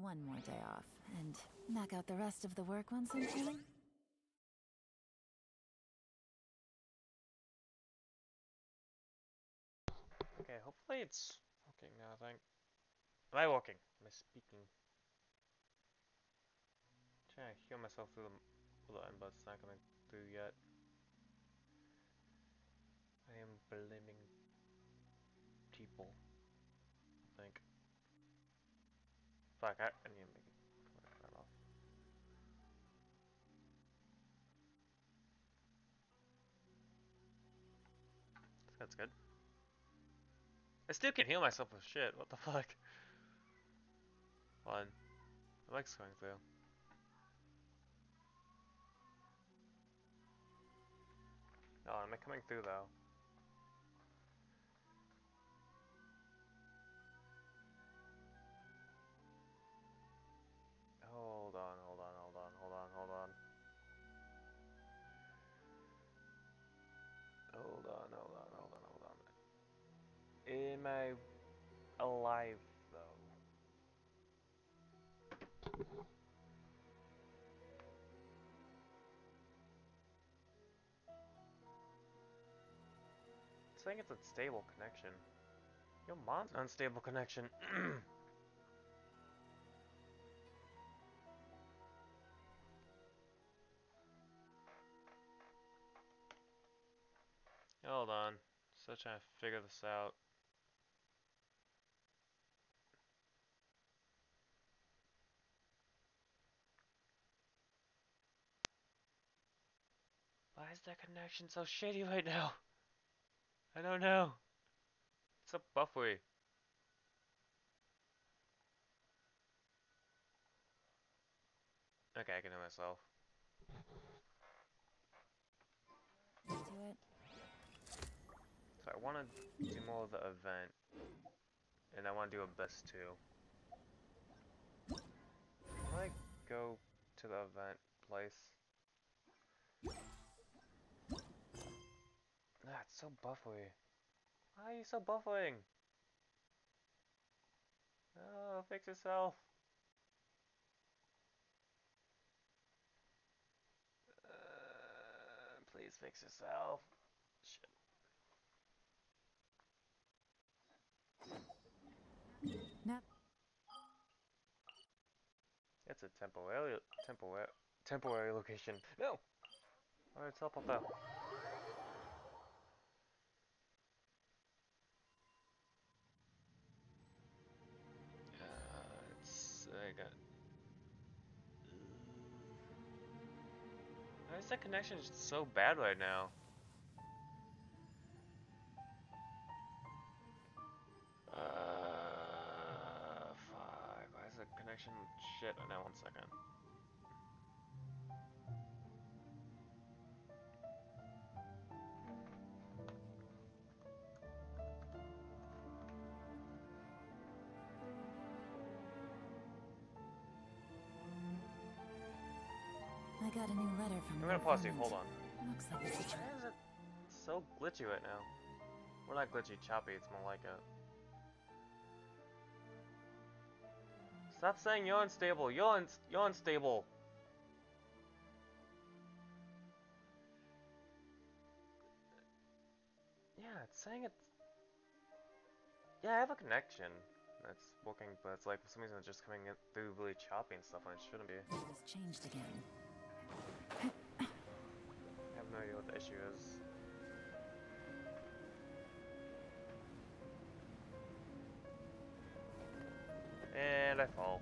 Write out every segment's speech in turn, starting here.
one more day off and knock out the rest of the work once I'm through. Okay, hopefully it's working now, I think. Am I working? Am I speaking? Trying to heal myself through the end, but it's not coming through yet. I am blaming people, I think. Fuck, I need to make it turn off. That's good. I still can't heal myself with shit, what the fuck? Hold on. The mic's going through. No, am I coming through though? Hold on, hold on, hold on, hold on, hold on. Hold on, hold on, hold on, hold on. Am I alive though? It's saying it's a stable connection. Yo, mine's unstable connection. Hold on. Still trying to figure this out. Why is that connection so shitty right now? I don't know. It's so buffery. Okay, I can hear myself. Do it. So I want to do more of the event. And I want to do a best too. Can I go to the event place? Ah, it's so buffery. Why are you so buffering? Oh, fix yourself. Please fix yourself. Shit. No. It's a temporary location. No. Alright, teleport there. I got. Why is that connection just so bad right now? Fuck. Why is the connection shit right now? 1 second. I got a new letter from I'm the gonna pause you. informant. Hold on. Looks like the situation. Why is it so glitchy right now? Well, not glitchy, choppy. It's more like a. Stop saying you're unstable. You're unstable. Yeah, it's saying it's. Yeah, I have a connection that's working, but it's like for some reason it's just coming in through really choppy and stuff when it shouldn't be. It was changed again. I have no idea what the issue is. And I fall.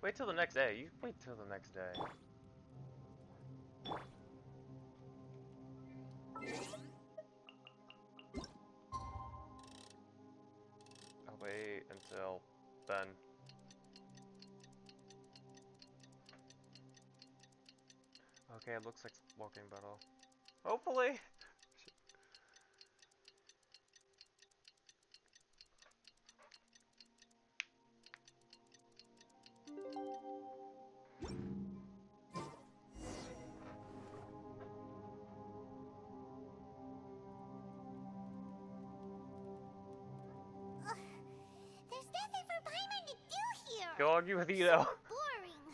Wait till the next day. You wait till the next day. I'll wait until then. Okay, it looks like it's working better. Hopefully. Go argue with Ito. Boring.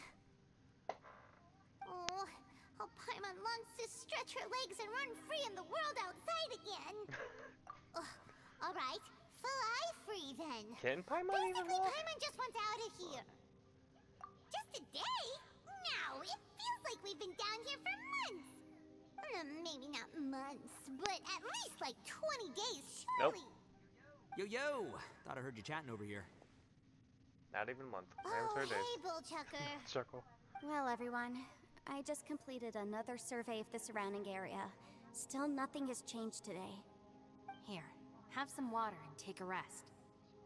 Oh, how Paimon longs to stretch her legs and run free in the world outside again. Alright, fly free then. Can Paimon even Basically, walk? Paimon just wants out of here. Just a day? No, it feels like we've been down here for months. Maybe not months, but at least like 20 days, surely. Yo, yo! Thought I heard you chatting over here. Not even a month. Oh, Third days. hey, Bullchucker. Circle. Well, everyone, I just completed another survey of the surrounding area. Still nothing has changed today. Here, have some water and take a rest.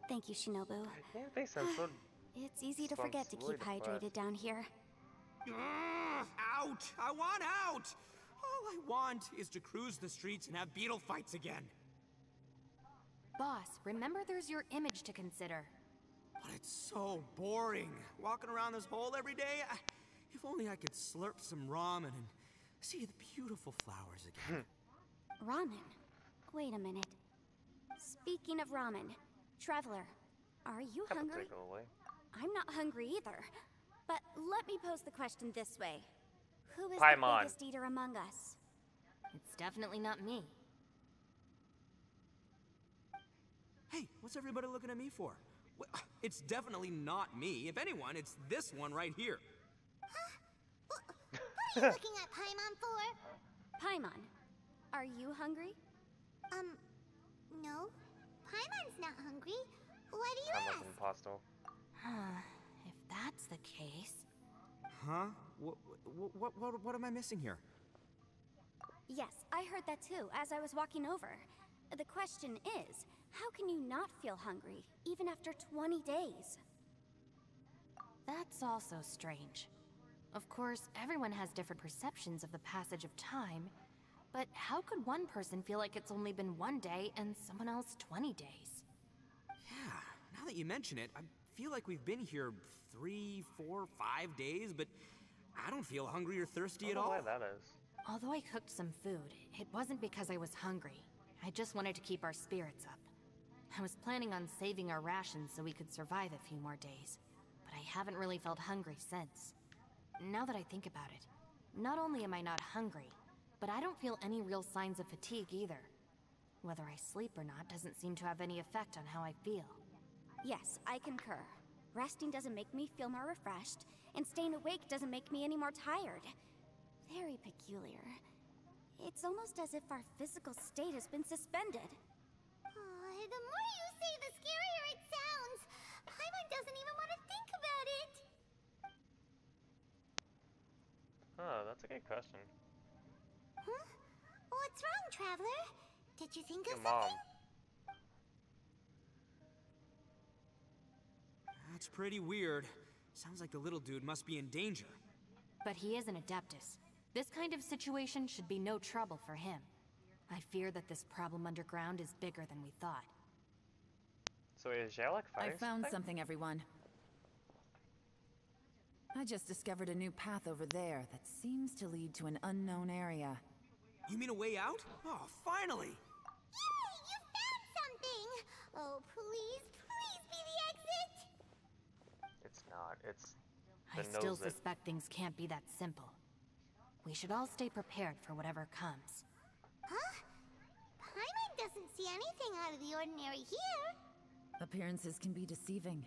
Thank you, Shinobu. Yeah, they sound so. It's easy to Sounds forget to really keep hydrated depressed. down here. Out! I want out! All I want is to cruise the streets and have beetle fights again. Boss, remember there's your image to consider. But it's so boring. Walking around this hole every day. If only I could slurp some ramen and see the beautiful flowers again. Ramen? Wait a minute. Speaking of ramen, Traveler, are you That would hungry? take it away. I'm not hungry either. But let me pose the question this way. Who is Paimon. the biggest eater among us? It's definitely not me. Hey, what's everybody looking at me for? Well, it's definitely not me. If anyone, it's this one right here. What are you looking at Paimon for? Paimon, are you hungry? No. Paimon's not hungry. Why do you Paimon's ask? an imposter. If that's the case... Huh? What am I missing here? Yes, I heard that too, as I was walking over. The question is, how can you not feel hungry, even after 20 days? That's also strange. Of course, everyone has different perceptions of the passage of time, but how could one person feel like it's only been 1 day and someone else 20 days? Yeah, now that you mention it, I feel like we've been here 3, 4, 5 days, but I don't feel hungry or thirsty at all. Why that is. Although I cooked some food, it wasn't because I was hungry. I just wanted to keep our spirits up. I was planning on saving our rations so we could survive a few more days, but I haven't really felt hungry since. Now that I think about it, not only am I not hungry, but I don't feel any real signs of fatigue either. Whether I sleep or not doesn't seem to have any effect on how I feel. Yes, I concur. Resting doesn't make me feel more refreshed, and staying awake doesn't make me any more tired. Very peculiar. It's almost as if our physical state has been suspended. The more you say, the scarier it sounds. Paimon doesn't even want to think about it. Huh, that's a good question. Huh? What's wrong, Traveler? Did you think of Your mom. something? That's pretty weird. Sounds like the little dude must be in danger. But he is an Adeptus. This kind of situation should be no trouble for him. I fear that this problem underground is bigger than we thought. So is Jalek I fighting found something? something, everyone. I just discovered a new path over there that seems to lead to an unknown area. You mean a way out? Oh, finally! Yay! You found something! Oh, please, please be the exit! It's not. It's I the still nose that- suspect things can't be that simple. We should all stay prepared for whatever comes. Huh? Paimon doesn't see anything out of the ordinary here. Appearances can be deceiving.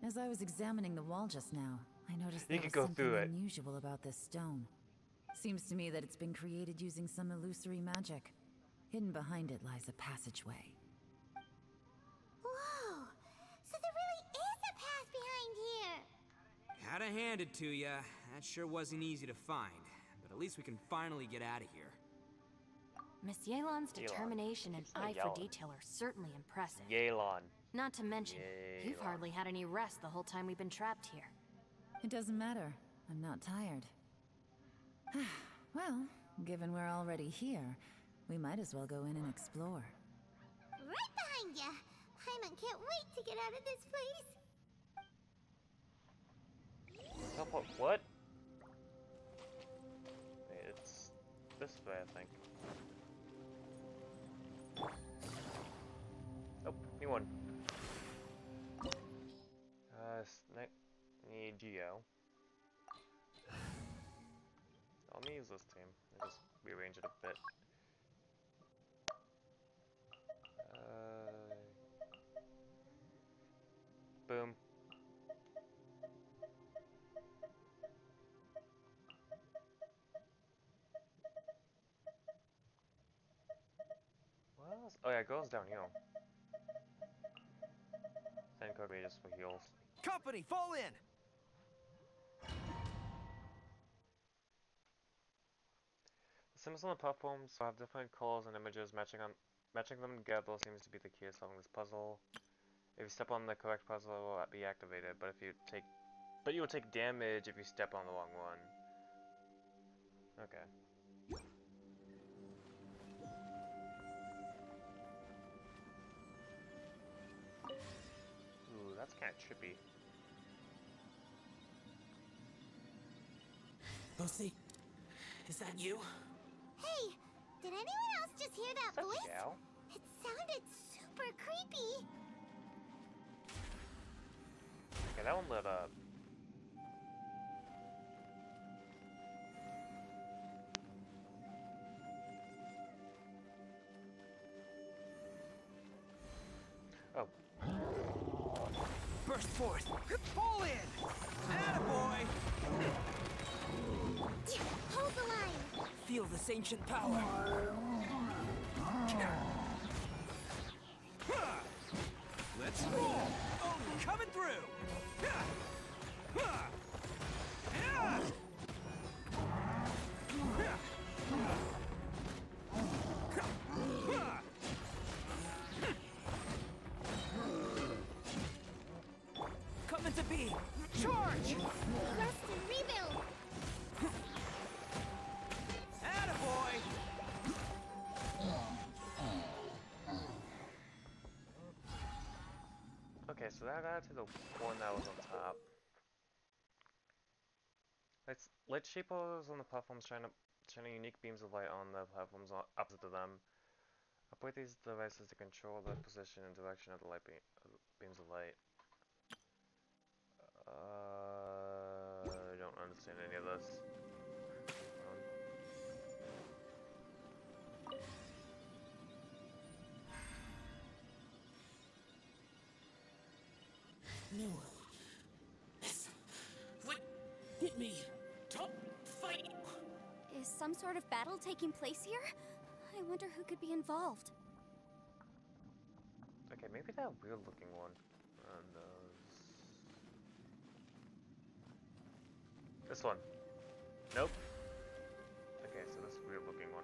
As I was examining the wall just now, I noticed You there could was go something through it. unusual about this stone. Seems to me that it's been created using some illusory magic. Hidden behind it lies a passageway. Whoa! So there really is a path behind here! Gotta hand it to ya. That sure wasn't easy to find. But at least we can finally get out of here. Miss Yelan's Yelan. determination and Keeps saying eye for Yelan. detail are certainly impressive. Yelan. Not to mention, you've Yelan. hardly had any rest the whole time we've been trapped here. It doesn't matter. I'm not tired. Well, given we're already here, we might as well go in and explore. Right behind ya! Paimon can't wait to get out of this place! Teleport. What? Wait, it's this way, I think. Oh, new one. Geo. Let me use this team. I'll just rearrange it a bit. Boom. What else? Oh yeah, girls down here. Same code radius for heals. Company, fall in! The symbols on the platforms have different colors and images. Matching them together seems to be the key to solving this puzzle. If you step on the correct puzzle, it will be activated. But you will take damage if you step on the wrong one. Okay. Ooh, that's kind of trippy. Lucy, is that you? Hey, did anyone else just hear that Is that voice? Xiao? It sounded super creepy. Okay, that one lit up. Oh. Burst forth! Fall in! Attaboy! Hold the line. Feel this ancient power. Let's roll! Oh, coming through! Coming to be! Charge! Rest and rebuild. Attaboy! Okay, so that got to the one that was on top. Let's lit shapeos on the platforms, shining unique beams of light on the platforms opposite to them. Operate these devices to control the position and direction of the beams of light. I don't understand any of this. No. This would hit me. Don't fight. Is some sort of battle taking place here? I wonder who could be involved. Okay, maybe that weird looking one. This one. Nope. Okay, so this weird looking one.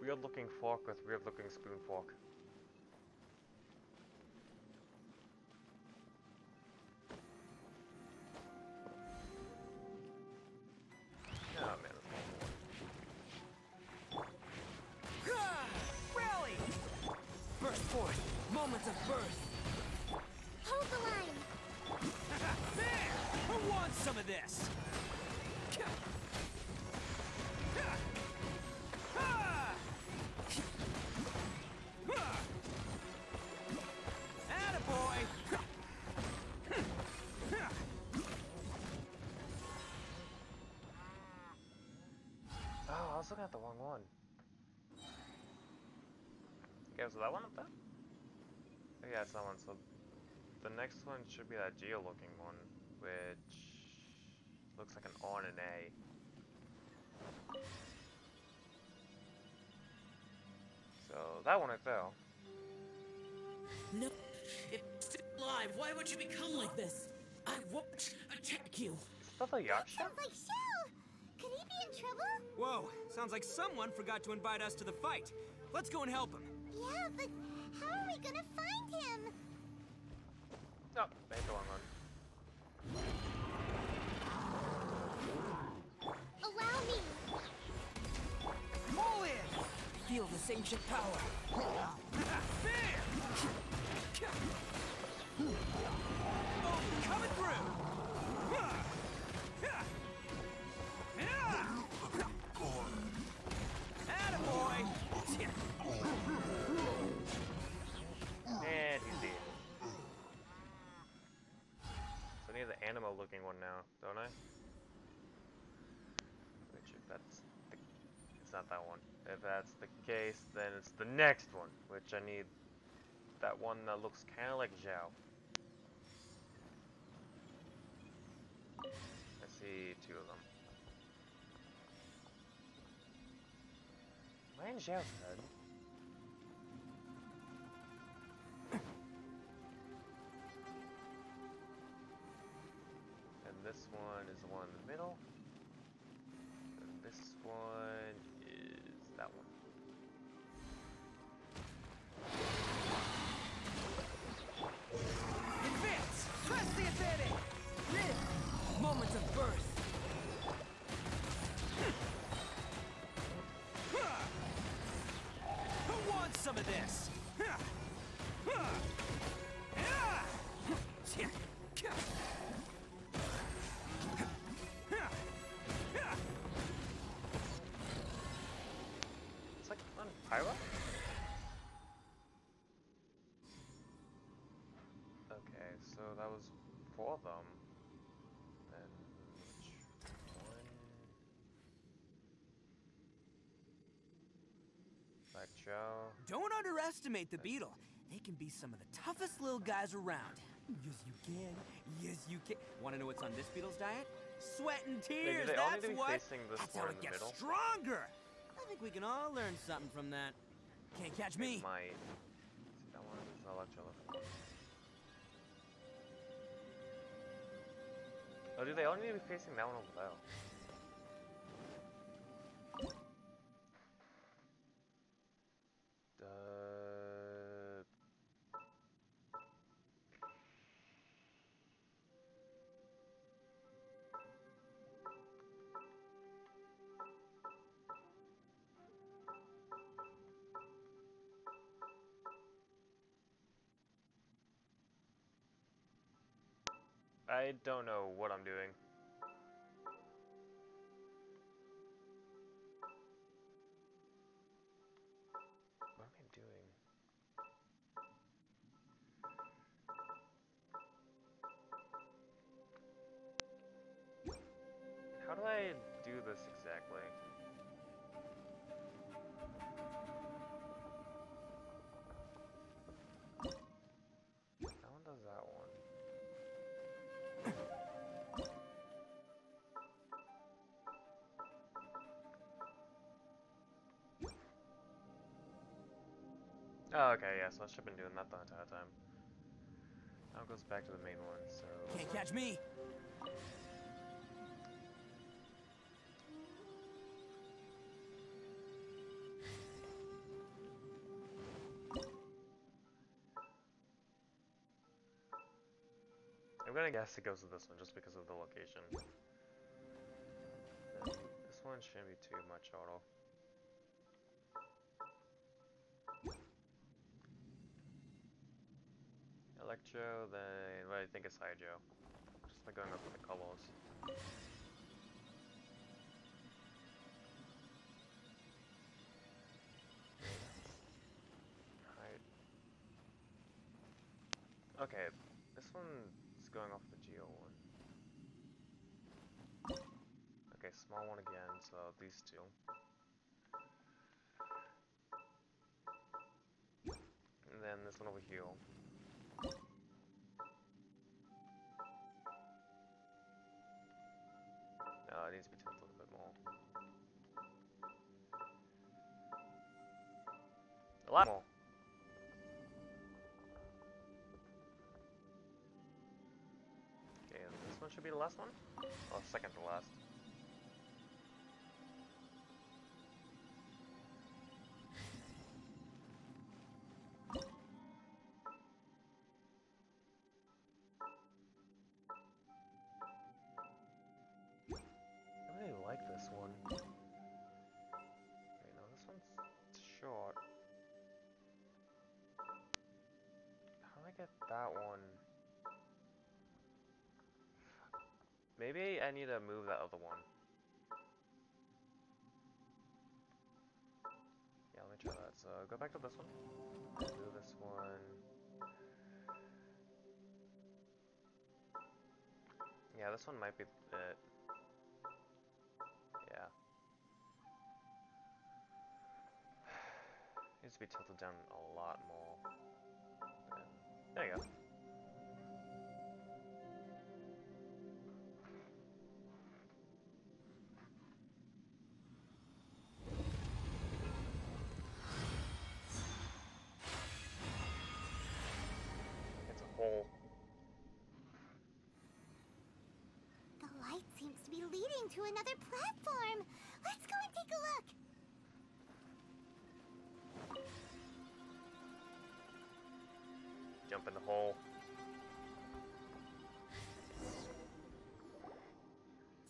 Weird looking fork with weird looking spoon fork. Oh man, that's one. Rally! Burst forth! Moments of birth! Hold the line. There! Who wants some of this? Attaboy! Oh, I was looking at the wrong one. Okay, so that one up there? Oh, yeah, it's that one. So the next one should be that geo-looking one, which looks like an O and an A. So that one right there. No, it's still alive. Why would you become like this? I won't attack you. Is that the Yaksha? Sounds like Xiao. Could he be in trouble? Whoa, sounds like someone forgot to invite us to the fight. Let's go and help him. Yeah, but how are we gonna find him? No, they hit the wrong one. Allow me. Fall in! Feel this ancient power. There! Oh, coming through! Attaboy! And he's dead. that's the, it's not that one. If that's the case, then it's the next one, which I need that one that looks kind of like Zhao. I see two of them. Am I in Zhao's head? And this one is the one in the middle. And this one is that one. Advance! Press the advantage! Moment of birth! Who wants some of this? It's like on Pyra? Okay, so that was 4 of them. Then which one? Like Zhao. Don't underestimate the beetle. They can be some of the toughest little guys around. Yes, you can. Yes, you can. Want to know what's on this beetle's diet? Sweat and tears. They all need That's to be what. facing this That's one how in it the gets middle. stronger. I think we can all learn something from that. Can't catch me. They might. See, that one is Electro. Oh, do they all need to be facing that one over there? I don't know what I'm doing. What am I doing? How do I do this exactly? That one does that one. Oh, okay, yeah, so I should have been doing that the entire time. Now it goes back to the main one, so... Can't catch me. I'm gonna guess it goes to this one just because of the location. Then this one shouldn't be too much auto. Electro, then what I think is Hydro. Just by going up with the colors. Okay, this one's going off the Geo one. Okay, small one again, so these two. And then this one over here. No, it needs to be tilted a little bit more. A lot more. Okay, and this one should be the last one? Oh, second to last. I really like this one. Okay, no, this one's short. How do I get that one? Maybe I need to move that other one. Yeah, let me try that. So go back to this one. Do this one. Yeah, this one might be it. Yeah. needs to be tilted down a lot more. There you go. It's a hole. The light seems to be leading to another platform. Let's go and take a look. Jump in the hole.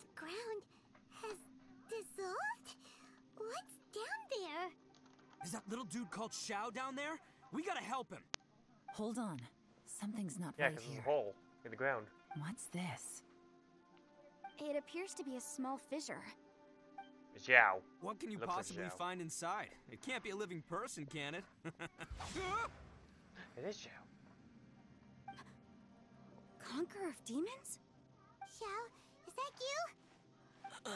The ground has dissolved? What's down there? Is that little dude called Xiao down there? We gotta help him. Hold on. Something's not Yeah, right because there's here. a hole in the ground. What's this? It appears to be a small fissure. Zhao. What can you Looks like possibly Xiao. find inside? It can't be a living person, can it? It is Zhao. Conqueror of demons? Xiao, is that you?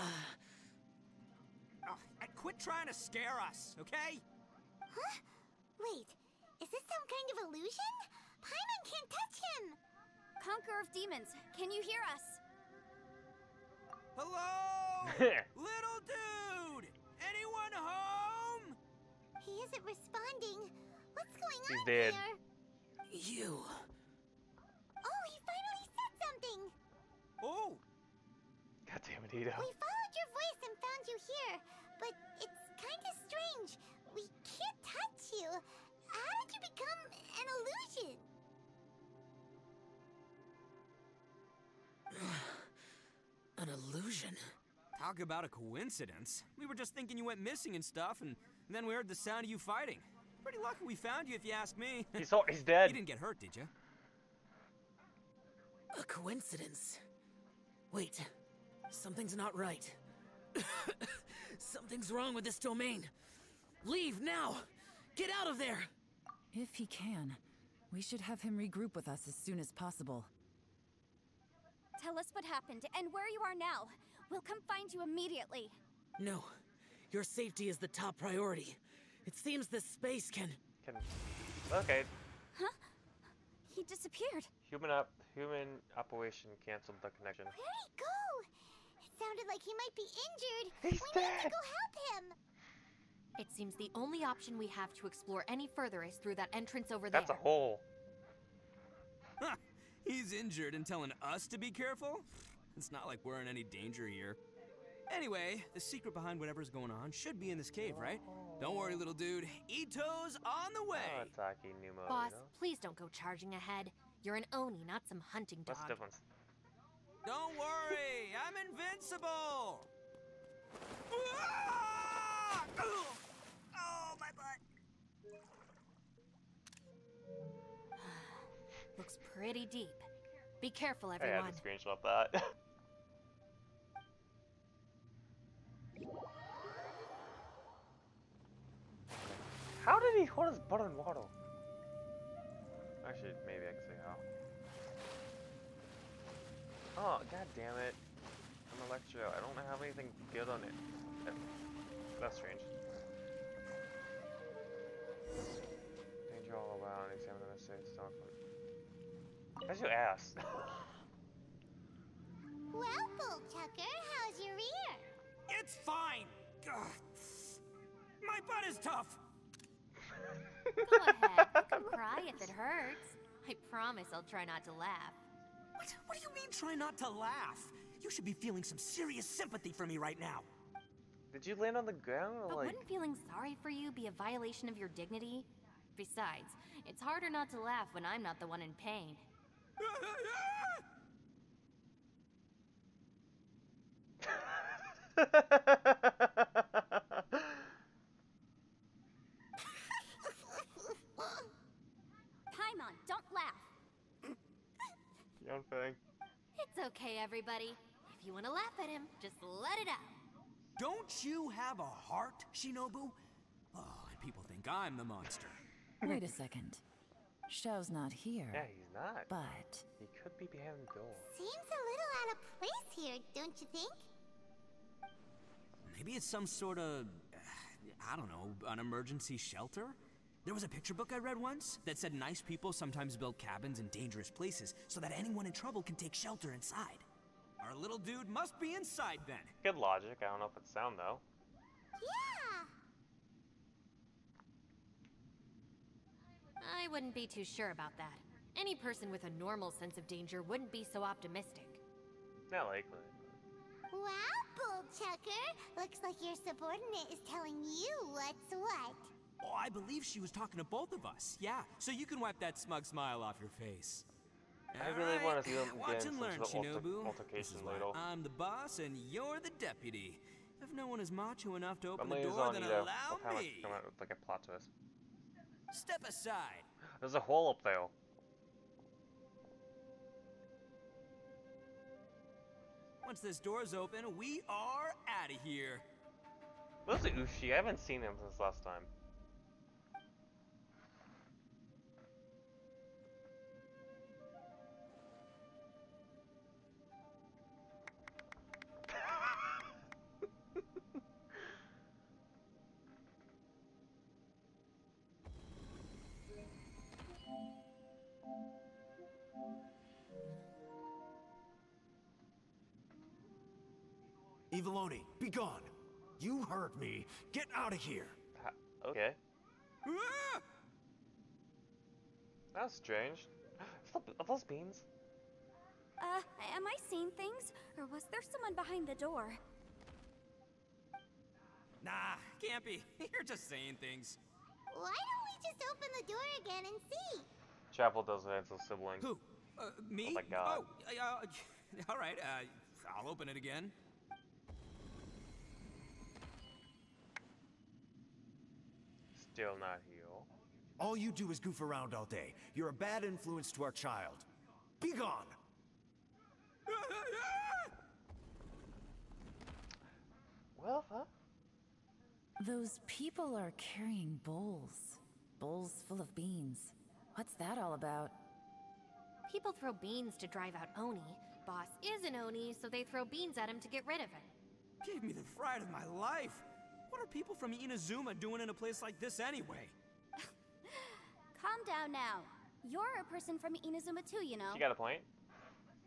Oh, and quit trying to scare us, okay? Huh? Wait, is this some kind of illusion? Paimon can't touch him! Conqueror of demons, can you hear us? Hello? Little dude! Anyone home? He isn't responding. What's going He's on dead. here? You. Oh, he finally said something! Oh, God damn it, Ito. We followed your voice and found you here, but it's kind of strange. We can't touch you. How did you become an illusion? An illusion. talk about a coincidence. We were just thinking you went missing and stuff, and then we heard the sound of you fighting. Pretty lucky we found you, if you ask me. He's dead. You didn't get hurt, did you? A coincidence. Wait. Something's not right. Something's wrong with this domain. Leave now! Get out of there! If he can, we should have him regroup with us as soon as possible. Tell us what happened and where you are now. We'll come find you immediately. No. Your safety is the top priority. It seems this space can... Okay. Huh? He disappeared. Human operation canceled the connection. Where'd he go? It sounded like he might be injured. He's We need to dead. go help him. It seems the only option we have to explore any further is through that entrance over there. That's a hole. Huh. He's injured and telling us to be careful? It's not like we're in any danger here. Anyway, the secret behind whatever's going on should be in this cave, right? Don't worry, little dude. Ito's on the way. Oh, Taki Numo, Boss, you know? please don't go charging ahead. You're an Oni, not some hunting dog. What's the difference? Don't worry, I'm invincible. Ah! Oh, my butt. Looks pretty deep. Be careful, I had everyone. to screenshot that. How did he hold his butt in water? Actually, maybe I can say how. Oh, god damn it. I'm Electro. I don't have anything good on it. That's strange. Danger all around. Examine the mistakes. Dog. How's your ass? Well, Bullchucker, how's your ear? It's fine. Ugh. My butt is tough. Go ahead. You can cry if it hurts. I promise I'll try not to laugh. What do you mean try not to laugh? You should be feeling some serious sympathy for me right now. Did you land on the ground or But like? wouldn't feeling sorry for you be a violation of your dignity? Besides, it's harder not to laugh when I'm not the one in pain. Paimon, don't laugh. Young thing. It's okay, everybody. If you want to laugh at him, just let it out. Don't you have a heart, Shinobu? Oh, and people think I'm the monster. Wait a second. Xiao's not here, Yeah, he's not. but He could be behind the door. Seems a little out of place here, don't you think? Maybe it's some sort of, I don't know, an emergency shelter? There was a picture book I read once that said nice people sometimes build cabins in dangerous places so that anyone in trouble can take shelter inside. Our little dude must be inside then. Good logic. I don't know if it's sound though. Yeah. I wouldn't be too sure about that. Any person with a normal sense of danger wouldn't be so optimistic. Not likely. Wow, Bullchucker. Looks like your subordinate is telling you what's what. Oh, I believe she was talking to both of us. Yeah, so you can wipe that smug smile off your face. I really want to see them Watch get and into learn, the Shinobu. This altercation is why later. I'm the boss and you're the deputy. If no one is macho enough to open the Somebody's door, on then either. allow What kind of me. come out with like a plot twist? Step aside. There's a hole up there. Once this door's open, we are out of here. Where's Ushi? I haven't seen him since last time. Eviloni, be gone! You heard me. Get out of here. Okay. Ah! That's strange. Are those beans? Am I seeing things? Or was there someone behind the door? Nah, can't be. You're just saying things. Why don't we just open the door again and see? Chapel does it as a sibling. Who? Me? Oh my god. Oh, all right. I'll open it again. Still not here. All you do is goof around all day. You're a bad influence to our child. Be gone! Well, huh? Those people are carrying bowls. Bowls full of beans. What's that all about? People throw beans to drive out Oni. Boss is an Oni, so they throw beans at him to get rid of him. Gave me the fright of my life. What are people from Inazuma doing in a place like this anyway? Calm down now. You're a person from Inazuma too, you know. She got a point.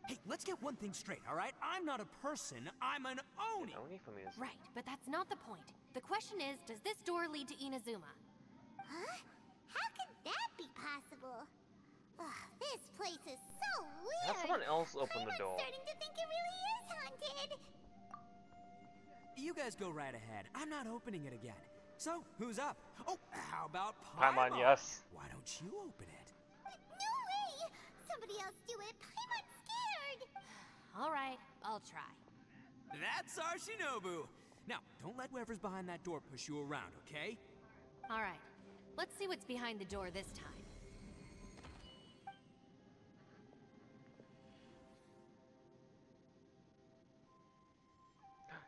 Hey, let's get one thing straight, all right? I'm not a person, I'm an Oni. Oni from me is Right, but that's not the point. The question is, does this door lead to Inazuma? Huh? How could that be possible? Ugh, this place is so weird. Have someone else open the door. I'm starting to think it really is haunted. You guys go right ahead. I'm not opening it again. So, who's up? Oh, how about Paimon, Paimon? yes. Why don't you open it? No way! Somebody else do it. Paimon's scared. All right, I'll try. That's our Shinobu. Now, don't let whoever's behind that door push you around, okay? All right, let's see what's behind the door this time.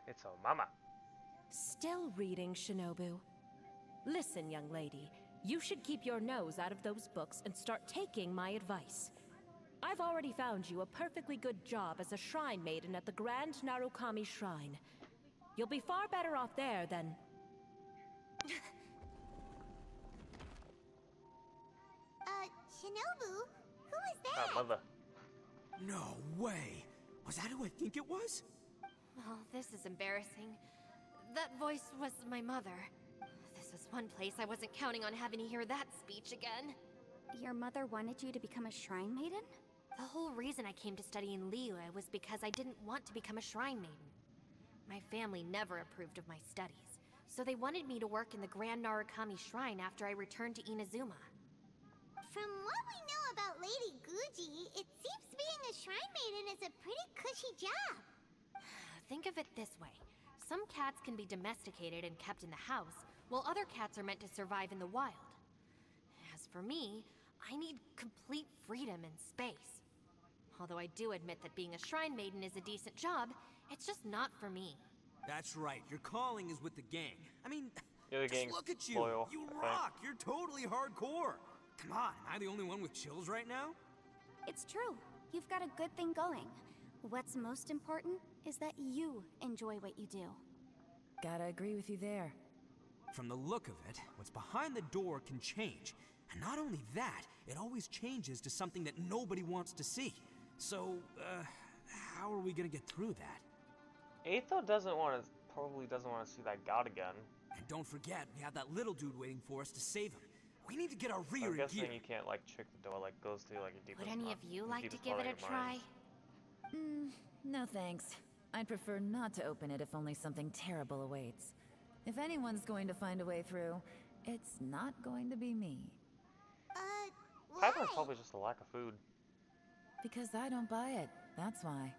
It's her mama. Still reading, Shinobu. Listen, young lady, you should keep your nose out of those books and start taking my advice. I've already found you a perfectly good job as a shrine maiden at the Grand Narukami Shrine. You'll be far better off there than... Shinobu? Who is that? Her mother. No way. Was that who I think it was? Oh, this is embarrassing. That voice was my mother. This was one place I wasn't counting on having to hear that speech again. Your mother wanted you to become a shrine maiden? The whole reason I came to study in Liyue was because I didn't want to become a shrine maiden. My family never approved of my studies, so they wanted me to work in the Grand Narukami Shrine after I returned to Inazuma. From what we know about Lady Guji, it seems being a shrine maiden is a pretty cushy job. Think of it this way. Some cats can be domesticated and kept in the house, while other cats are meant to survive in the wild. As for me, I need complete freedom and space. Although I do admit that being a shrine maiden is a decent job, it's just not for me. That's right, your calling is with the gang. I mean, You're the just gang's look at you. loyal, You I think. rock. You're totally hardcore. Come on, am I the only one with chills right now? It's true. You've got a good thing going. What's most important is that you enjoy what you do. Gotta agree with you there. From the look of it, what's behind the door can change. And not only that, it always changes to something that nobody wants to see. So, how are we gonna get through that? Aetho probably doesn't want to see that god again. And don't forget, we have that little dude waiting for us to save him. We need to get our rear I'm in guessing gear. you can't like trick the door like goes through like a deeper. Would any of you like to give it a try? No thanks. I'd prefer not to open it if only something terrible awaits. If anyone's going to find a way through, it's not going to be me. Probably it's probably just a lack of food. Because I don't buy it, that's why.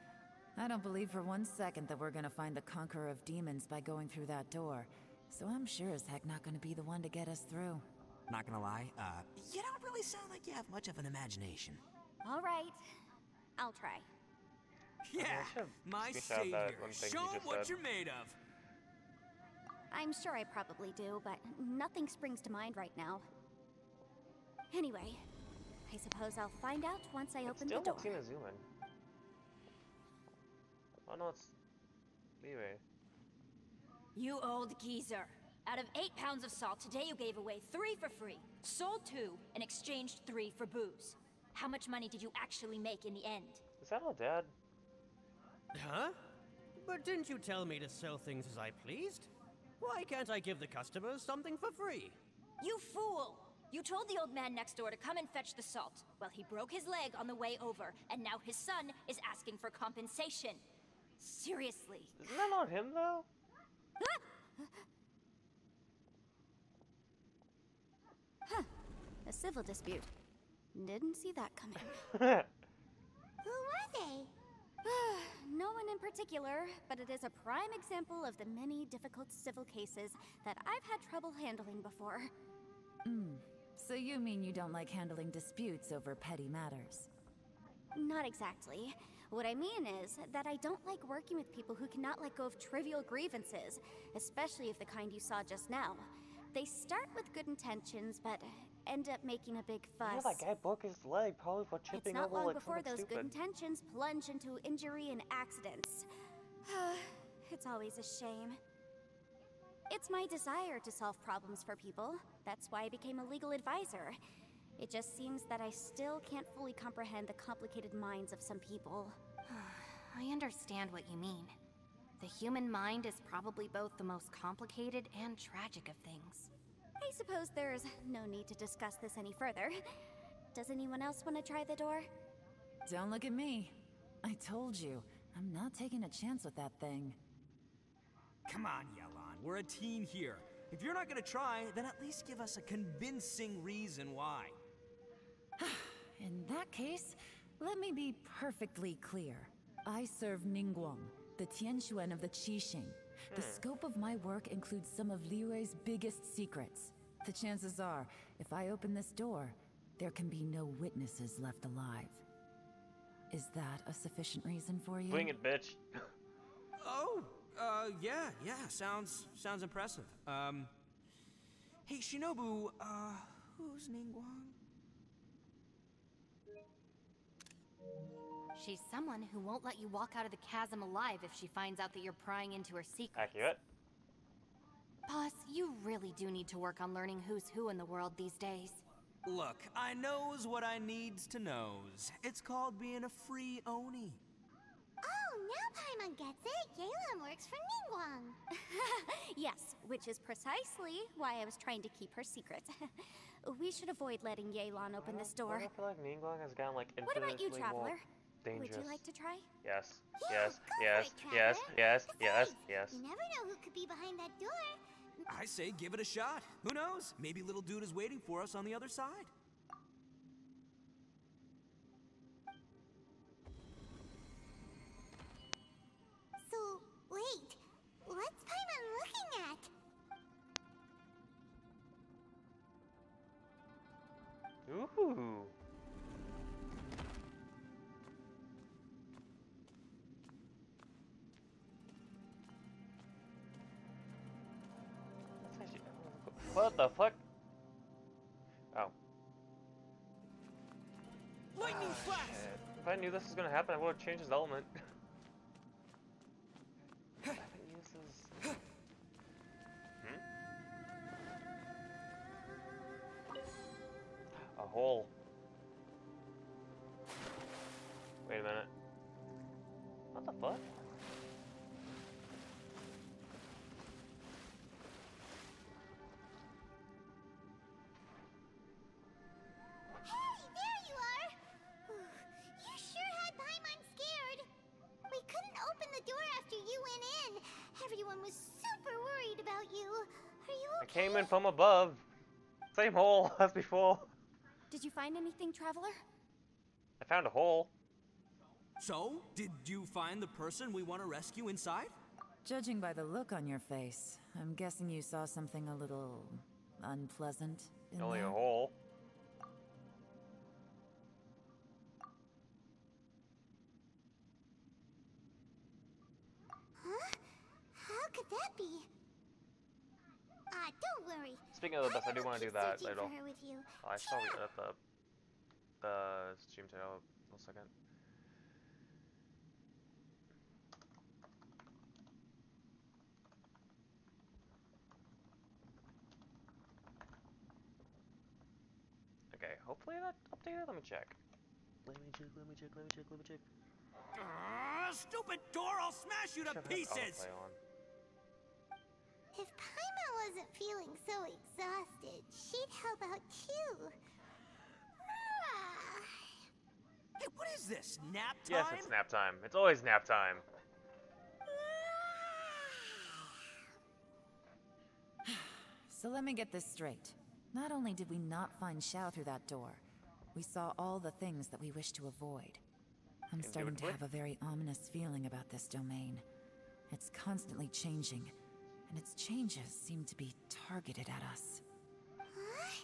I don't believe for 1 second that we're gonna find the conqueror of demons by going through that door. So I'm sure as heck not gonna be the one to get us through. Not gonna lie, you don't really sound like you have much of an imagination. All right, I'll try. Yeah, my savior. Show 'em what said. you're made of. I'm sure I probably do, but nothing springs to mind right now. Anyway, I suppose I'll find out once I open the Still door. looks to zoom in. Oh no, it's Leeway. You old geezer. Out of 8 pounds of salt, today you gave away 3 for free, sold 2, and exchanged 3 for booze. How much money did you actually make in the end? Is that all Dad? Huh? But didn't you tell me to sell things as I pleased? Why can't I give the customers something for free? You fool! You told the old man next door to come and fetch the salt. Well, he broke his leg on the way over, and now his son is asking for compensation. Seriously. Isn't that on him though? Huh. A civil dispute. Didn't see that coming. Who are they? No one in particular, but it is a prime example of the many difficult civil cases that I've had trouble handling before. So you mean you don't like handling disputes over petty matters? Not exactly. What I mean is that I don't like working with people who cannot let go of trivial grievances, especially of the kind you saw just now. They start with good intentions, but end up making a big fuss. Yeah, that guy broke his leg probably for It's tripping not over long like before something those stupid. good intentions plunge into injury and accidents. It's always a shame. It's my desire to solve problems for people. That's why I became a legal advisor. It just seems that I still can't fully comprehend the complicated minds of some people. I understand what you mean. The human mind is probably both the most complicated and tragic of things. I suppose there's no need to discuss this any further. Does anyone else want to try the door? Don't look at me. I told you, I'm not taking a chance with that thing. Come on, Yelan, we're a team here. If you're not gonna try, then at least give us a convincing reason why. In that case, let me be perfectly clear. I serve Ningguang, the Tianquan of the Qixing. The scope of my work includes some of Liyue's biggest secrets. The chances are, if I open this door, there can be no witnesses left alive. Is that a sufficient reason for you? Bring it, bitch. Oh, yeah, sounds impressive. Hey, Shinobu, who's Ningguang? She's someone who won't let you walk out of the chasm alive if she finds out that you're prying into her secrets. Accurate. Boss, you really do need to work on learning who's who in the world these days. Look, I knows what I needs to knows. It's called being a free Oni. Oh, now Paimon gets it. Yelan works for Ningguang. Yes, which is precisely why I was trying to keep her secret. We should avoid letting Yelan open this door. I feel like Ningguang has gotten like What about you, infinitely Traveler? more dangerous. Would you like to try? Yes. Yeah, Yes. go for Yes. it, Yes. Traveler. Yes. Yes. Besides, Yes. You never know who could be behind that door. I say give it a shot. Who knows? Maybe little dude is waiting for us on the other side. So, wait. What's Paimon looking at? Ooh. That's actually- What the fuck? Oh. Lightning flash! Shit. If I knew this was gonna happen, I would have changed his element. I haven't used his... hole. Wait a minute. What the fuck? Hey, there you are! You sure had Paimon scared. We couldn't open the door after you went in. Everyone was super worried about you. Are you I okay? came in from above. Same hole as before. Did you find anything, Traveler? I found a hole. So, did you find the person we want to rescue inside? Judging by the look on your face, I'm guessing you saw something a little unpleasant in Only there. a hole. Huh? How could that be? Don't worry. Speaking of the best, I do want to do that Searching later. for her with you. Oh, I saw it at the stream title. 1 second. Okay, hopefully that updated. Let me check. Let me check. Stupid door! I'll smash you to pieces! Autoplay on. If Paimon wasn't feeling so exhausted, she'd help out too. Hey, what is this? Nap time? Yes, it's nap time. It's always nap time. So let me get this straight. Not only did we not find Xiao through that door, we saw all the things that we wish to avoid. I'm starting to have a very ominous feeling about this domain. It's constantly changing, and its changes seem to be targeted at us. Huh?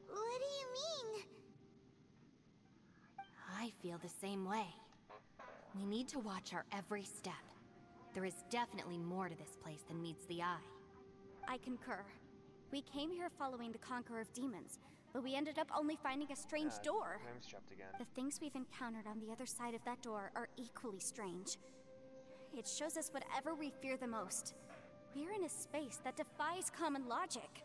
What do you mean? I feel the same way. We need to watch our every step. There is definitely more to this place than meets the eye. I concur. We came here following the Conqueror of Demons, but we ended up only finding a strange door. Name's trapped again. The things we've encountered on the other side of that door are equally strange. It shows us whatever we fear the most. We're in a space that defies common logic.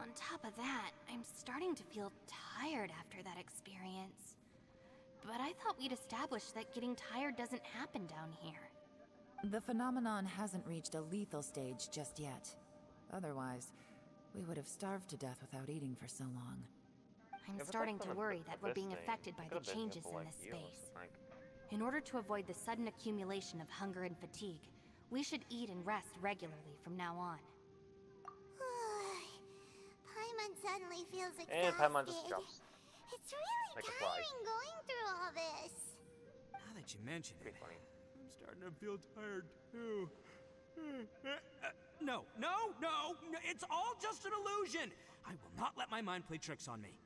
On top of that, I'm starting to feel tired after that experience. But I thought we'd established that getting tired doesn't happen down here. The phenomenon hasn't reached a lethal stage just yet. Otherwise, we would have starved to death without eating for so long. I'm If it's starting like to from worry that we're this being thing, affected by it the could've been here changes for, in like, this years, space. like- In order to avoid the sudden accumulation of hunger and fatigue, we should eat and rest regularly from now on. Paimon suddenly feels exhausted. And Paimon just drops. It's really like a fly. tiring going through all this. Now that you mention it, Pretty funny. I'm starting to feel tired too. No, it's all just an illusion. I will not let my mind play tricks on me.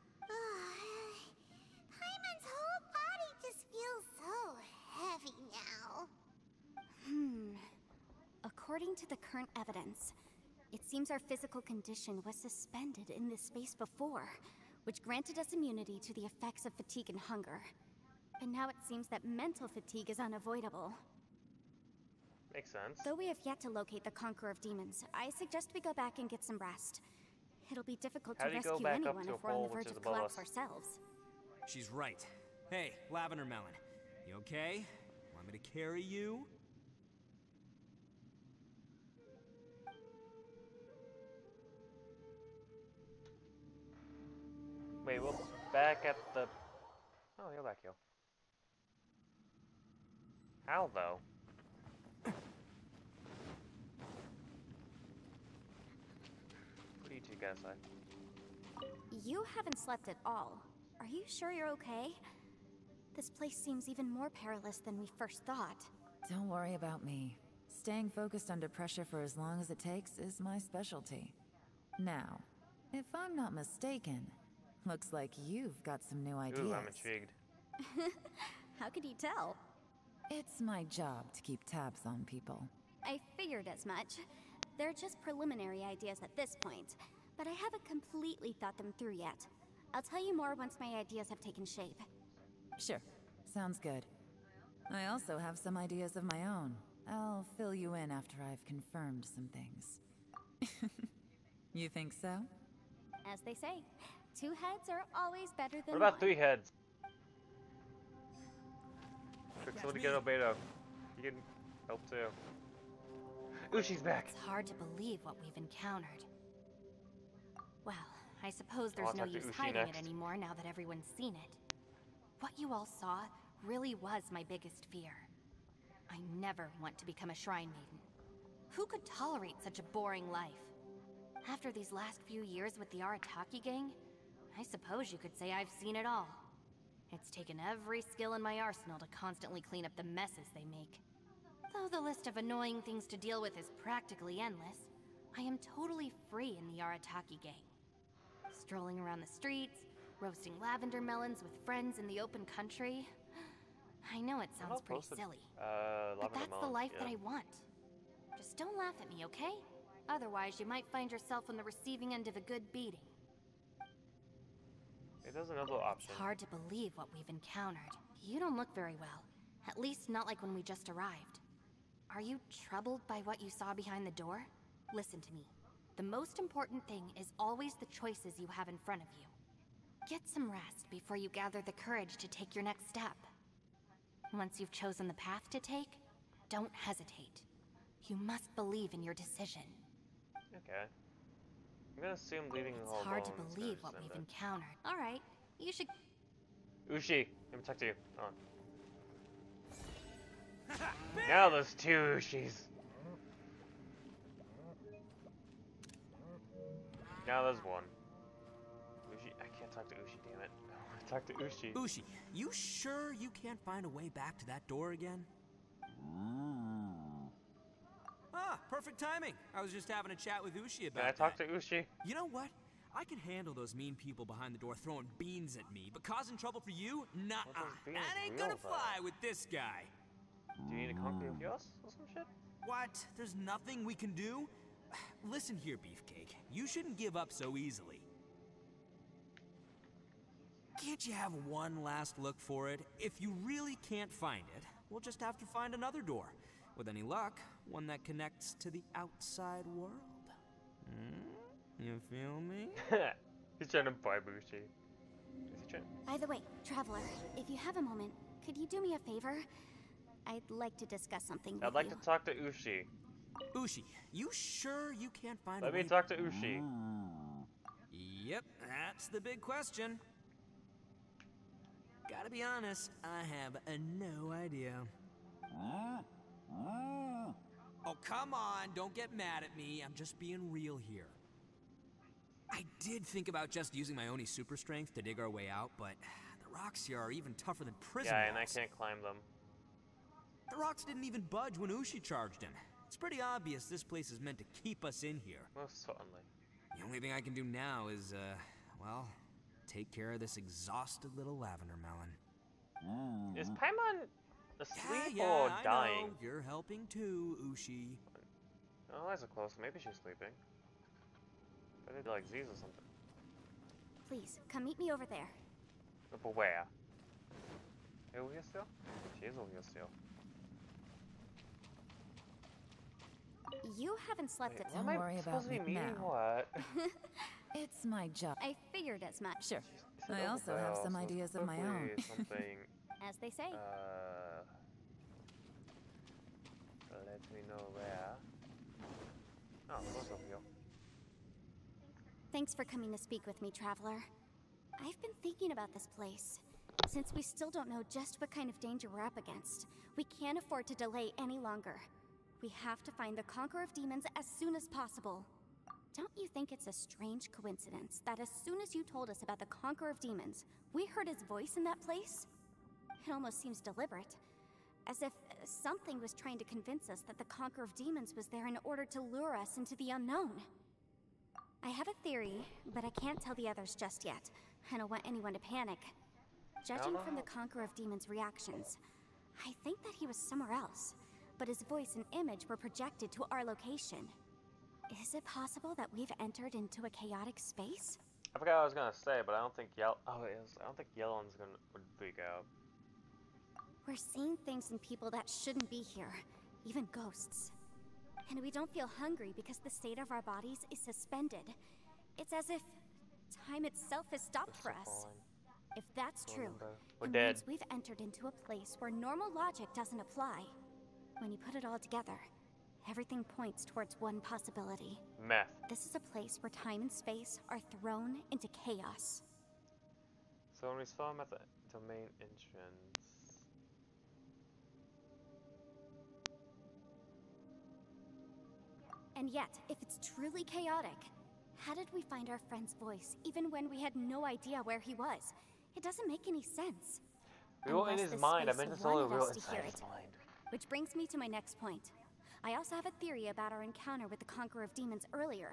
Paimon's whole body just feels so heavy now. According to the current evidence, it seems our physical condition was suspended in this space before, which granted us immunity to the effects of fatigue and hunger. But now it seems that mental fatigue is unavoidable. Makes sense. Though we have yet to locate the Conqueror of Demons, I suggest we go back and get some rest. It'll be difficult How to do you go rescue back up anyone to a if we're on hole the which verge is of above collapse us? ourselves. She's right. Hey, Lavender Melon, you okay? Want me to carry you? Wait, we're back at the... Oh, you're back, yo. How, though? What do you two guys say? You haven't slept at all. Are you sure you're okay? This place seems even more perilous than we first thought. Don't worry about me. Staying focused under pressure for as long as it takes is my specialty. Now, if I'm not mistaken, looks like you've got some new ideas. Ooh, I'm intrigued. How could you tell? It's my job to keep tabs on people. I figured as much. They're just preliminary ideas at this point, but I haven't completely thought them through yet. I'll tell you more once my ideas have taken shape. Sure, sounds good. I also have some ideas of my own. I'll fill you in after I've confirmed some things. You think so? As they say, 2 heads are always better than What about one. 3 heads? Trick someone to get Albedo. You can help too. Ooh, she's back. It's hard to believe what we've encountered. Well, I suppose there's I'll no talk to use Ushi hiding next. it anymore now that everyone's seen it. What you all saw really was my biggest fear. I never want to become a shrine maiden. Who could tolerate such a boring life? After these last few years with the Arataki gang, I suppose you could say I've seen it all. It's taken every skill in my arsenal to constantly clean up the messes they make. Though the list of annoying things to deal with is practically endless, I am totally free in the Arataki gang. Strolling around the streets, roasting lavender melons with friends in the open country. I know it sounds pretty silly, but that's the life that I want. Just don't laugh at me, okay? Otherwise, you might find yourself on the receiving end of a good beating. It does another option. It's hard to believe what we've encountered. You don't look very well. At least not like when we just arrived. Are you troubled by what you saw behind the door? Listen to me. The most important thing is always the choices you have in front of you. Get some rest before you gather the courage to take your next step. Once you've chosen the path to take, don't hesitate. You must believe in your decision. Okay. I'm gonna assume leaving the whole It's hard to bone is believe gonna what we've send it. encountered. Alright, you should... Ushi, let me talk to you. Hold on. Now there's 2 Ushis. Now there's 1. Ushi, I can't talk to Ushi, damn it. I want to talk to Ushi. Ushi, you sure you can't find a way back to that door again? Ah, perfect timing. I was just having a chat with Ushi about Can I that. talk to Ushi? You know what? I can handle those mean people behind the door throwing beans at me, but causing trouble for you? Nah, beans that ain't real, gonna though? fly with this guy. Do you need to conquer Yoss or some shit? What? There's nothing we can do? Listen here, Beefcake. You shouldn't give up so easily. Can't you have one last look for it? If you really can't find it, we'll just have to find another door. With any luck, one that connects to the outside world. You feel me? He's trying to buy Ushi. Is he trying? By the way, Traveler, if you have a moment, could you do me a favor? I'd like to discuss something with I'd like you. to talk to Ushi. Ushi, you sure you can't find Let a way? me talk to Ushi. Yep, that's the big question. Gotta be honest, I have no idea. Oh, come on, don't get mad at me. I'm just being real here. I did think about just using my Oni super strength to dig our way out, but the rocks here are even tougher than prison Yeah, and I walls. can't climb them. The rocks didn't even budge when Ushi charged in. It's pretty obvious this place is meant to keep us in here. Most certainly. The only thing I can do now is, well, take care of this exhausted little lavender melon. Is Paimon asleep Yeah, or I dying? know. You're helping too, Ushi. Oh, eyes are closed. Maybe she's sleeping. I did like Z's or something. Please, come meet me over there. But where? Over here still? She is over here still. You haven't slept at Don't worry about Supposed to be me meeting now. what? It's my job. I figured as much. Sure. She said I also over have there, some so ideas of my own. hopefully something. As they say. Let me know where. Oh, it was over here. Thanks for coming to speak with me, Traveler. I've been thinking about this place. Since we still don't know just what kind of danger we're up against, we can't afford to delay any longer. We have to find the Conqueror of Demons as soon as possible. Don't you think it's a strange coincidence that as soon as you told us about the Conqueror of Demons, we heard his voice in that place? It almost seems deliberate. As if something was trying to convince us that the Conqueror of Demons was there in order to lure us into the unknown. I have a theory, but I can't tell the others just yet. I don't want anyone to panic. Judging from the Conqueror of Demons' reactions, I think that he was somewhere else, but his voice and image were projected to our location. Is it possible that we've entered into a chaotic space? I forgot what I was gonna say, but I don't think Oh, it is. I don't think Yellon's would freak out. We're seeing things in people that shouldn't be here, even ghosts. And we don't feel hungry because the state of our bodies is suspended. It's as if Time itself has stopped for us. Falling. If that's true, We're it dead. means we've entered into a place where normal logic doesn't apply. When you put it all together, everything points towards one possibility. Meth. This is a place where time and space are thrown into chaos. So when we saw him at the domain entrance. And yet, if it's truly chaotic, how did we find our friend's voice even when we had no idea where he was? It doesn't make any sense. We were in Unless his this mind. I space meant to tell wanted real us to inside hear his it. mind. Which brings me to my next point. I also have a theory about our encounter with the Conqueror of Demons earlier.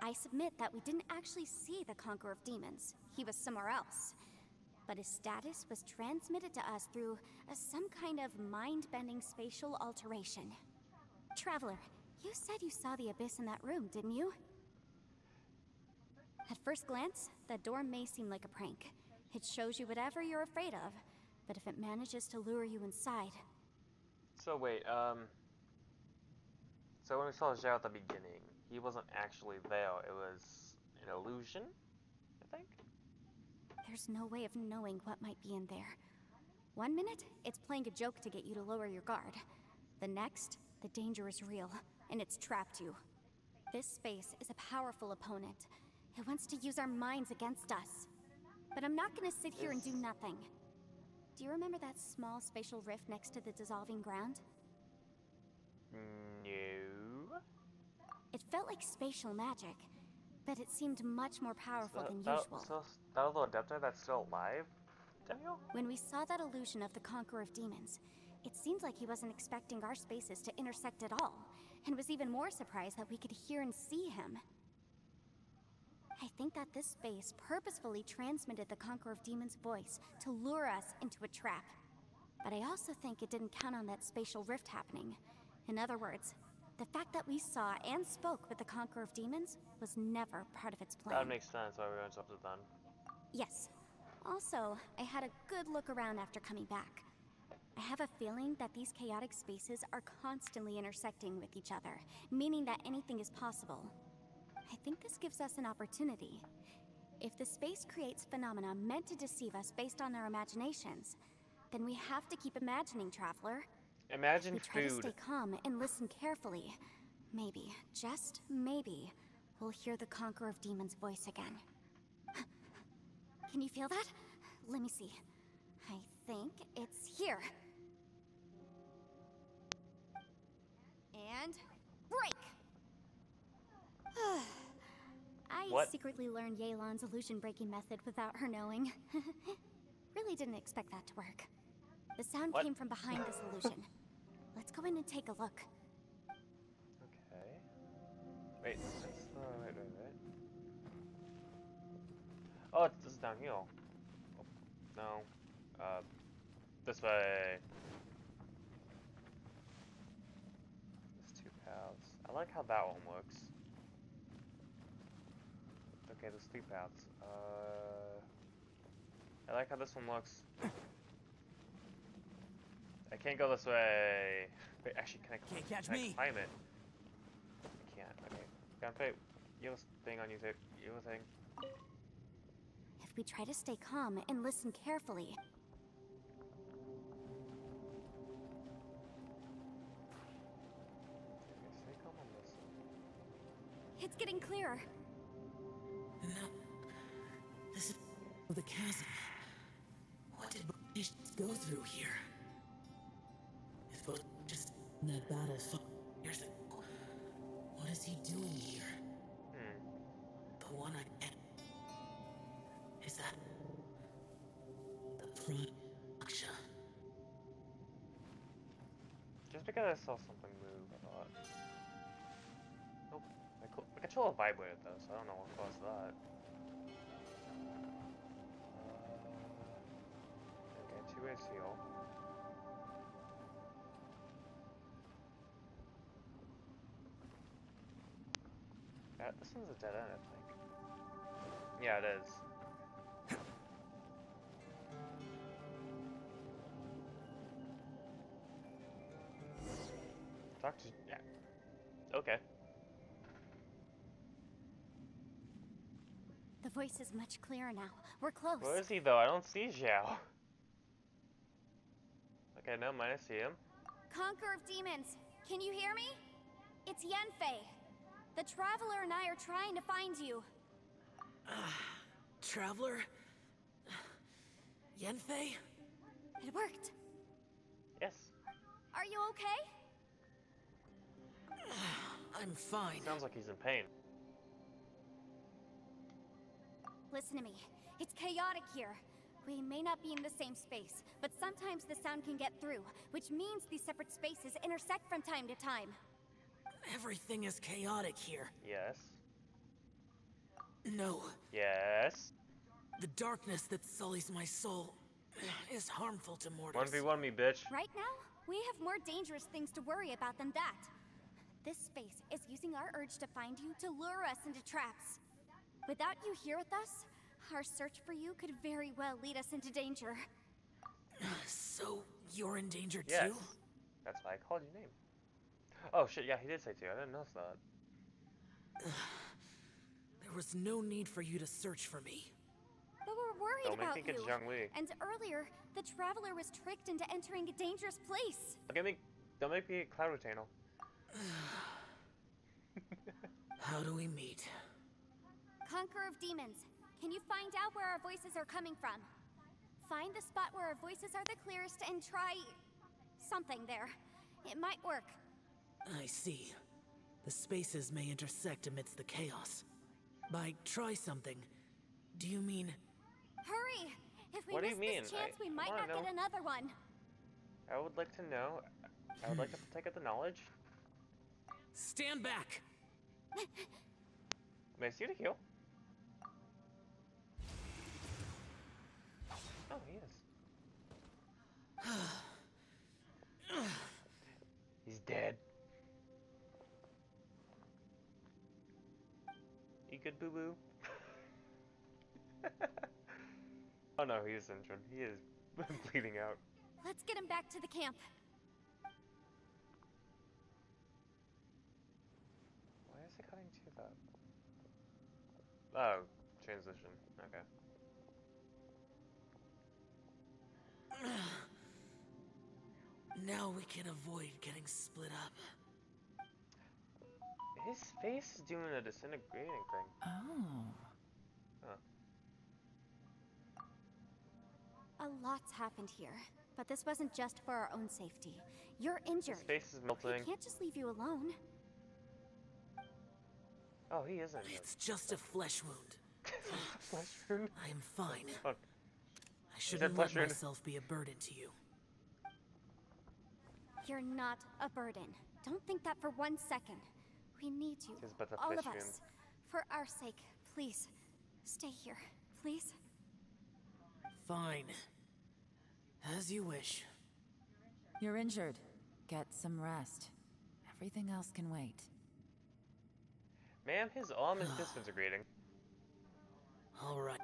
I submit that we didn't actually see the Conqueror of Demons. He was somewhere else. But his status was transmitted to us through some kind of mind-bending spatial alteration. Traveler, you said you saw the abyss in that room, didn't you? At first glance, that door may seem like a prank. It shows you whatever you're afraid of, but if it manages to lure you inside... So wait, so when we saw Zhao at the beginning, he wasn't actually there. It was an illusion, I think? There's no way of knowing what might be in there. One minute, it's playing a joke to get you to lower your guard. The next, the danger is real, and it's trapped you. This space is a powerful opponent. It wants to use our minds against us. But I'm not gonna sit here and do nothing. Do you remember that small spatial rift next to the dissolving ground? No. It felt like spatial magic, but it seemed much more powerful than usual. So that little adapter that's still alive, Daniel? When we saw that illusion of the Conqueror of Demons, it seemed like he wasn't expecting our spaces to intersect at all, and was even more surprised that we could hear and see him. I think that this space purposefully transmitted the Conqueror of Demons' voice to lure us into a trap. But I also think it didn't count on that spatial rift happening. In other words, the fact that we saw and spoke with the Conqueror of Demons was never part of its plan. That makes sense why we interrupted then. Yes. Also, I had a good look around after coming back. I have a feeling that these chaotic spaces are constantly intersecting with each other, meaning that anything is possible. I think this gives us an opportunity. If the space creates phenomena meant to deceive us based on our imaginations, then we have to keep imagining, Traveler. Imagine If we try to food. stay calm and listen carefully, maybe, just maybe, we'll hear the Conqueror of Demons' voice again. Can you feel that? Let me see. I think it's here. And break! I What? secretly learned Yelan's illusion-breaking method without her knowing. Really didn't expect that to work. The sound What? came from behind this illusion. Let's go in and take a look. Okay. Wait, that's the wait. Oh, this is downhill. Oh, no. This way. There's two paths. I like how that one looks. Okay, there's three paths. I like how this one looks. I can't go this way. Wait, actually, can I climb it? I can't. Okay. Gotta put your thing on YouTube. Your thing. If we try to stay calm and listen carefully... Okay, stay calm on this. It's getting clearer. No. This is the chasm. What did British go through here? If it was just in that battle 5 years ago, what is he doing here? The one I met. Is that the Prime Aksha? Just because I saw something move, I thought. Nope. My controller vibrated though, so I don't know what caused that. Okay, two-way seal. Yeah, this one's a dead end, I think. Yeah, it is. Talk to... yeah. Okay. The voice is much clearer now. We're close. Where is he though? I don't see Zhao. Okay, no, I see him. Conqueror of Demons, can you hear me? It's Yanfei. The Traveler and I are trying to find you. Traveler? Yanfei? It worked. Yes. Are you okay? I'm fine. Sounds like he's in pain. Listen to me. It's chaotic here. We may not be in the same space, but sometimes the sound can get through, which means these separate spaces intersect from time to time. Everything is chaotic here. Yes. No. Yes. The darkness that sullies my soul is harmful to mortals. 1v1 me, bitch. Right now, we have more dangerous things to worry about than that. This space is using our urge to find you to lure us into traps. Without you here with us, our search for you could very well lead us into danger. So, you're in danger too? Yes. That's why I called your name. Oh shit, yeah, he did say too. I didn't notice that. There was no need for you to search for me. But we're worried Don't make about me get you. Zhongli. And earlier, the Traveler was tricked into entering a dangerous place. Don't make me Cloud Retainal. How do we meet? Conqueror of Demons, can you find out where our voices are coming from? Find the spot where our voices are the clearest and try something there. It might work. I see. The spaces may intersect amidst the chaos. By try something, do you mean... Hurry! If we What do miss you mean? this chance, we might wanna not get another one. I would like to know. I would like to take the knowledge. Stand back! May I see the heal? Oh, he is. He's dead. You good, boo boo? Oh no, he is injured. He is bleeding out. Let's get him back to the camp. Why is it cutting to that? Oh, transition. Okay. Now we can avoid getting split up. His face is doing a disintegrating thing. Oh. Huh. A lot's happened here, but this wasn't just for our own safety. You're injured. His face is melting. We can't just leave you alone. Oh, he is injured. It's just a flesh wound. Flesh wound? I am fine. Oh. I shouldn't flesh let wound? myself be a burden to you. You're not a burden. Don't think that for 1 second. We need you, Tis but a all flesh of us. wound. For our sake, please, stay here, please. Fine. As you wish. You're injured. Get some rest. Everything else can wait. Ma'am, his arm is disintegrating. All right.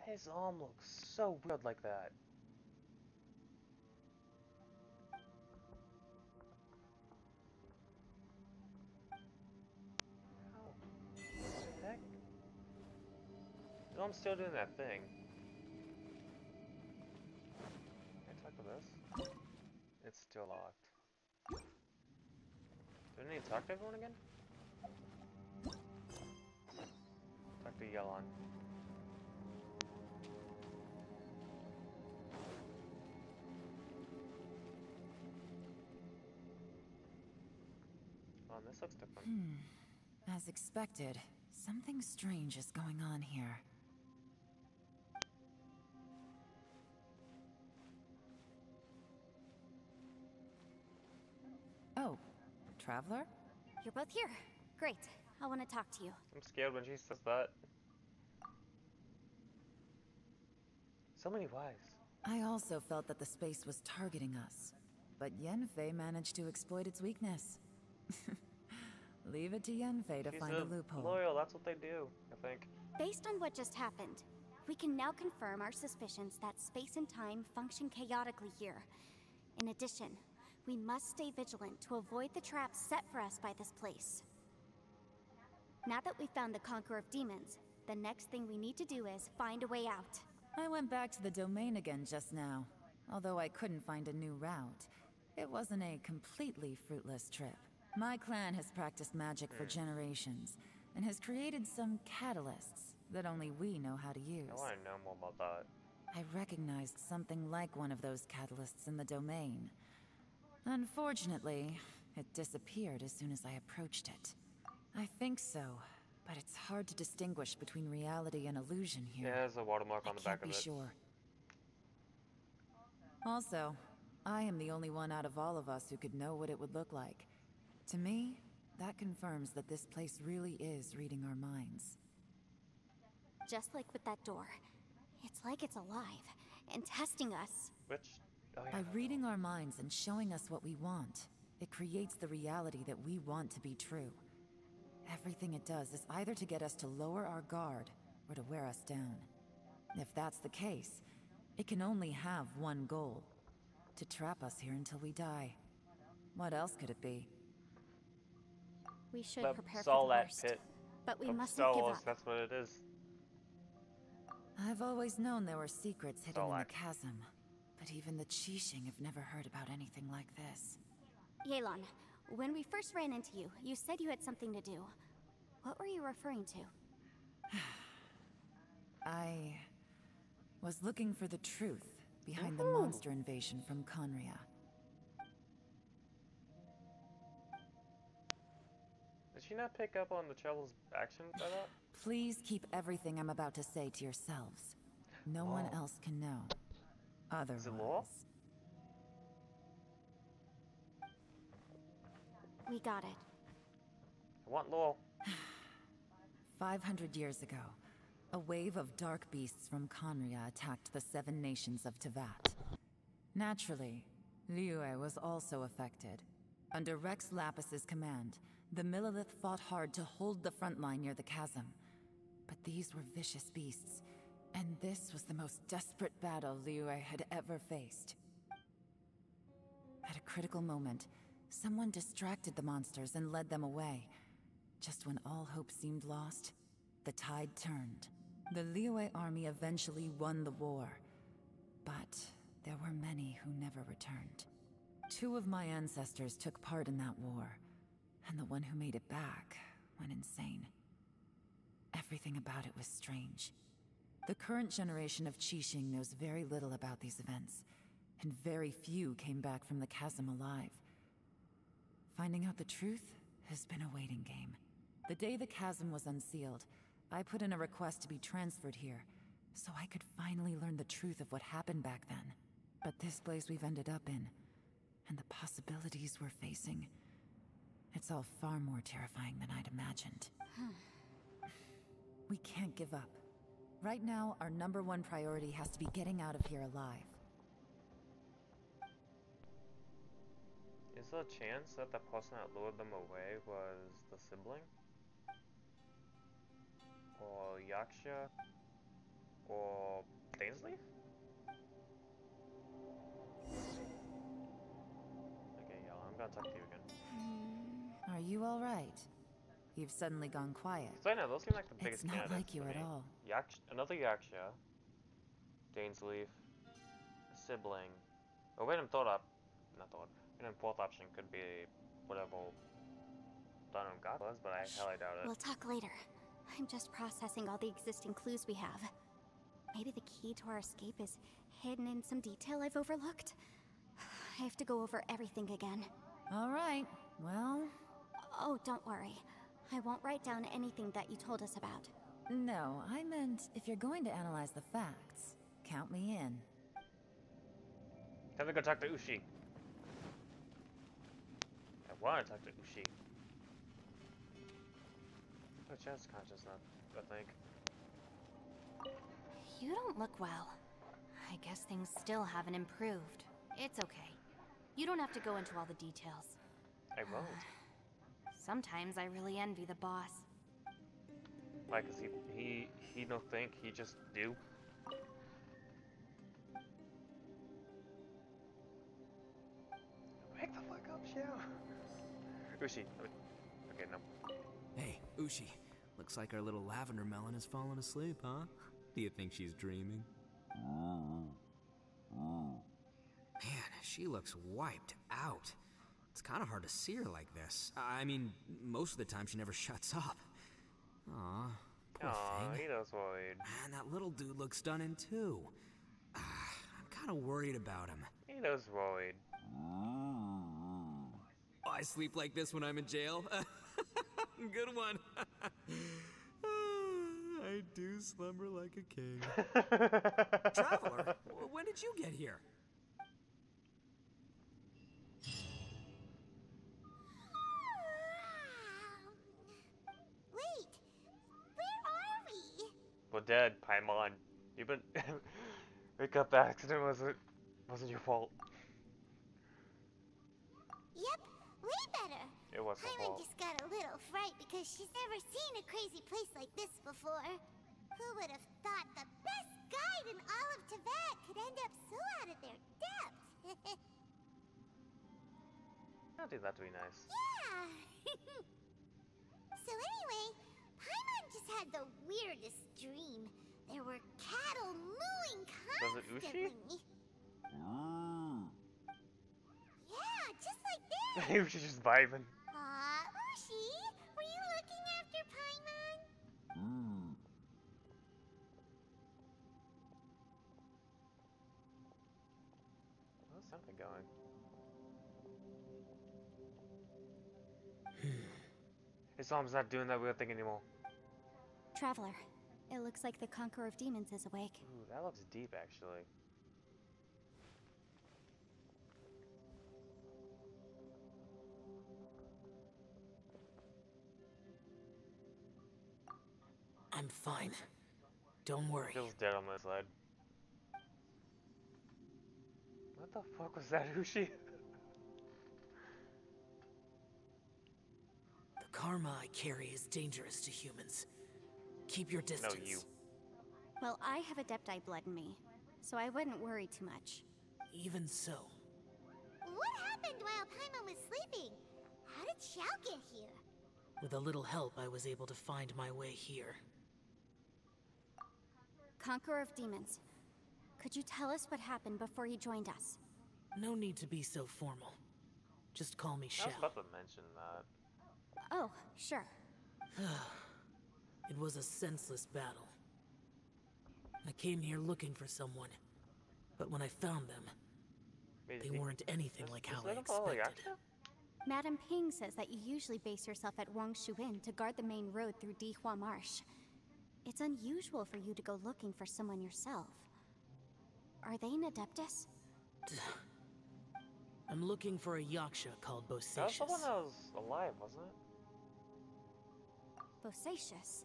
His arm looks so weird like that. How the heck? His arm's still doing that thing. Can I talk to this? It's still locked. Do I need to talk to everyone again? Talk to Yelan. Oh, and this looks different. As expected, something strange is going on here. Oh, Traveler? You're both here. Great. I want to talk to you. I'm scared when she says that. So many whys. I also felt that the space was targeting us, but Yanfei managed to exploit its weakness. Leave it to Yanfei to She's find a loophole. loyal, that's what they do, I think. Based on what just happened, we can now confirm our suspicions that space and time function chaotically here. In addition, We must stay vigilant to avoid the traps set for us by this place. Now that we've found the Conqueror of Demons, the next thing we need to do is find a way out. I went back to the domain again just now. Although I couldn't find a new route, it wasn't a completely fruitless trip. My clan has practiced magic for generations, and has created some catalysts that only we know how to use. I want to know more about that. I recognized something like one of those catalysts in the domain. Unfortunately, it disappeared as soon as I approached it. I think so, but it's hard to distinguish between reality and illusion here. Yeah, there's a watermark on the back of it. I can't be sure. Also, I am the only one out of all of us who could know what it would look like. To me, that confirms that this place really is reading our minds. Just like with that door. It's like it's alive and testing us. Which? Oh, yeah. By reading our minds and showing us what we want, it creates the reality that we want to be true. Everything it does is either to get us to lower our guard or to wear us down. If that's the case, it can only have one goal: to trap us here until we die. What else could it be? We should But prepare Saw for the that worst, pit but we of mustn't Star give Wars, up. that's what it is. I've always known there were secrets hidden in the Solak. chasm, but even the Qixing have never heard about anything like this. Yelan, when we first ran into you, you said you had something to do. What were you referring to? I was looking for the truth behind the monster invasion from Conria. Did she not pick up on the Travel's action by that? Please keep everything I'm about to say to yourselves. No one else can know. Otherwise... Is it law? We got it. I want law. 500 years ago, a wave of dark beasts from Conria attacked the 7 nations of Tevat. Naturally, Liyue was also affected. Under Rex Lapis's command, the Millelith fought hard to hold the front line near the chasm. But these were vicious beasts, and this was the most desperate battle Liyue had ever faced. At a critical moment, someone distracted the monsters and led them away. Just when all hope seemed lost, the tide turned. The Liyue army eventually won the war, but there were many who never returned. 2 of my ancestors took part in that war, and the one who made it back went insane. Everything about it was strange. The current generation of Qixing knows very little about these events, and very few came back from the chasm alive. Finding out the truth has been a waiting game. The day the chasm was unsealed, I put in a request to be transferred here, so I could finally learn the truth of what happened back then. But this place we've ended up in, and the possibilities we're facing, it's all far more terrifying than I'd imagined. We can't give up. Right now, our #1 priority has to be getting out of here alive. Is there a chance that the person that lured them away was the sibling? Or Yaksha? Or Dainsleif? Okay, yeah, I'm gonna talk to you again. Are you alright? You've suddenly gone quiet. So I know, those seem like the biggest It's not candidates like you to at me. all. Another Yaksha. Dainsleif. A sibling. A random random 4th option could be whatever Dunham God was, but I highly doubt it. We'll talk later. I'm just processing all the existing clues we have. Maybe the key to our escape is hidden in some detail I've overlooked. I have to go over everything again. Alright, well... Oh, don't worry. I won't write down anything that you told us about. No, I meant if you're going to analyze the facts, count me in. Time to go talk to Ushi. I want to talk to Ushi. Oh, chance consciousness, I think. You don't look well. I guess things still haven't improved. It's okay. You don't have to go into all the details. I won't. Sometimes I really envy the boss. Why? Cause he don't think, he just do. Wake the Xiao. Ushi. Okay, no. Hey, Ushi. Looks like our little lavender melon has fallen asleep, huh? Do you think she's dreaming? Man, she looks wiped out. It's kind of hard to see her like this. I mean, most of the time she never shuts up. Aw, poor thing. He does worried. Man, that little dude looks stunning too. I'm kind of worried about him. He does worried. Oh, I sleep like this when I'm in jail. Good one. I do slumber like a king. Traveler, when did you get here? Wait, where are we? We're dead, Paimon. You've been. Wake up! The accident wasn't your fault. Yep, way better. It was her Paimon fault. just got a little fright because she's never seen a crazy place like this before. Who would have thought the best guide in all of Teyvat could end up so out of their depth? I'll do that to be nice. Yeah. So anyway, Paimon just had the weirdest dream. There were cattle mooing Was it Ushi? constantly. Yeah, just like this. Ushi's just vibing. Ushi, were you looking after Paimon? How's something going? His arm's not doing that weird thing anymore. Traveler, it looks like the Conqueror of Demons is awake. Ooh, that looks deep, actually. I'm fine. Don't worry. Feels dead on this side. What the fuck was that, Ushi? The karma I carry is dangerous to humans. Keep your distance. No, you. Well, I have Adepti blood in me, so I wouldn't worry too much. Even so, What happened while Paimon was sleeping? How did Xiao get here? with a little help, I was able to find my way here. Conqueror of Demons, could you tell us what happened before you joined us? No need to be so formal. Just call me I was Xiao. about to mention that. Oh, sure. It was a senseless battle. I came here looking for someone, but when I found them, Wait, they weren't anything like how I Little Follow expected. Yaksha? Madame Ping says that you usually base yourself at Wangshu Inn to guard the main road through Dihua Marsh. It's unusual for you to go looking for someone yourself. Are they an Adeptus? I'm looking for a Yaksha called That was the one Bosacius. that was alive, wasn't it? Bosacius?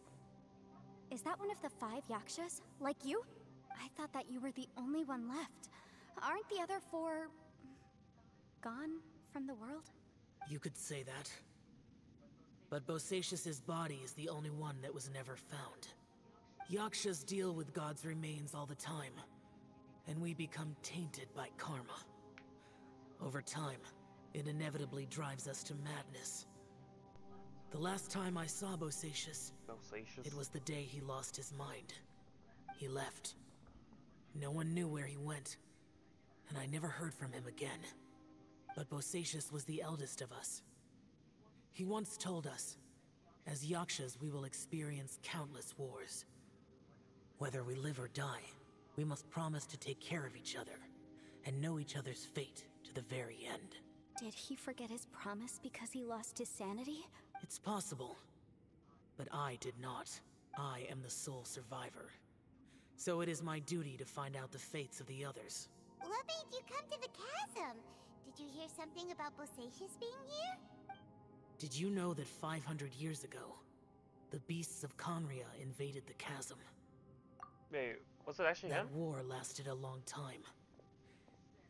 Is that one of the 5 Yakshas? Like you? I thought that you were the only one left. Aren't the other 4... gone from the world? You could say that. But Bosacius's body is the only one that was never found. Yakshas deal with God's remains all the time, and we become tainted by karma. Over time, it inevitably drives us to madness. The last time I saw Bosacius, it was the day he lost his mind. He left. No one knew where he went, and I never heard from him again. But Bosacius was the eldest of us. He once told us, as Yakshas we will experience countless wars. Whether we live or die, we must promise to take care of each other, and know each other's fate to the very end. Did he forget his promise because he lost his sanity? It's possible, but I did not. I am the sole survivor. So it is my duty to find out the fates of the others. What made you come to the chasm? Did you hear something about Bosacius being here? Did you know that 500 years ago, the beasts of Conria invaded the chasm? Wait, was it actually him? That war lasted a long time.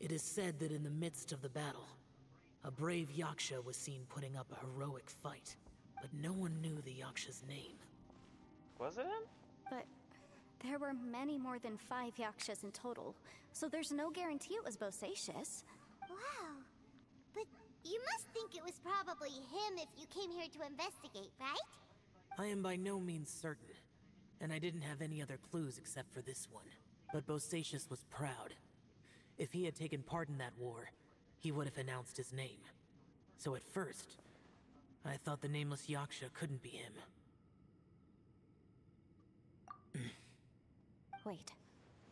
It is said that in the midst of the battle, a brave Yaksha was seen putting up a heroic fight, but no one knew the Yaksha's name. Was it him? But there were many more than 5 Yakshas in total, so there's no guarantee it was Bosacius. Wow. But You must think it was probably him if you came here to investigate, right? I am by no means certain, and I didn't have any other clues except for this one. But Bosacius was proud. If he had taken part in that war, he would have announced his name. So at first, I thought the nameless Yaksha couldn't be him. Wait,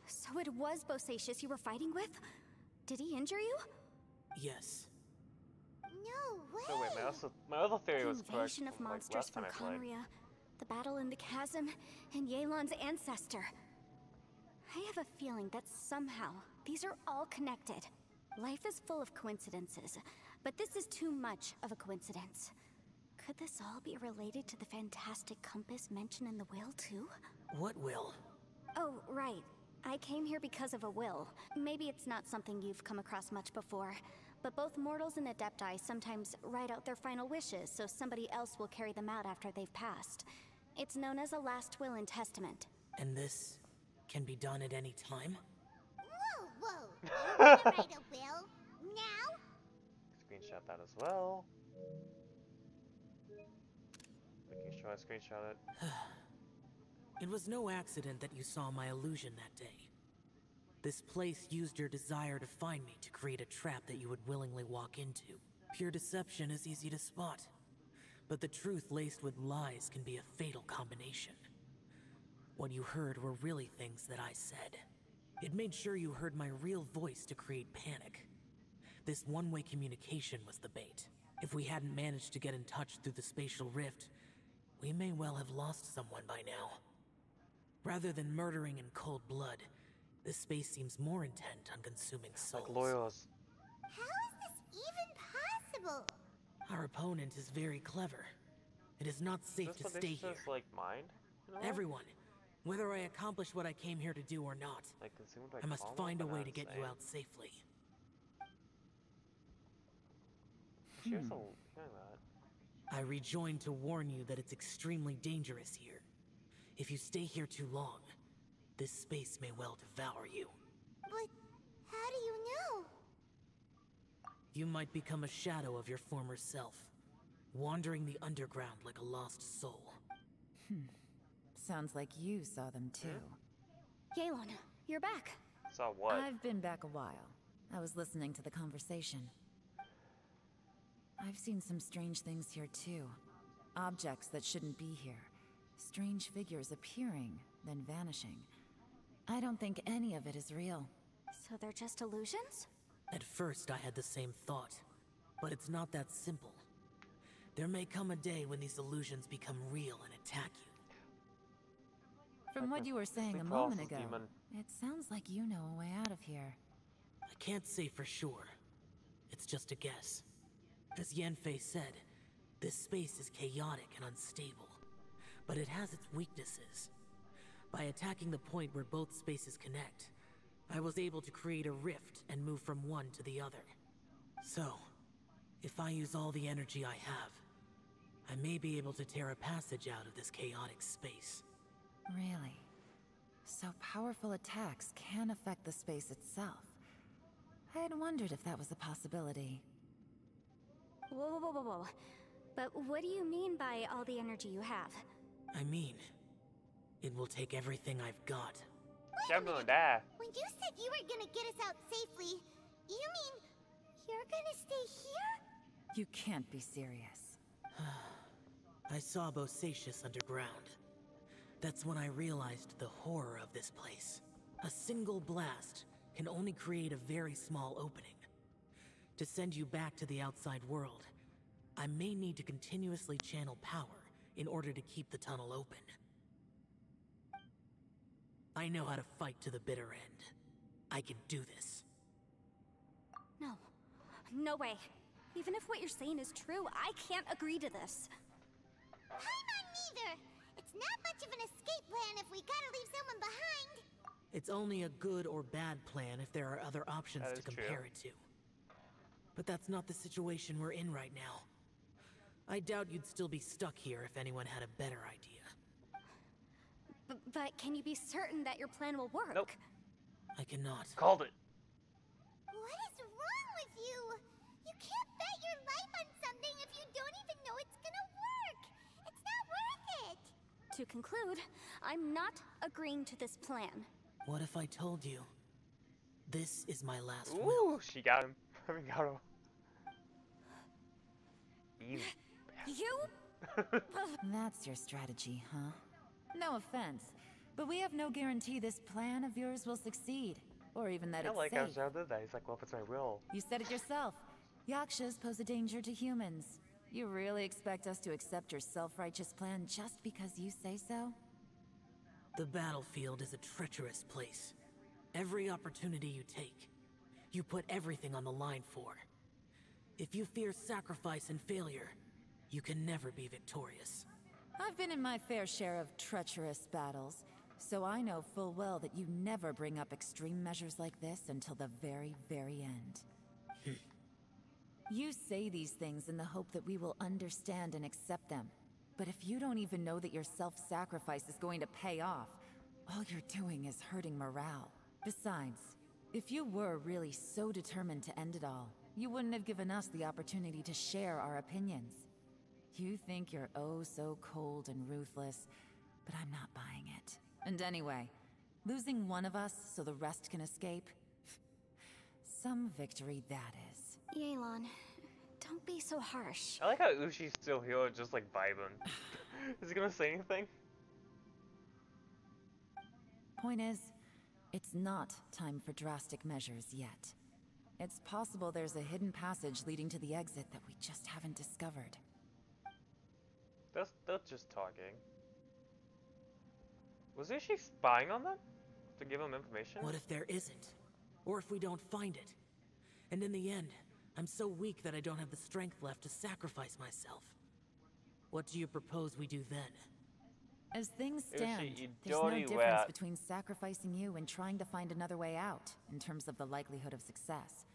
so it was Bosacius you were fighting with? Did he injure you? Yes. No way! So wait, my other theory The was correct invasion of from, like, monsters last from time I played. Conria, the battle in the chasm, and Yelan's ancestor. I have a feeling that somehow these are all connected. Life is full of coincidences, but this is too much of a coincidence. Could this all be related to the fantastic compass mentioned in the will, too? What will? Oh, right. I came here because of a will. Maybe it's not something you've come across much before, but both mortals and adepti sometimes write out their final wishes so somebody else will carry them out after they've passed. It's known as a last will and testament. And this can be done at any time? Whoa, whoa! You wanna write a will? Now? Screenshot that as well. Making sure I screenshot it. It was no accident that you saw my illusion that day. This place used your desire to find me to create a trap that you would willingly walk into. Pure deception is easy to spot, but the truth laced with lies can be a fatal combination. What you heard were really things that I said. It made sure you heard my real voice to create panic. This one-way communication was the bait. If we hadn't managed to get in touch through the spatial rift, we may well have lost someone by now. Rather than murdering in cold blood, this space seems more intent on consuming souls. Like loyals. How is this even possible? Our opponent is very clever. It is not safe Is to this what stay they here. just, like, mind? in a way? Everyone, whether I accomplish what I came here to do or not, Like consumed by I must calm, find a but way not to get you insane. out safely. She was so hearing that. I rejoined to warn you that it's extremely dangerous here. If you stay here too long, this space may well devour you. But how do you know? You might become a shadow of your former self, wandering the underground like a lost soul. Sounds like you saw them too. Yelan, you're back. Saw what? I've been back a while. I was listening to the conversation. I've seen some strange things here too. Objects that shouldn't be here. Strange figures appearing, then vanishing. I don't think any of it is real. So they're just illusions? At first, I had the same thought, but it's not that simple. There may come a day when these illusions become real and attack you. From what you were saying a Think moment Colossus ago, Demon. it sounds like you know a way out of here. I can't say for sure. It's just a guess. As Yanfei said, this space is chaotic and unstable, but it has its weaknesses. By attacking the point where both spaces connect, I was able to create a rift and move from one to the other. So, if I use all the energy I have, I may be able to tear a passage out of this chaotic space. Really? So powerful attacks can affect the space itself. I had wondered if that was a possibility. Whoa, whoa, whoa, whoa, whoa. But what do you mean by all the energy you have? I mean, it will take everything I've got. I'm gonna die. When you said you were gonna get us out safely, you mean you're gonna stay here? You can't be serious. I saw Bosacius underground. That's when I realized the horror of this place. A single blast can only create a very small opening. To send you back to the outside world, I may need to continuously channel power in order to keep the tunnel open. I know how to fight to the bitter end. I can do this. No. No way. Even if what you're saying is true, I can't agree to this. I'm not neither. It's not much of an escape plan if we gotta leave someone behind. It's only a good or bad plan if there are other options That to is true. compare it to. But that's not the situation we're in right now. I doubt you'd still be stuck here if anyone had a better idea. But can you be certain that your plan will work? Nope. I cannot. Called it. What is wrong with you? You can't bet your life on something if you don't even know it's gonna work? It's not worth it. To conclude, I'm not agreeing to this plan. What if I told you this is my last will? Ooh, she got him. I mean, got him. You? That's your strategy, huh? No offense, but we have no guarantee this plan of yours will succeed, or even that I it's like safe. how Zhao did that. He's like, well, if it's my will. You said it yourself. Yakshas pose a danger to humans. You really expect us to accept your self-righteous plan just because you say so? The battlefield is a treacherous place. Every opportunity you take, you put everything on the line for. If you fear sacrifice and failure, you can never be victorious. I've been in my fair share of treacherous battles, so I know full well that you never bring up extreme measures like this until the very, very end. You say these things in the hope that we will understand and accept them. But if you don't even know that your self-sacrifice is going to pay off, all you're doing is hurting morale. Besides, if you were really so determined to end it all, you wouldn't have given us the opportunity to share our opinions. You think you're oh so cold and ruthless, but I'm not buying it. And anyway, losing one of us so the rest can escape? Some victory that is. Yelan, don't be so harsh. I like how Ushi's still here, just like vibing. Is he gonna say anything? Point is, it's not time for drastic measures yet. It's possible there's a hidden passage leading to the exit that we just haven't discovered. They're just talking. Was Ushi spying on them? To give them information? What if there isn't? Or if we don't find it? And in the end, I'm so weak that I don't have the strength left to sacrifice myself. What do you propose we do then? As things stand, you there's no dirty difference rat. between sacrificing you and trying to find another way out, in terms of the likelihood of success.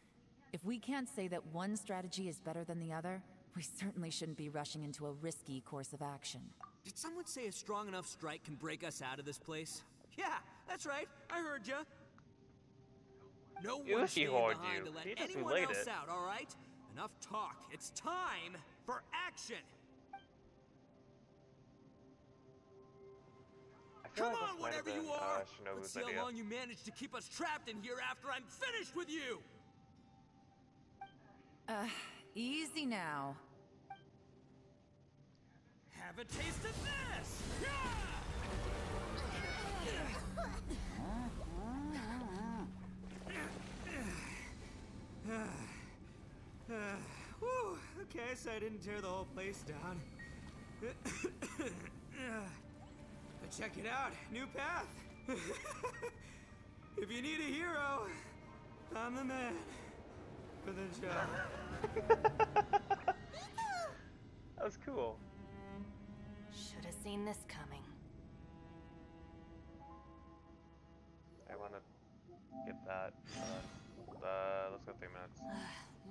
If we can't say that one strategy is better than the other, we certainly shouldn't be rushing into a risky course of action. Did someone say a strong enough strike can break us out of this place? Yeah, that's right. I heard ya. No one Yoshi stand heard behind you. to let He just anyone relayed else it. out, all right? Enough talk. It's time for action. I feel Come like on, this might have whatever been, you are. Shinobu's Let's see idea. how long you manage to keep us trapped in here after I'm finished with you. Easy now. Have a taste of this. Whew, okay, so I didn't tear the whole place down. But check it out, new path. If you need a hero, I'm the man for the job. That was cool. Should have seen this coming. I wanna get that. Let's go 3 minutes.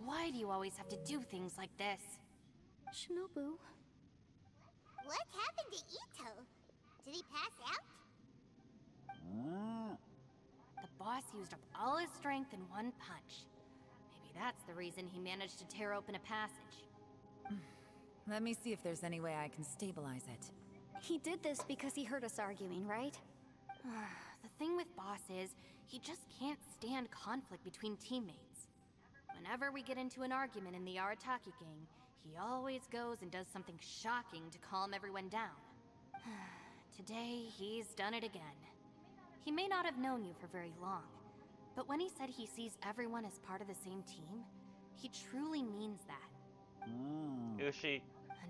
Why do you always have to do things like this? Shinobu. What happened to Ito? Did he pass out? The boss used up all his strength in one punch. Maybe that's the reason he managed to tear open a passage. Let me see if there's any way I can stabilize it. He did this because he heard us arguing, right? The thing with Boss is, he just can't stand conflict between teammates. Whenever we get into an argument in the Arataki gang, he always goes and does something shocking to calm everyone down. Today, he's done it again. He may not have known you for very long, but when he said he sees everyone as part of the same team, he truly means that. Ushi,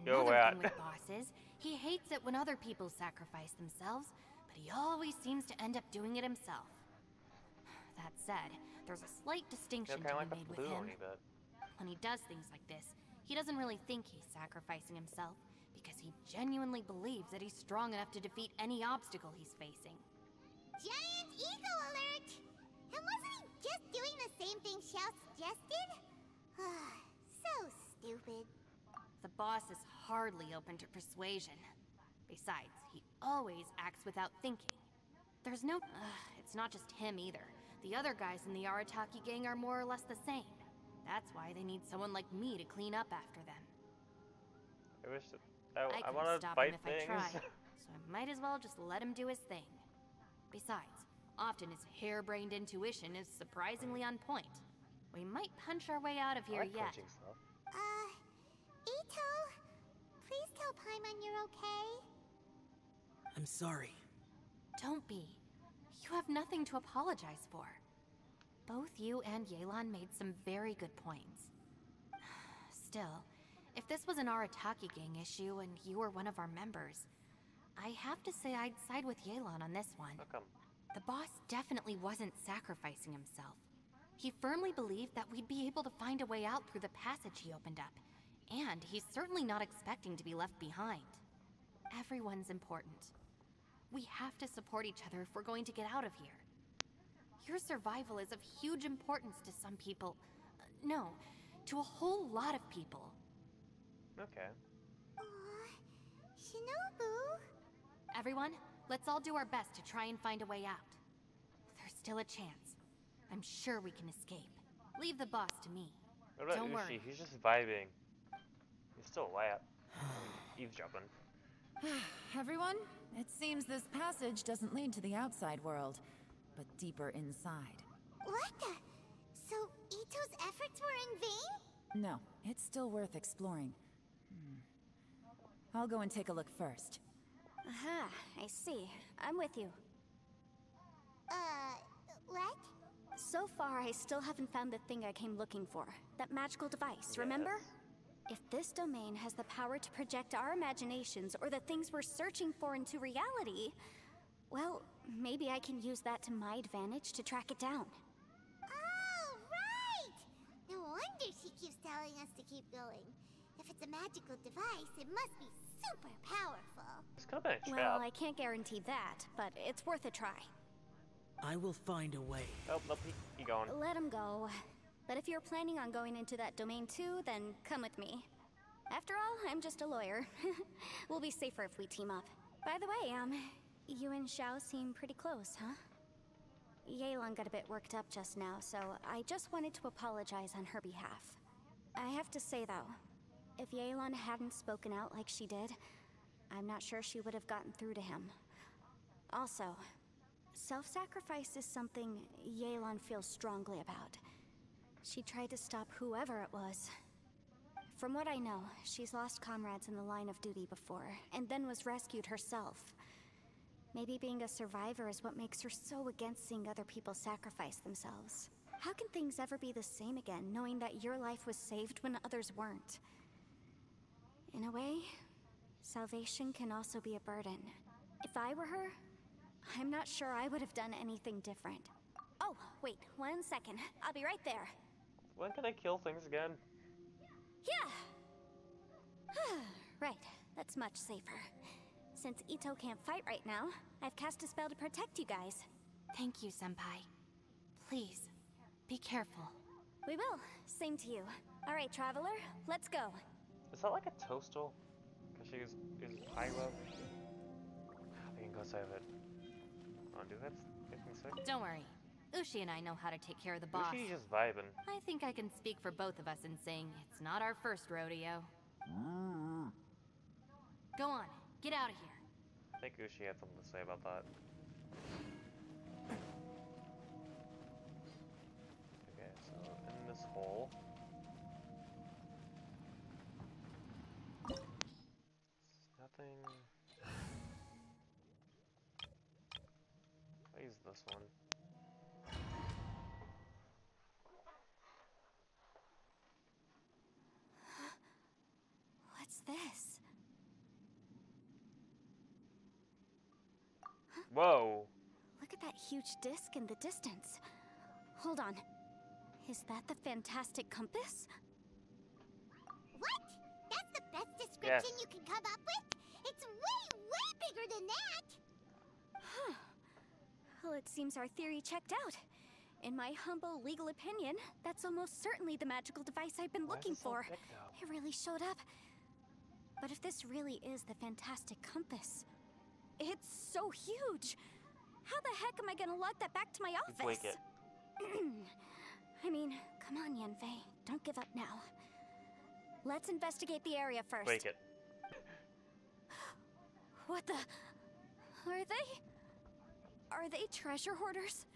yo, Another rat. thing with Boss is, he hates it when other people sacrifice themselves, but he always seems to end up doing it himself. That said, there's a slight distinction Kinda to like be the made with blue him. one he did. When he does things like this, he doesn't really think he's sacrificing himself, because he genuinely believes that he's strong enough to defeat any obstacle he's facing. Giant ego alert! And wasn't he just doing the same thing Xiao suggested? So stupid. The boss is hardly open to persuasion. Besides, he always acts without thinking. There's no... it's not just him either. The other guys in the Arataki gang are more or less the same. That's why they need someone like me to clean up after them. I wish that I couldn't want to stop fight him if things. I tried, so I might as well just let him do his thing. Besides, often his harebrained intuition is surprisingly on point. We might punch our way out of here I like yet. punching stuff. Ito, please tell Paimon you're okay. I'm sorry. Don't be. You have nothing to apologize for. Both you and Yelan made some very good points. Still, if this was an Arataki gang issue and you were one of our members, I have to say I'd side with Yelan on this one. How come? The boss definitely wasn't sacrificing himself. He firmly believed that we'd be able to find a way out through the passage he opened up, and he's certainly not expecting to be left behind. Everyone's important. We have to support each other if we're going to get out of here. Your survival is of huge importance to some people. No, to a whole lot of people. Okay. Shinobu? Everyone, let's all do our best to try and find a way out. There's still a chance. I'm sure we can escape. Leave the boss to me. What about Don't Ushi? worry. He's just vibing. He's still alive. Eavesdropping. Everyone, it seems this passage doesn't lead to the outside world, but deeper inside. What the? So Ito's efforts were in vain? No, it's still worth exploring. I'll go and take a look first. Aha, I see. I'm with you. What? So far, I still haven't found the thing I came looking for. That magical device, remember? If this domain has the power to project our imaginations or the things we're searching for into reality, well, maybe I can use that to my advantage to track it down. Oh, right! No wonder she keeps telling us to keep going. If it's a magical device, it must be super powerful. This could have been a trap. Well, I can't guarantee that, but it's worth a try. I will find a way. Oh, nope, he gone. Let him go. But if you're planning on going into that domain too, then come with me. After all, I'm just a lawyer. We'll be safer if we team up. By the way, you and Xiao seem pretty close, huh? Yelan got a bit worked up just now, so I just wanted to apologize on her behalf. I have to say though, if Yelan hadn't spoken out like she did, I'm not sure she would have gotten through to him. Also, self-sacrifice is something Yelan feels strongly about. She tried to stop whoever it was. From what I know, she's lost comrades in the line of duty before, and then was rescued herself. Maybe being a survivor is what makes her so against seeing other people sacrifice themselves. How can things ever be the same again, knowing that your life was saved when others weren't? In a way, salvation can also be a burden. If I were her, I'm not sure I would have done anything different. Oh, wait, 1 second. I'll be right there. When can I kill things again? Yeah! Right, that's much safer. Since Ito can't fight right now, I've cast a spell to protect you guys. Thank you, Senpai. Please, be careful. We will. Same to you. All right, traveler, let's go. Is that like a toastal? Because she is pyro. I can go save it. Oh, do that anything sick? Don't worry. Ushi and I know how to take care of the boss. Ushi's just vibing. I think I can speak for both of us in saying it's not our first rodeo. Go on, get out of here. I think Ushi had something to say about that. Okay, so in this hole. Nothing. I'll use this one. What's this? Whoa! Look at that huge disc in the distance. Hold on. Is that the fantastic compass? What? That's the best description Yes. you can come up with? It's way, way bigger than that! Huh. Well, it seems our theory checked out. In my humble legal opinion, that's almost certainly the magical device I've been Why is looking it so for. big, though? It really showed up. But if this really is the fantastic compass, it's so huge. How the heck am I gonna lug that back to my office? Break it. I mean, come on, Yanfei. Don't give up now. Let's investigate the area first. Break it. What the? Are they? Are they treasure hoarders?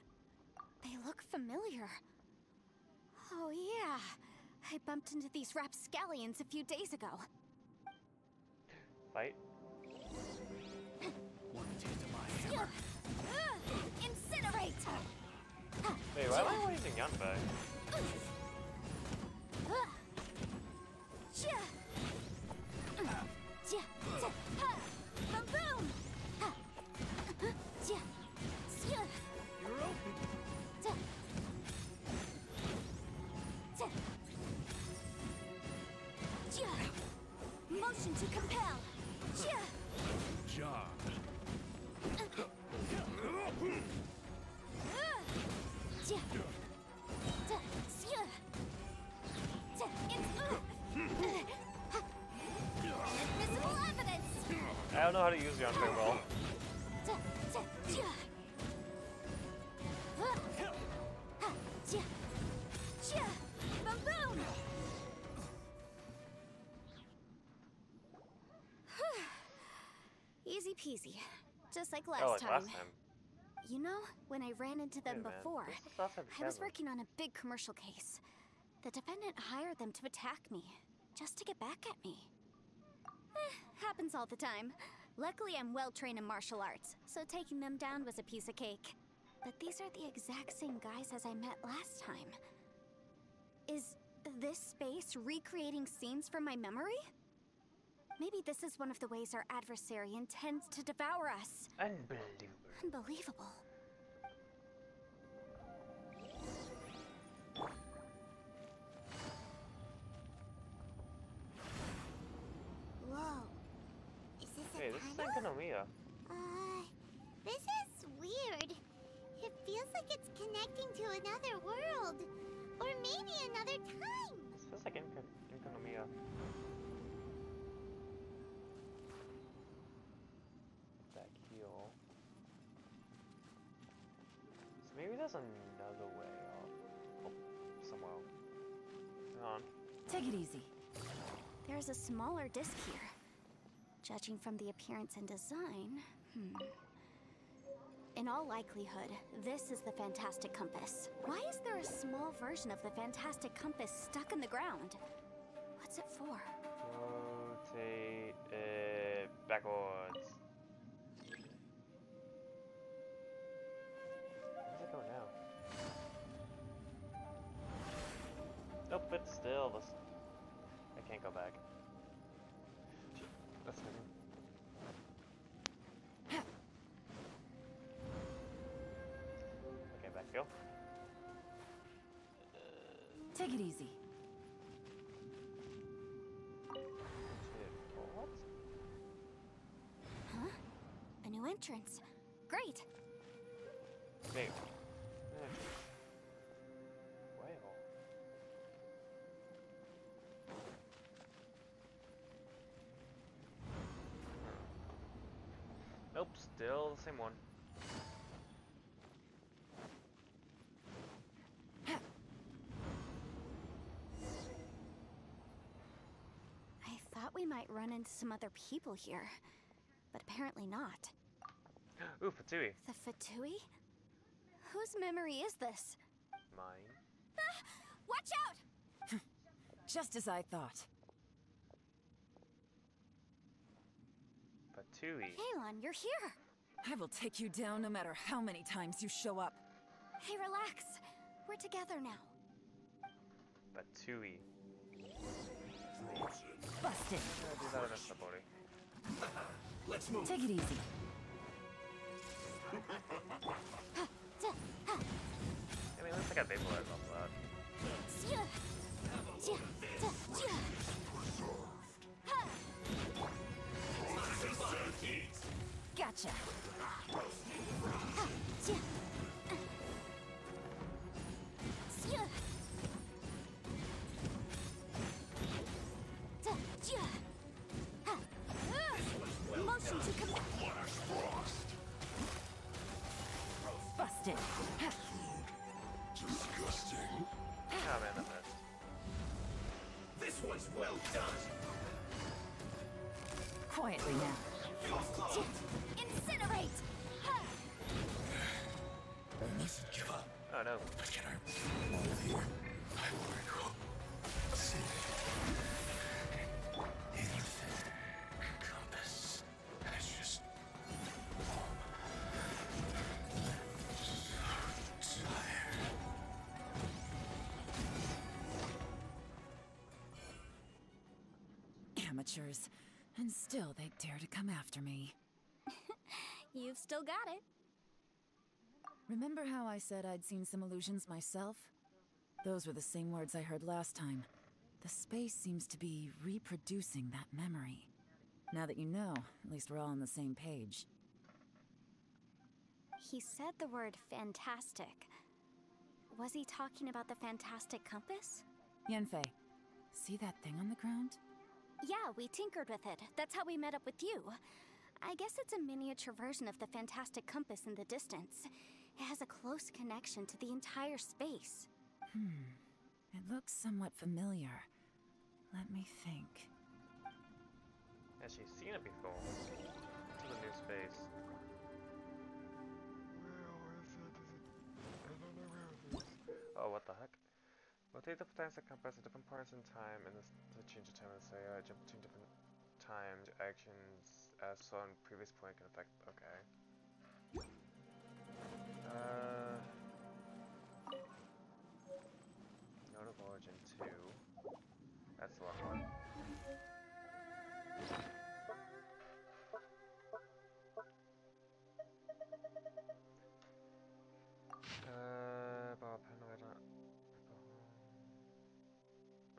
They look familiar. Oh yeah. I bumped into these rapscallions a few days ago. Fight. Want a taste of my hammer? Incinerate! Wait, why am I using Yanfei? Boom! You're open. Motion to compel. Job. Invisible evidence. I don't know how to use Yanfei well. Boom! Easy peasy. Just like last Oh, like time. last time. You know, when I ran into them Wait a minute. before, This is last time I was Kevin. working on a big commercial case. The defendant hired them to attack me, just to get back at me. Happens all the time. Luckily, I'm well trained in martial arts, so taking them down was a piece of cake. But these are the exact same guys as I met last time. Is this space recreating scenes from my memory? Maybe this is one of the ways our adversary intends to devour us. Unbelievable. Unbelievable. Whoa. Is this a Hey, this is tunnel? Enkanomiya. This is weird. It feels like it's connecting to another world. Or maybe another time. This feels like Enkanomiya. That keel. So maybe there's another way off. Oh, somewhere. Hang on. Take it easy. There's a smaller disc here. Judging from the appearance and design, in all likelihood, this is the Fantastic Compass. Why is there a small version of the Fantastic Compass stuck in the ground? What's it for? Rotate it backwards. Where's it going now? Nope, it's still this. I can't go back. That's me. Okay, back go. Take it easy. What? Huh? A new entrance. Great. Wait. Huevo. Nope, still the same one. I thought we might run into some other people here, but apparently not. Ooh, Fatui. The Fatui? Whose memory is this? Mine. Watch out! Just as I thought. Fatui. Kalon, you're here! I will take you down no matter how many times you show up. Hey, relax. We're together now. Fatui. Busted. I'm gonna do that in a Sabori. Let's move. Take it easy. I mean, at least I got vaporized off that. Gotcha. Motion to come. Busted. Disgusting. Oh man, that missed. quietly now. Incinerate! I mustn't give up. Oh no. But can I live here? I will see. Ancient compass. It's just so tired. Amateurs. And still they dare to come after me. You've still got it. Remember how I said I'd seen some illusions myself? Those were the same words I heard last time. The space seems to be reproducing that memory. Now that you know, at least we're all on the same page. He said the word fantastic. Was he talking about the fantastic compass? Yanfei, see that thing on the ground? Yeah, we tinkered with it. That's how we met up with you. I guess it's a miniature version of the fantastic compass in the distance. It has a close connection to the entire space. It looks somewhat familiar. Let me think. Has she seen it before? To the new space. Oh, what the heck? Rotate the fantastic compass at different points in time and to change the time of the area. Jump between different times. Actions as saw in previous point can affect. Okay. Node of origin 2. That's the wrong one.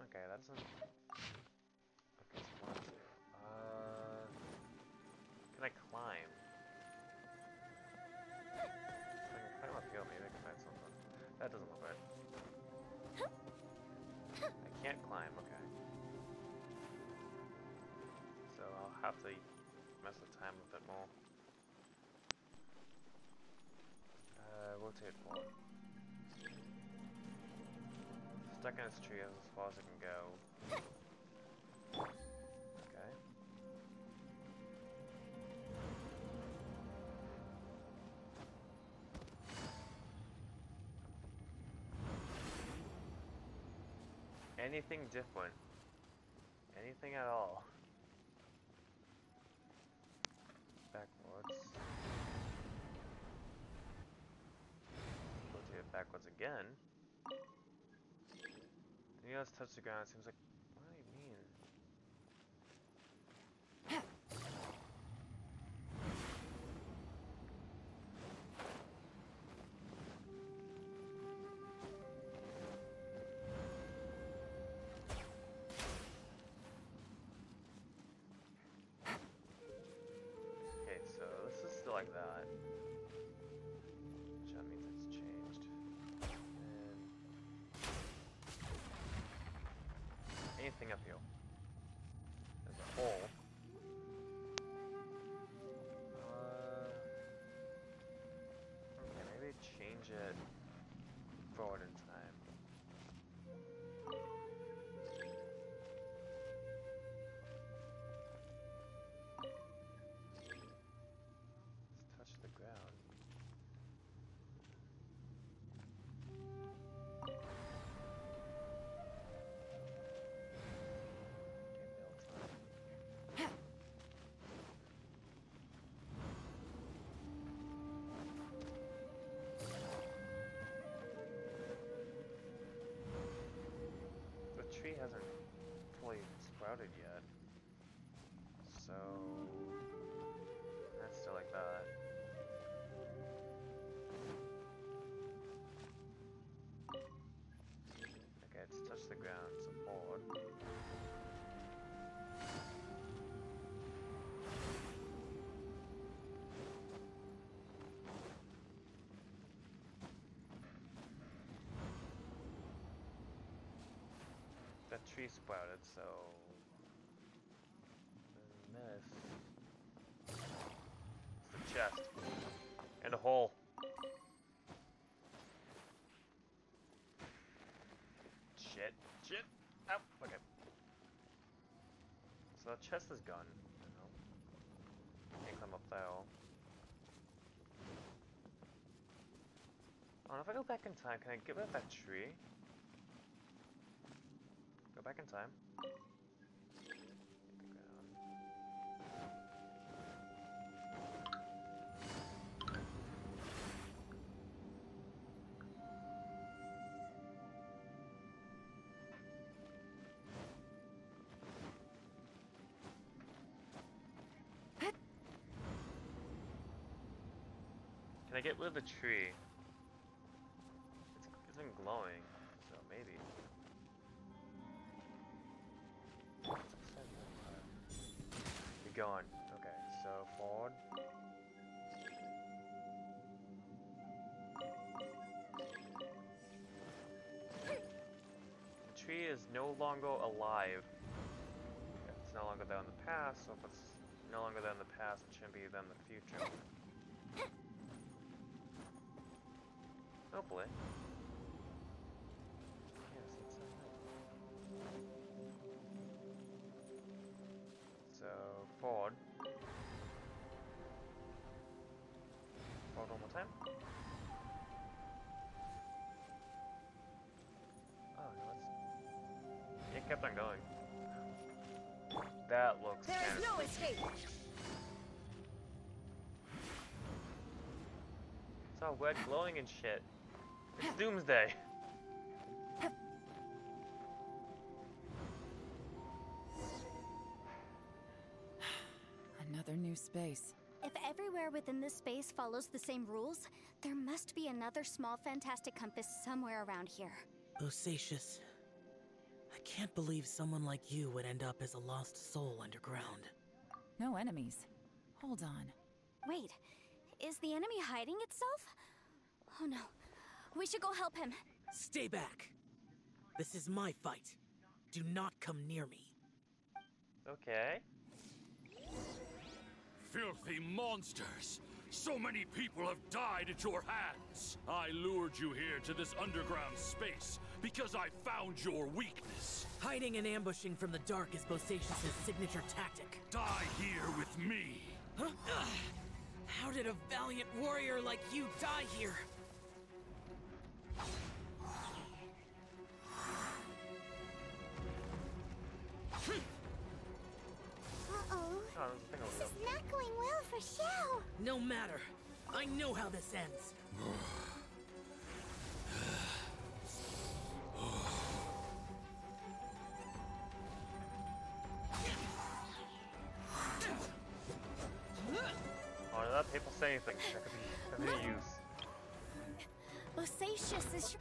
Okay, that's not. Okay, so one, two. Can I climb? I can climb uphill, maybe I can find something. That doesn't look right. I can't climb, okay. So I'll have to mess with time a bit more. Rotate forward. Stuck in this tree as far as I can go. Okay. Anything different? Anything at all? Backwards. Rotate backwards again. Then you just touch the ground, it seems like... What do you mean? Okay, so this is still like that. Which that means it's changed. And... anything up here. There's a hole. Okay, maybe change it forward in time. Let's touch the ground. The tree hasn't fully sprouted yet, so that's still like that. Okay, it's touched the ground, so forward. That tree sprouted, so and this is the chest and a hole. Shit! Oh, okay. So the chest is gone. I don't know. Oh, if I go back in time, can I get rid of that tree? Go back in time. Can I get rid of the tree? It's been glowing, so maybe. Be gone. Okay, so forward. The tree is no longer alive. It's no longer there in the past, so if it's no longer there in the past, it shouldn't be there in the future. Hopefully. Yes, it's so forward. Forward one more time. Oh, no, it kept on going. That looks There is no escape! It's all red glowing and shit. It's Doomsday. Another new space. If everywhere within this space follows the same rules, there must be another small fantastic compass somewhere around here. Bosacius, I can't believe someone like you would end up as a lost soul underground. No enemies. Hold on. Wait, is the enemy hiding itself? Oh no, we should go help him. Stay back. This is my fight. Do not come near me. Okay. Filthy monsters! So many people have died at your hands! I lured you here to this underground space because I found your weakness. Hiding and ambushing from the dark is Bosacius' signature tactic. Die here with me! Huh? How did a valiant warrior like you die here? Uh-oh. This is not going well for Xiao. No matter. I know how this ends. Oh, did that people say anything that could be of any use? Bosacius is...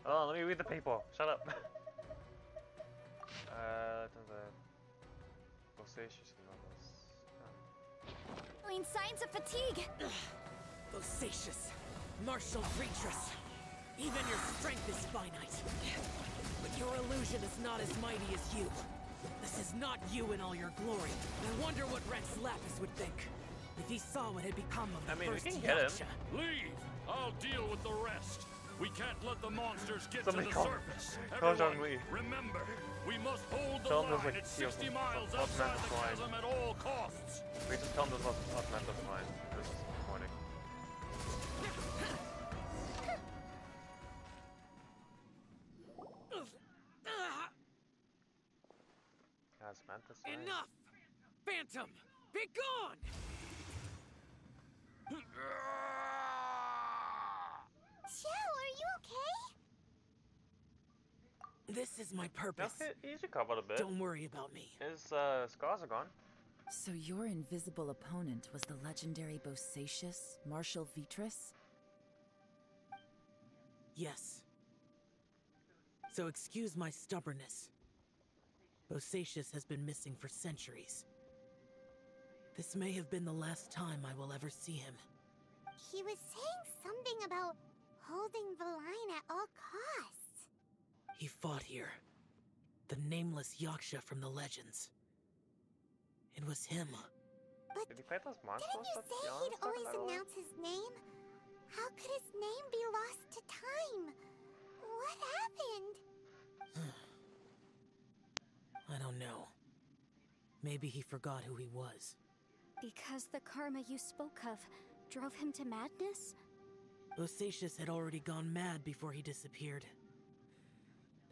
Oh, let me read the people. Shut up. Bosacius levels. showing signs of fatigue. Bosacius, Marshal Retris. Even your strength is finite. But your illusion is not as mighty as you. This is not you in all your glory. I wonder what Rex Lapis would think if he saw what had become of the first we can get him. Yaksha. Leave! I'll deal with the rest. We can't let the monsters get Somebody to the call- surface. call John Everyone, Lee. remember, we must hold the Tell him there's, line like, at 60 heals miles of outside the mental line. chasm at all costs. We just tell them there's augmented line. This is disappointing. Mantis line? Enough! Phantom, be gone! Xiao, are you okay? This is my purpose. Okay, he recovered a bit. Don't worry about me. His scars are gone. So your invisible opponent was the legendary Bosacius, Marshal Vitris? Yes. So excuse my stubbornness. Bosacius has been missing for centuries. This may have been the last time I will ever see him. He was saying something about holding the line at all costs. He fought here. The nameless Yaksha from the legends. It was him. But did he fight those monsters? didn't you say he'd always announce his name? How could his name be lost to time? What happened? I don't know. Maybe he forgot who he was. Because the karma you spoke of drove him to madness? Bosacius had already gone mad before he disappeared.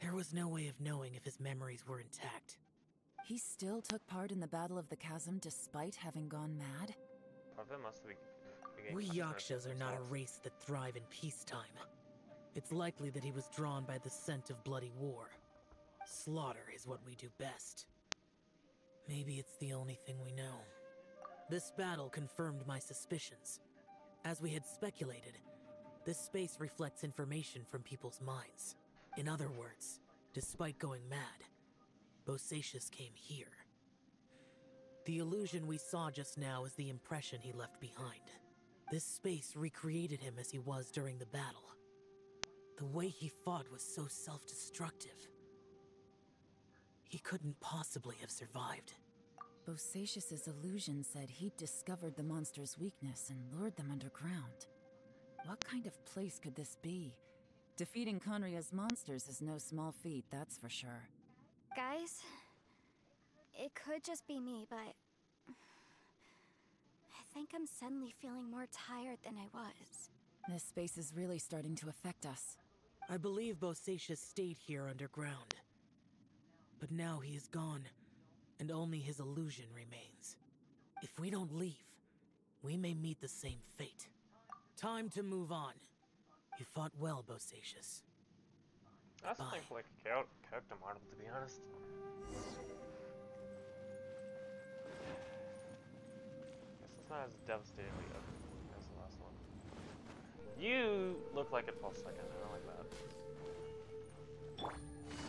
There was no way of knowing if his memories were intact. He still took part in the Battle of the Chasm despite having gone mad? Part of it must be. We Yakshas are not a race that thrive in peacetime. It's likely that he was drawn by the scent of bloody war. Slaughter is what we do best. Maybe it's the only thing we know. This battle confirmed my suspicions. As we had speculated, this space reflects information from people's minds. In other words, despite going mad, Bosacius came here. The illusion we saw just now is the impression he left behind. This space recreated him as he was during the battle. The way he fought was so self-destructive. He couldn't possibly have survived. Bosacius's illusion said he'd discovered the monster's weakness and lured them underground. What kind of place could this be? Defeating Khaenri'ah's monsters is no small feat, that's for sure. Guys, it could just be me, but I think I'm suddenly feeling more tired than I was. This space is really starting to affect us. I believe Bosacius stayed here underground. But now he is gone, and only his illusion remains. If we don't leave, we may meet the same fate. Time to move on. You fought well, Bosacius. That's something for like a character model, to be honest. Guess it's not as devastatingly ugly as the last one. You look like it for a second. I don't like that.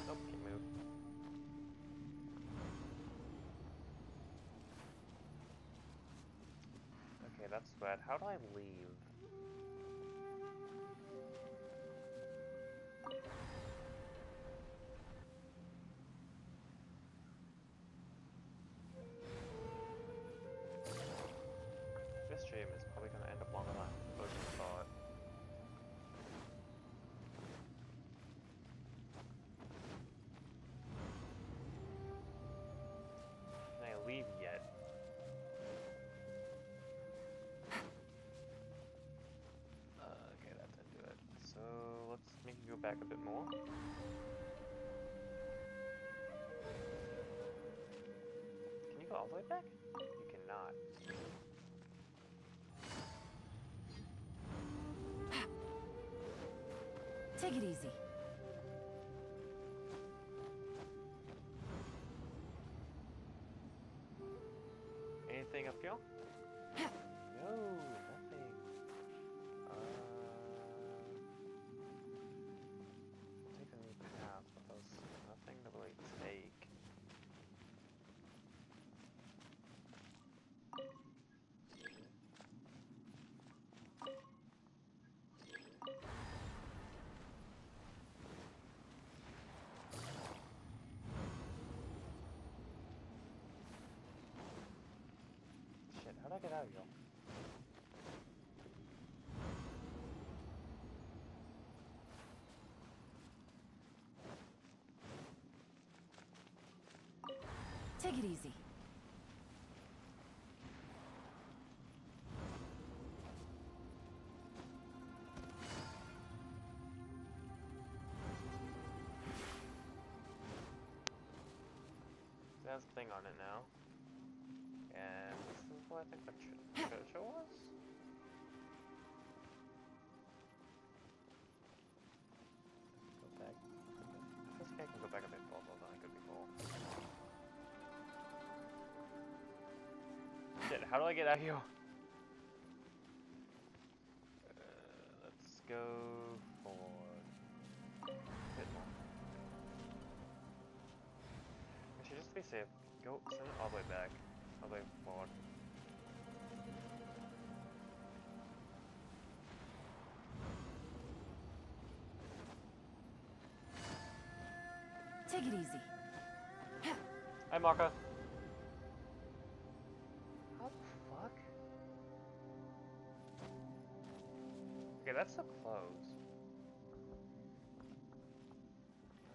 Nope, can't move. Okay, that's bad. How do I leave? This stream is probably going to end up longer than I originally thought. Can I leave yet? Okay, that didn't do it. So let's make you go back a bit more. Can you go all the way back? You cannot. Take it easy. Anything up here? No, nothing. Take a new path, but there's nothing to really take. Shit, how'd I get out of here? Take it easy. It has a thing on it now. And this is what I think the treasure was? Go back. This guy can go back a bit further than I could before. Shit, how do I get out of here? Let's go forward. A bit more. Actually, just to be safe, go send it all the way back. All the way forward. Take it easy. Hi, Marka. How the fuck? Okay, that's so close.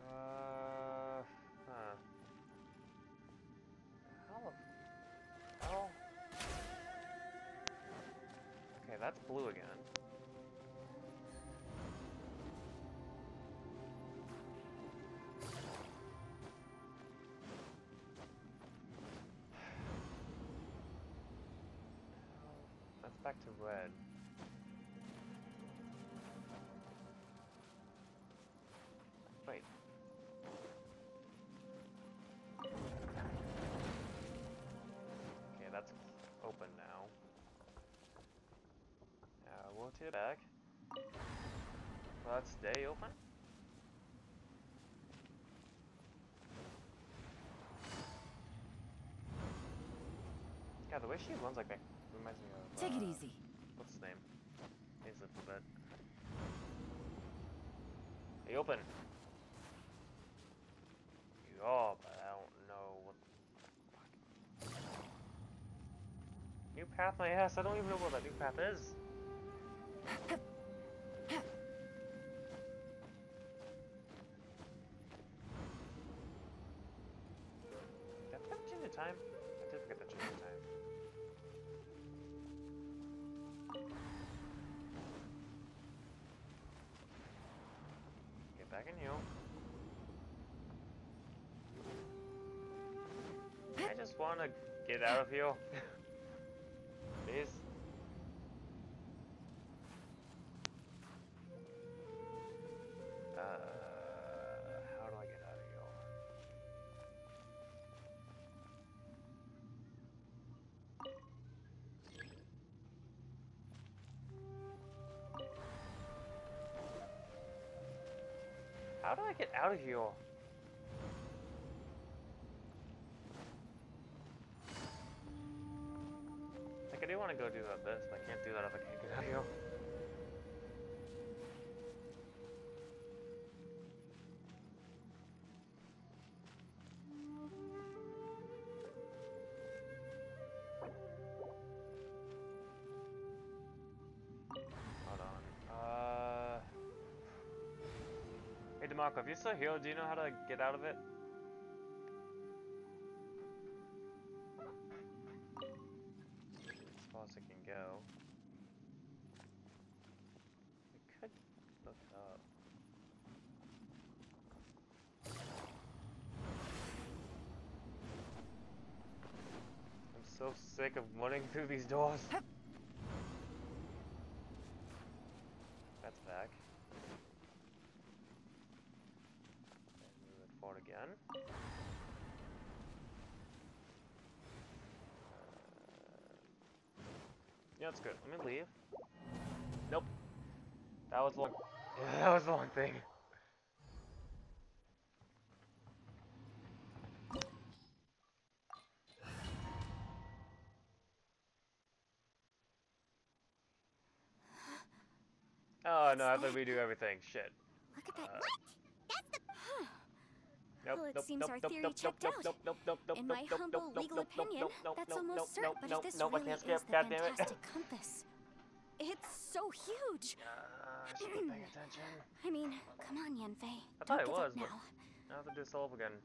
Huh. How? Okay, that's blue again. back to red. Wait. Okay, that's open now. We'll take it back. Will that stay open? God, the way she runs like that reminds me of... Take it easy. What's his name? He's a little bit. Hey, open! Oh, but I don't know what the fuck. New path, my ass. I don't even know what that new path is. Did I forget to change the time? I did forget to change the time. Get back in here. I just want to get out of here. Please. How do I get out of here? How do I get out of here? Like, I do want to go do this, but I can't do that if I can't get out of here. Hold on. Hey, DeMarco, if you're still here, do you know how to get out of it? As far as I can go. I could look it up. I'm so sick of running through these doors. That's back. And move it forward again. Yeah, that's good. Let me leave. Nope. That was long. Yeah, that was the long thing. Oh no, I have to redo everything. Shit. Look at that. Nope, Well, it nope, seems nope, our nope, theory nope, checked nope, out. nope, nope, nope, nope, In my nope, humble nope, legal nope, opinion, nope, nope, that's nope, almost nope, certain, nope, but nope, if this nope, I really can't is skip, the God damn it. fantastic compass, it's so huge. I should be paying attention. I mean, come on, Yanfei. I thought Don't it give was, up but now. I have to do Solve again.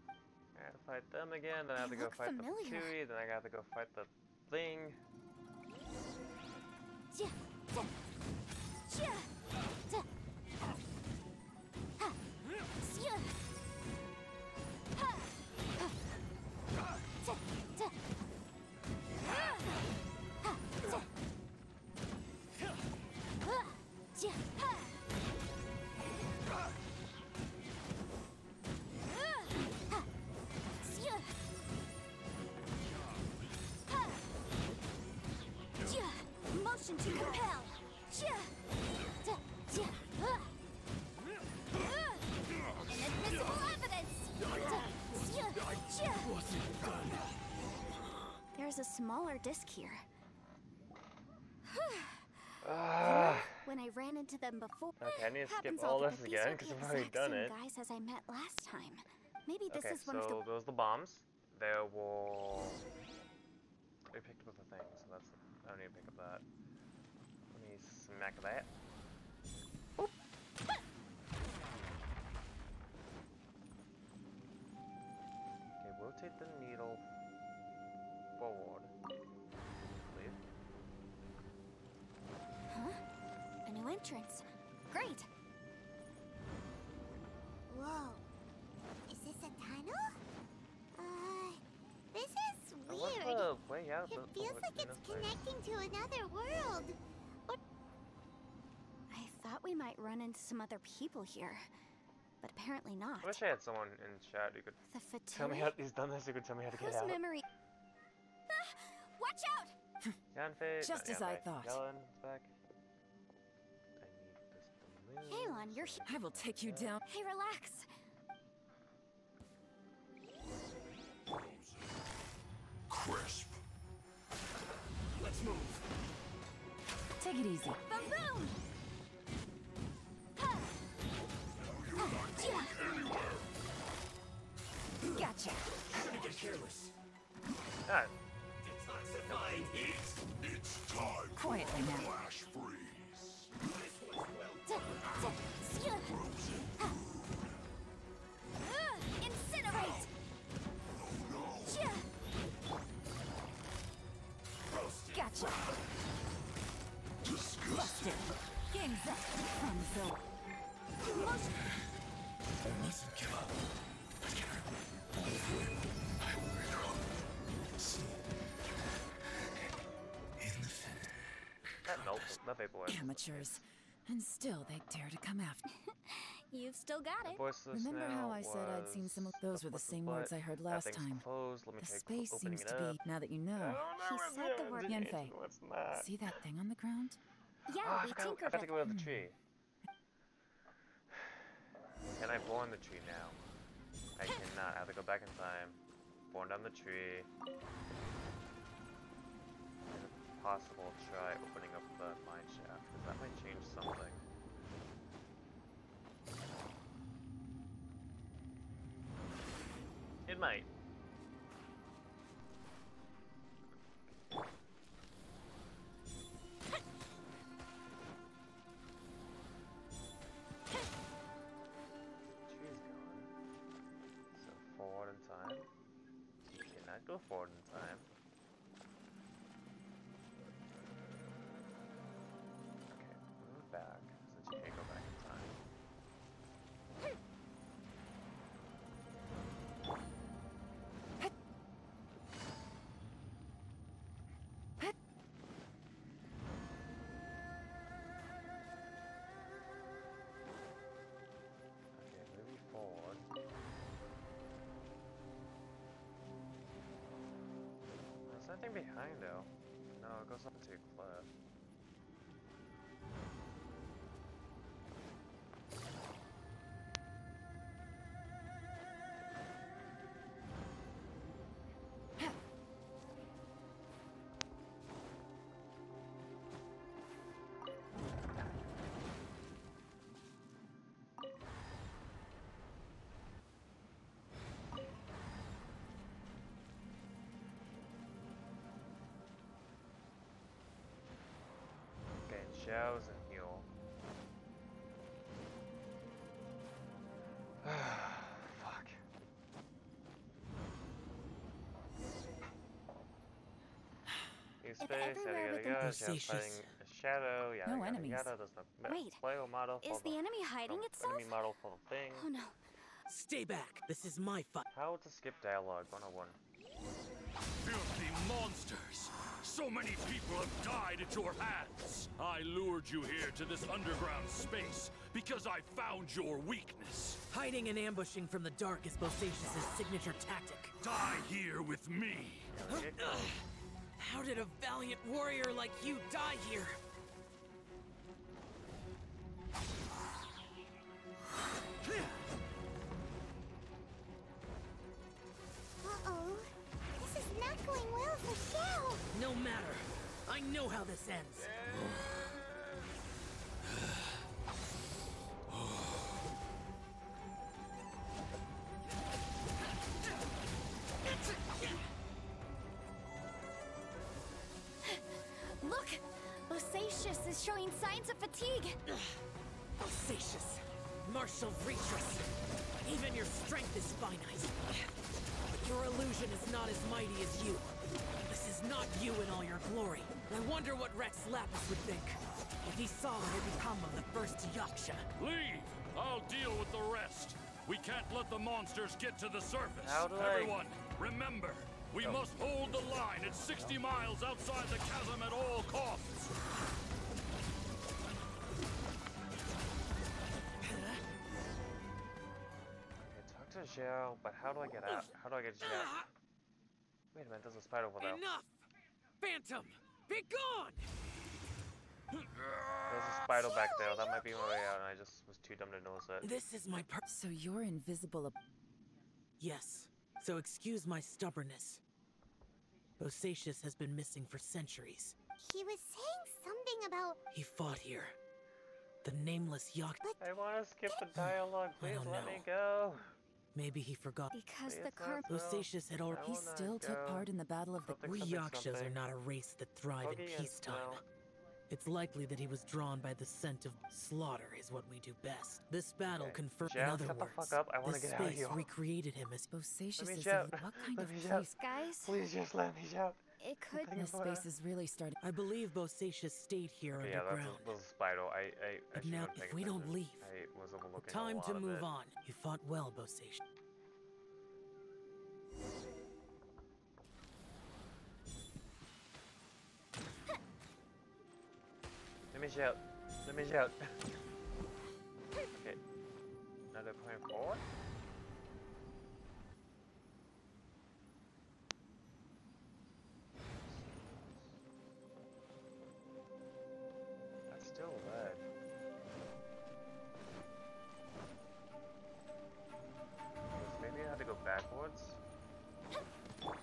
I have to fight them again, then I have to They go look fight familiar. the Patui, then I have to go fight the thing. Motion to compel. Inadmissible evidence. There's a smaller disc here. When I ran into them before, Okay, I need to skip happens all often, this but again these are because the I've already exact done same it. guys as I met last time. Maybe this Okay, is one of the. so those the bombs. There will. We picked up the thing, so that's. I don't need to pick up that. Let me smack that. Boop. Okay, rotate the needle forward. Leave. Huh? A new entrance. Great. Whoa. Is this a tunnel? This is What's weird. the way out It feels like it's connecting to another world. Or I thought we might run into some other people here, but apparently not. I wish I had someone in chat who could The tell me how he's done this. Who could tell me how to get Whose out. memory? Ah, watch out! Yanfei. Just as I thought. Yellen is back. I need this balloon. Kalon, you're here. I will take you down. Hey, relax. Crisp. Let's move. Take it easy. Boom! Gotcha. Shouldn't get careless. God. Detoxifying heat. It's time. Quietly now. Flash freeze. Incinerate! Gotcha. Busted. Game's up. Thumbs up. I mustn't give up. I can't. I will recall. See. In the finish. Nope, not big boy. Amateurs. And still they dare to come after. You've still got it. Remember how I said I'd seen some of those were the same words I heard last time. Closed. Let me The try space opening seems it to up. be, now that you know. He said the word. Yanfei, What's that? see that thing on the ground? Yeah, Oh, we I tinkered got to with go to the tree. Can I born the tree now? I cannot. I have to go back in time. Born down the tree. Is it possible to try opening up the mine shaft? Because that might change something. It might. Tree's gone. So forward in time. You cannot go forward in time. Okay, move back since you can't go back in time. Okay, moving forward. There's nothing behind though. No, it goes up into a cliff. Okay, Xiao's and heal. Fuck. Use space, everywhere yada with yada an yada. Xiao's fighting a shadow, yada No yada enemies. yada. Does not Wait, play or model for Is the enemy hiding itself? enemy model for the thing. Oh no. Stay back. This is my fight. How to skip dialogue 101. Filthy monsters! So many people have died at your hands! I lured you here to this underground space because I found your weakness. Hiding and ambushing from the dark is Bosacius' signature tactic. Die here with me! How did a valiant warrior like you die here? uh-oh. This is not going well for Xiao. No matter. I know how this ends. Look! Bosacius is showing signs of fatigue. Bosacius, martial Retris. Even your strength is finite. But your illusion is not as mighty as you. This is not you in all your glory. I wonder what Rex Lapis would think if he saw what had become of the first Yaksha. Leave! I'll deal with the rest. We can't let the monsters get to the surface. How do I- Everyone, remember, We must hold the line at 60 miles outside the chasm at all costs. Okay, talk to Zhao, but how do I get out? How do I get Zhao? Wait a minute, there's a spider over there. Enough! Phantom, be gone! There's a spider back there. That might be my way out, and I just was too dumb to notice it. This is my So you're invisible. Yes, so excuse my stubbornness. Bosacius has been missing for centuries. He was saying something about... He fought here. The nameless yacht. I want to skip the dialogue. Please don't let know. me go. Maybe he forgot. Because Please the current... let go. Bosacius had already... He still took part in the Battle of the... Something, We something, Yakshas are something. not a race that thrive Boogie in and peacetime. smell. It's likely that he was drawn by the scent of slaughter is what we do best. This battle Okay. confirmed, Zhao, in other shut the words, fuck up. I wanna this get out of space here. recreated him as Bosacius Let me is shout. what kind Let of me shout. place? Guys, Please just let me shout. it could... This space is really starting. I believe Bosacius stayed here Okay, yeah, underground. that's a spider. I But should now, have if taken we don't attention. leave, I was overlooking time a lot to of move it. on. You fought well, Bosacius. Let me shout. Let me shout. Okay. Now they're going forward. That's still red. Maybe I have to go backwards? 'Cause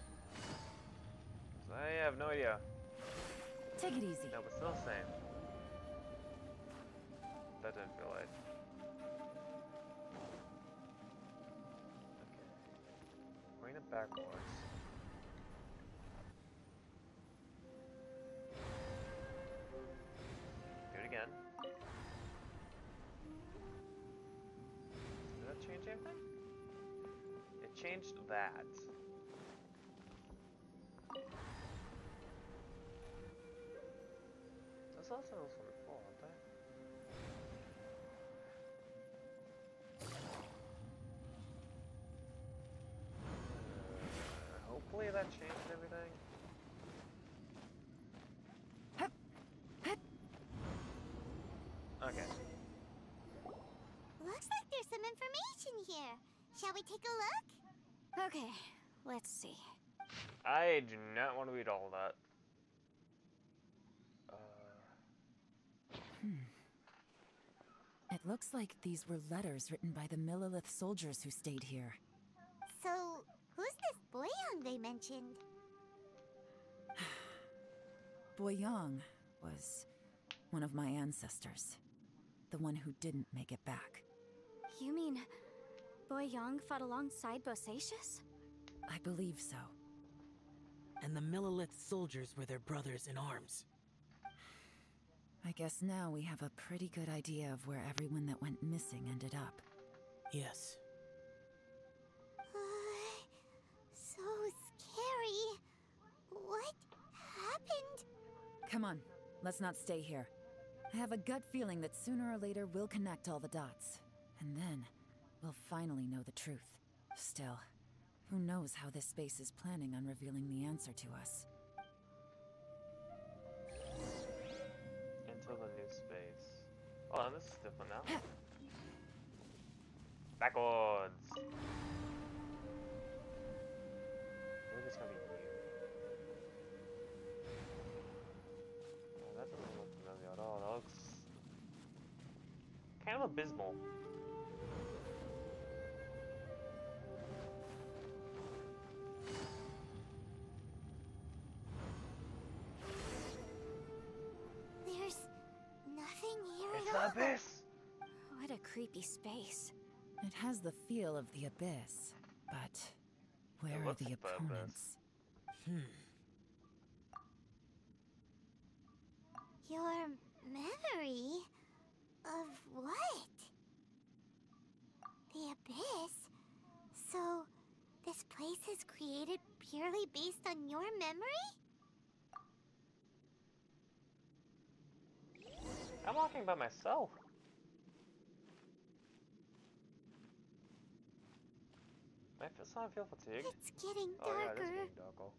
I have no idea. Take it easy. No, but still the same. That didn't feel right. Okay. Going it backwards. Do it again. Did that change anything? It changed that. There's also this one before, aren't there? Hopefully that changed everything. Okay. Looks like there's some information here. Shall we take a look? Okay, let's see. I do not want to read all that. It looks like these were letters written by the Millelith soldiers who stayed here. So, who's this Boyang they mentioned? Boyang was one of my ancestors. The one who didn't make it back. You mean Boyang fought alongside Bosacius? I believe so. And the Millelith soldiers were their brothers in arms. I guess now we have a pretty good idea of where everyone that went missing ended up. Yes. So scary. What happened? Come on, let's not stay here. I have a gut feeling that sooner or later we'll connect all the dots. And then, we'll finally know the truth. Still, who knows how this space is planning on revealing the answer to us. Into the new space. Oh, and this is different now. Backwards! Maybe it's gonna be new. Oh, that doesn't look familiar at all. That looks kind of abysmal. There's nothing here It's at the all. abyss! What a creepy space. It has the feel of the abyss, but where are looks the like the abyss. opponents? Your memory of what? The abyss? So, this place is created purely based on your memory? I'm walking by myself. My I feel fatigued. It's getting Oh yeah, it darker. is getting darker.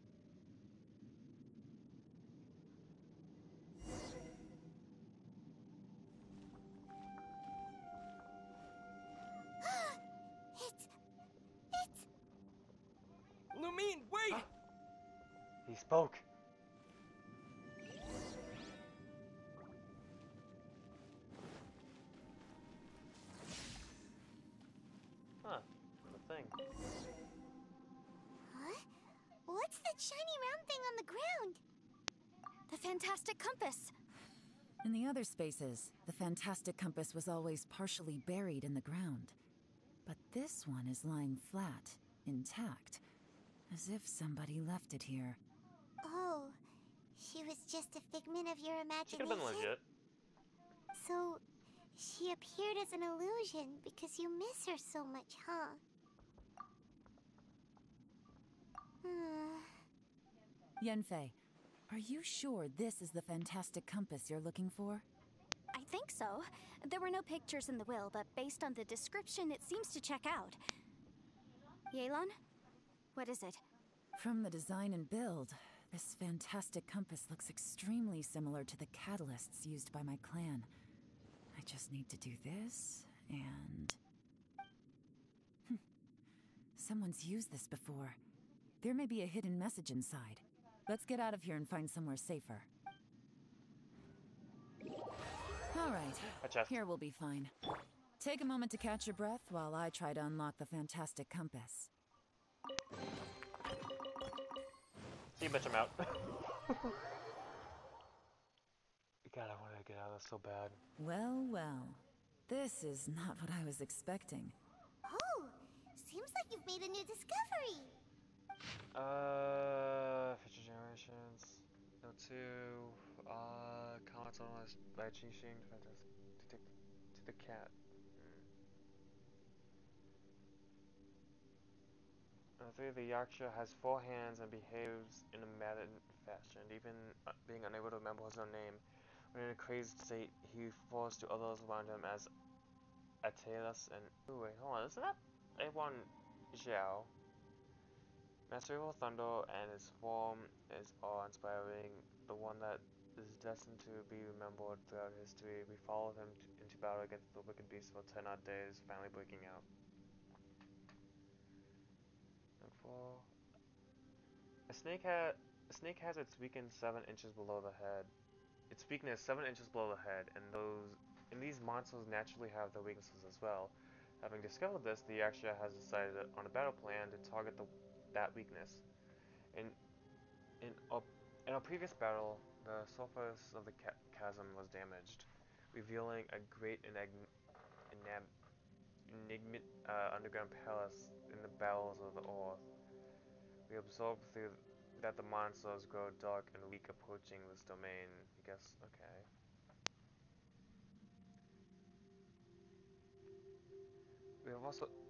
It's... Lumine, wait! He spoke. Huh, the thing. Huh? What's that shiny round thing on the ground? The fantastic compass. In the other spaces, the fantastic compass was always partially buried in the ground. But this one is lying flat, intact, as if somebody left it here. Oh, she was just a figment of your She could have been imagination? legit. So, she appeared as an illusion because you miss her so much, huh? Yanfei, are you sure this is the fantastic compass you're looking for? I think so. There were no pictures in the will, but based on the description, it seems to check out. Yelan? What is it? From the design and build, this fantastic compass looks extremely similar to the catalysts used by my clan. I just need to do this, and... Someone's used this before. There may be a hidden message inside. Let's get out of here and find somewhere safer. Alright, here we'll be fine. Take a moment to catch your breath while I try to unlock the fantastic compass. See you, bitch, I'm out. God, I want to get out of this so bad. Well, well. This is not what I was expecting. Oh, seems like you've made a new discovery. Future generations. No 2. Comments on this by Qixing. Fantastic. To the cat. Three, the Yaksha has 4 hands and behaves in a maddened fashion, even being unable to remember his own name. When in a crazed state, he falls to others around him as Attalus and... Ooh, wait, hold on, isn't that A1 Xiao? Master of Thunder and his form is awe-inspiring, the one that is destined to be remembered throughout history. We followed him into battle against the wicked beast for 10 odd days, finally breaking out. A snake has its weakness 7 inches below the head. Its weakness 7 inches below the head, and these monsters naturally have their weaknesses as well. Having discovered this, the Yaksha has decided on a battle plan to target that weakness. In a previous battle, the surface of the chasm was damaged, revealing a great enigmatic underground palace in the bowels of the earth. We observed through that the monsters grow dark and weak approaching this domain. I guess, okay.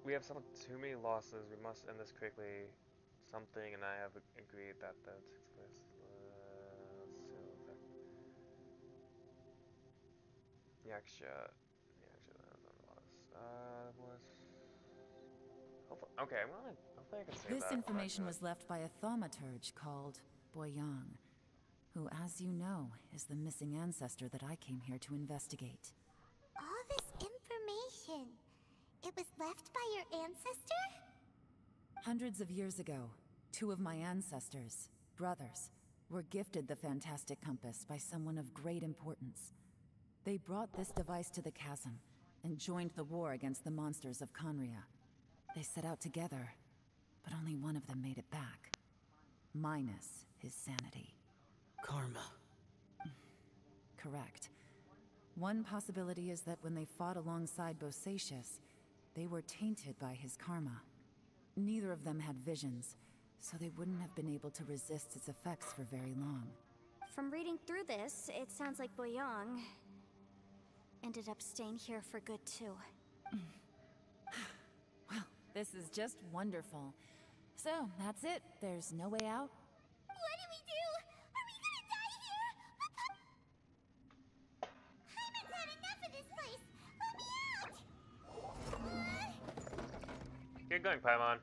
We have suffered too many losses. We must end this quickly. Something, and I have agreed that takes place. Yaksha, okay, hopefully I can save This that. information was left by a thaumaturge called Boyang, who, as you know, is the missing ancestor that I came here to investigate. All this information, it was left by your ancestor? Hundreds of years ago, 2 of my ancestors, brothers, were gifted the fantastic compass by someone of great importance. They brought this device to the chasm and joined the war against the monsters of Khaenri'ah. They set out together, but only one of them made it back. Minus his sanity. Karma. Correct. One possibility is that when they fought alongside Bosacius, they were tainted by his karma. Neither of them had visions, so they wouldn't have been able to resist its effects for very long. From reading through this, it sounds like Boyang ended up staying here for good too. Well, this is just wonderful. So, that's it. There's no way out? What do we do? Are we gonna die here? Hyman's had enough of this place. Let me out! Get going, Paimon.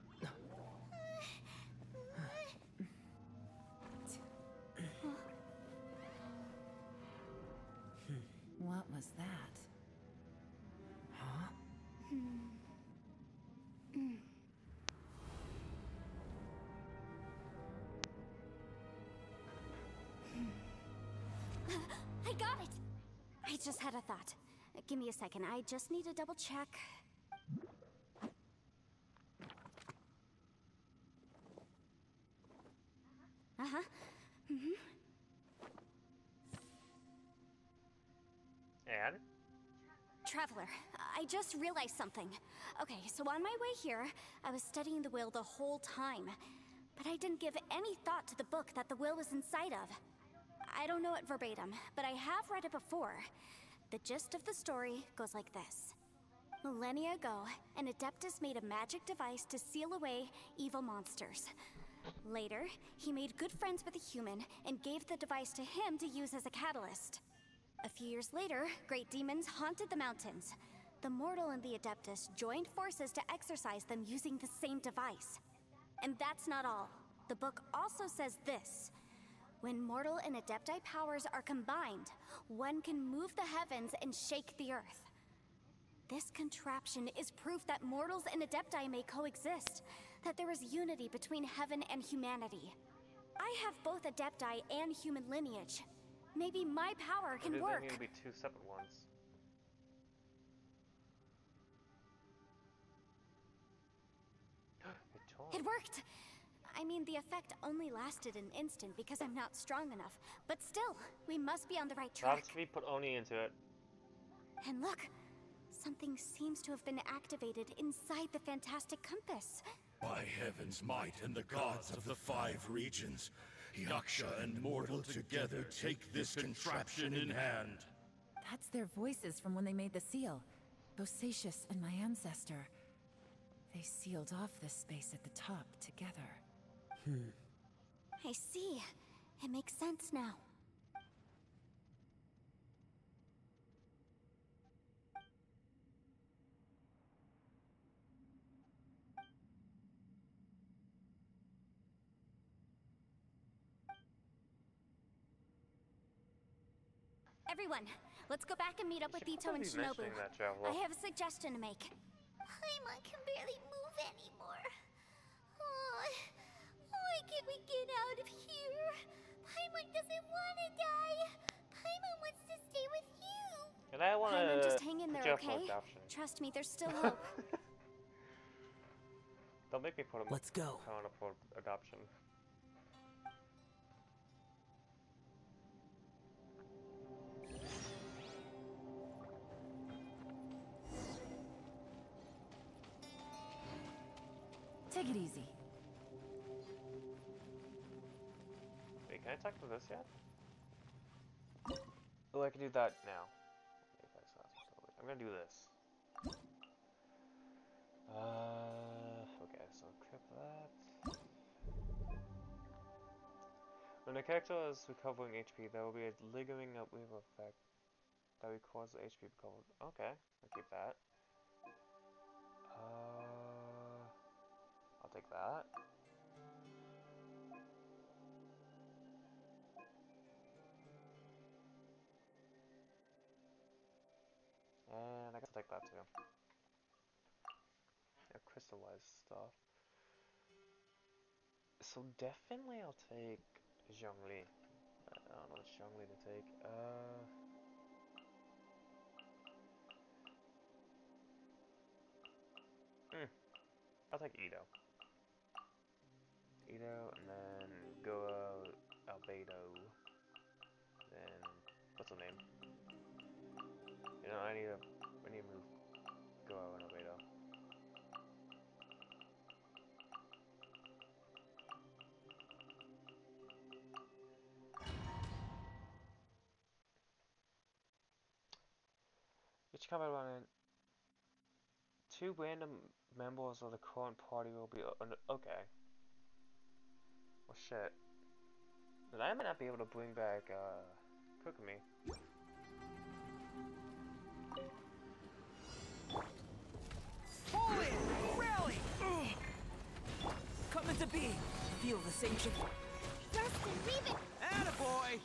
What was that? Huh? I got it! I just had a thought. Give me a second, I just need to double check. Uh-huh. And? Traveler, I just realized something. Okay, so on my way here, I was studying the will the whole time. But I didn't give any thought to the book that the will was inside of. I don't know it verbatim, but I have read it before. The gist of the story goes like this. Millennia ago, an Adeptus made a magic device to seal away evil monsters. Later, he made good friends with a human and gave the device to him to use as a catalyst. A few years later, great demons haunted the mountains. The mortal and the Adeptus joined forces to exorcise them using the same device. And that's not all. The book also says this. When mortal and Adepti powers are combined, one can move the heavens and shake the earth. This contraption is proof that mortals and Adepti may coexist, that there is unity between heaven and humanity. I have both Adepti and human lineage. Maybe my power can work. There need to be two separate ones. It worked! I mean, the effect only lasted an instant because I'm not strong enough. But still, we must be on the right track. Let's put Oni into it. And look, something seems to have been activated inside the Fantastic Compass. By heaven's might and the gods of the 5 regions, Yaksha and mortal together take this contraption in hand. That's their voices from when they made the seal. Bosacius and my ancestor. They sealed off this space at the top together. I see. It makes sense now. Everyone, let's go back and meet up with Ito and Shinobu. I have a suggestion to make. Paimon can barely move anymore. Oh, why can't we get out of here? Paimon doesn't want to die. Paimon wants to stay with you. And I want Paimon, to just hang in there, okay? Trust me, there's still hope. Don't make me put him. Let's go. I want to put adoption. Take it easy. Wait, can I talk to this yet? Oh, I can do that now. I'm gonna do this. Okay, so equip that. When a character is recovering HP, there will be a lingering wave effect that will cause the HP recovered. Okay, I'll keep that. I'll take that. And I guess I'll take that too. Yeah, crystallized stuff. So definitely I'll take Zhongli. I don't know which Zhongli to take. I'll take Ito. Ito, and then Goa, Albedo. Then what's her name? You know, I need to move Goa and Albedo. Each combat run, 2 random members of the current party will be okay. Well, shit. Then I might not be able to bring back Kokomi. Pull in! Rally! Come into being. Feel the sanction. Justin, leave it! Attaboy!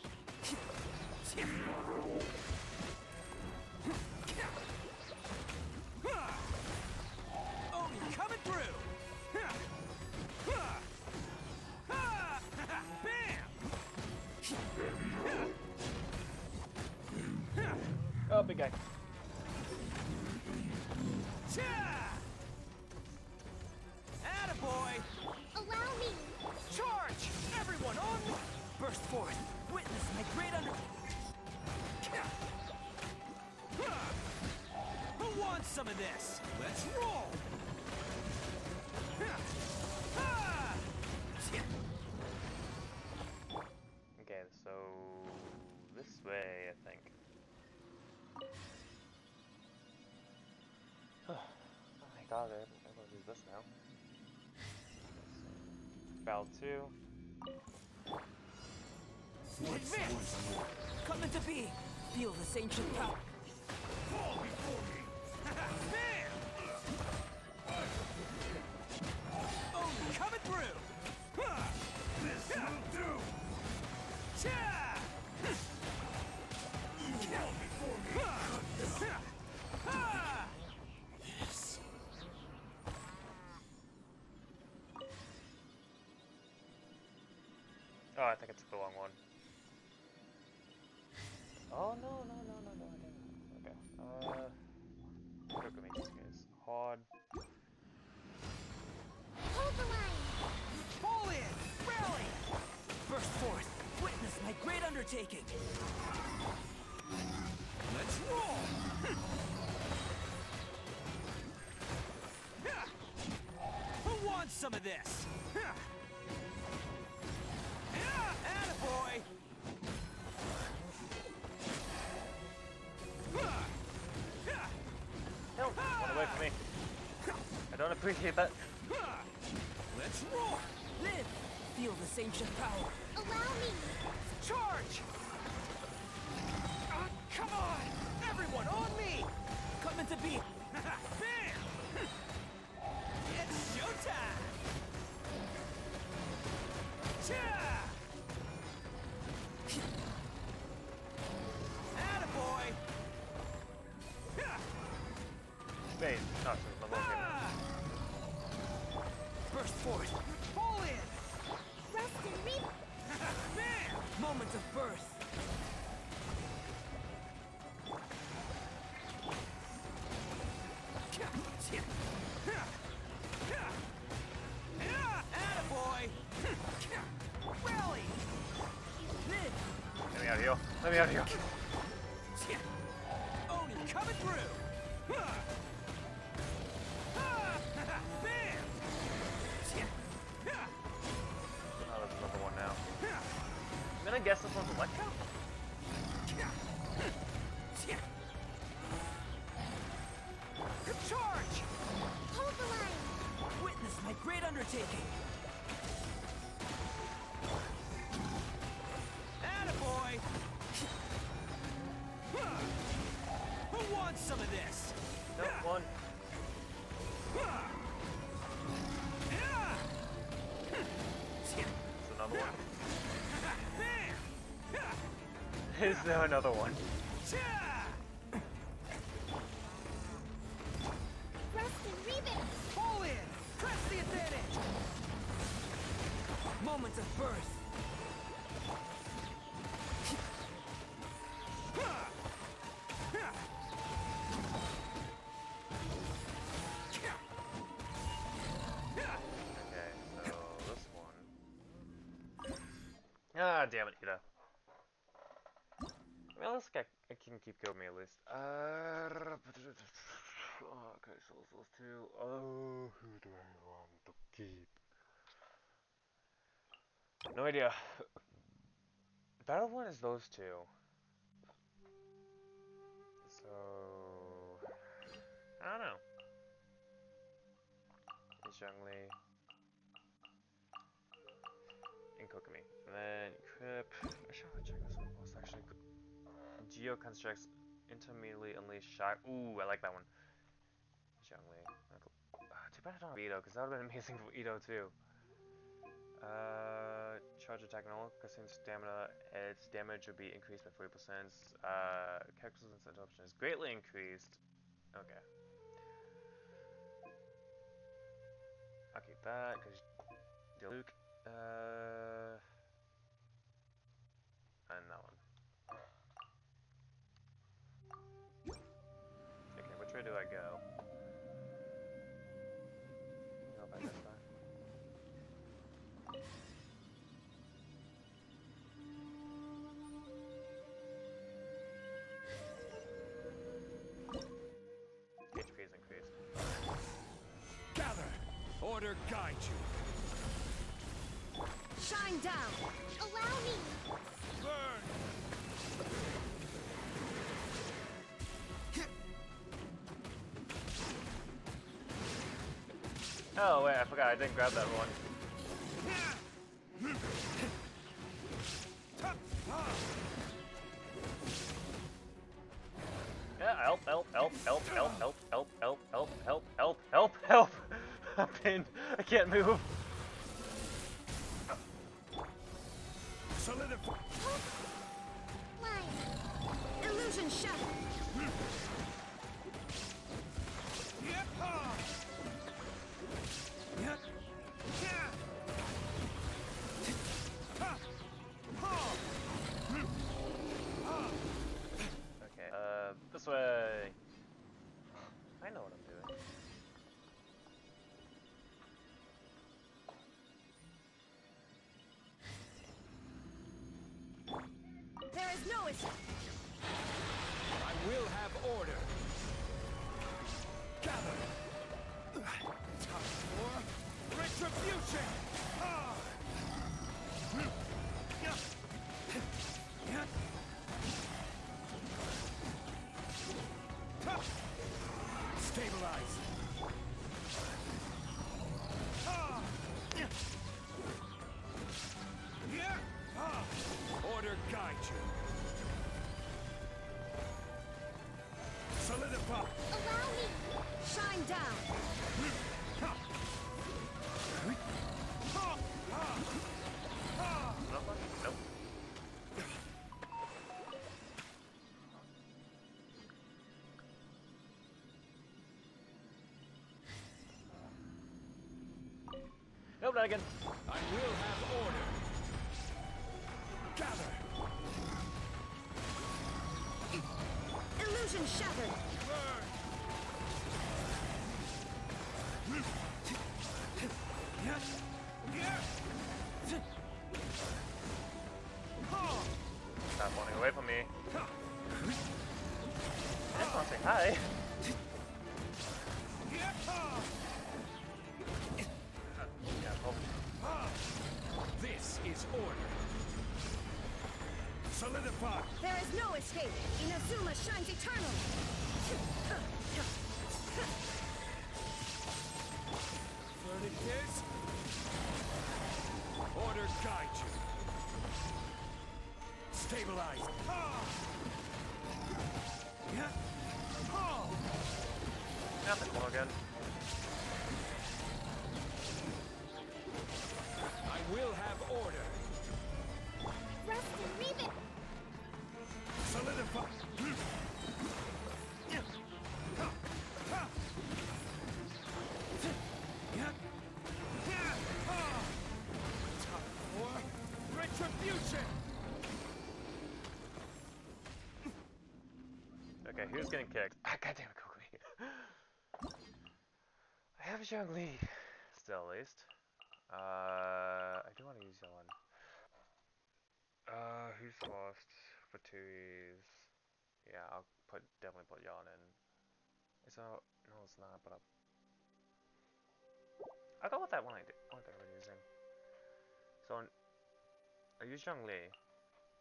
big guy. Attaboy! Allow me. Charge! Everyone on me! Burst forth! Witness my great under... Who wants some of this? Let's roll! Okay, so this way, I think. Oh my god, I'm gonna use this now. Val 2. Advance! Come into being! Feel this ancient power! Fall before me! Bam! Oh, coming through! This will do! Fall before me! Yes. Oh, I think I took the wrong one. Oh no, no, no, no, no, I didn't. Okay. Kokumi in this case. Hard. Hold the line. Fall in! Rally! Burst forth! Witness my great undertaking! Let's roll! Who wants some of this? Attaboy! No! Run away from me. I don't appreciate that. Let's roar! Live! Feel this ancient power! Allow me. Charge! Come on! Everyone on me! Come into being! Bam! It's showtime! Attaboy! Wait, no, so my little Burst forth! Fall in! Rest and reap. Bam! Moment of birth! Attaboy! Rally! Live! Let me out of here. Let me out of here. Oni coming through! Bam! Oh, there's another one now. I'm gonna guess this one's Electro? Charge! Hold the line. Witness my great undertaking! Attaboy! Who wants some of this? No, one. There's another one. Is there another one? Rest and reap. Fall in! Press the advantage! Moment of birth! Okay, so this one. Ah, damn it, Ida. I mean, I can keep Kokumi at least. Okay, so those two. Oh, who do I want to keep? No idea. Battle one is those two. So I don't know. It's Zhongli and Kokumi. And then Crip. I should check this one most actually. Geo constructs intermediately unleash shock. Ooh, I like that one. Zhongli. Too bad I don't have Ito, because that would have been amazing for Ito too. Charge attack and all consumes stamina. Its damage would be increased by 40%. Characters and option is greatly increased. Okay. I'll keep that because Luke. And that one. guide you. Shine down! Allow me! Burn! Oh wait, I forgot I didn't grab that one. Yeah, help, help, help, help, help, help, help, help, help, help, help, help, help! I'm pinned. I can't move. Solidify. Illusion shattered! Okay, this way. I know what I'm doing. There is no escape! I will have order. Gather. Time for retribution. Stabilize. Order guide you. Solidify. Allow me! Shine down! Nope. Nope, not again. I will have order. Gather. Illusion shattered! Burn. Stop running away from me. I just want to say hi. This is order. Solidify. There is no escape! Inazuma shines eternally! Burn it is. Order guide you. Stabilize. Nothing more again. I will have order. Rustin, leave it! Solidify. Time for retribution. Okay, who's getting kicked? Ah, goddamn it, Kogli. I have Zhongli. Still, at least. I do want to use Yelan. Who's lost? Fatou's. Yeah, I'll definitely put Yelan in. It's not, no it's not, but I'll go with that one I was using. So, I use Zhongli.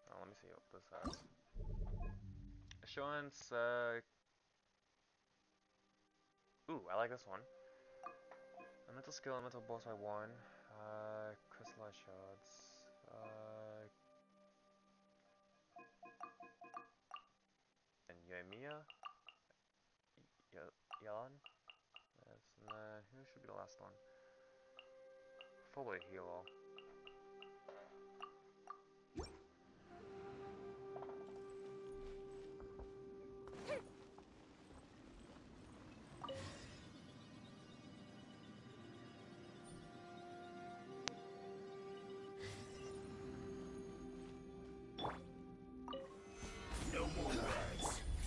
Oh, let me see what this has. Assurance, ooh, I like this one. A mental skill and mental boss by 1. Crystallized shards. And Yoimiya. Yelan. Yes, and then who should be the last one? Probably Hilo.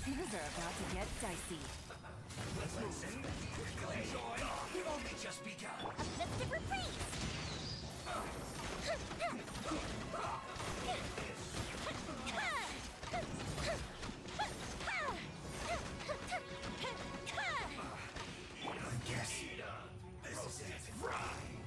Things are about to get dicey. We've only just begun. A festive reprise! I guess this is it. Right.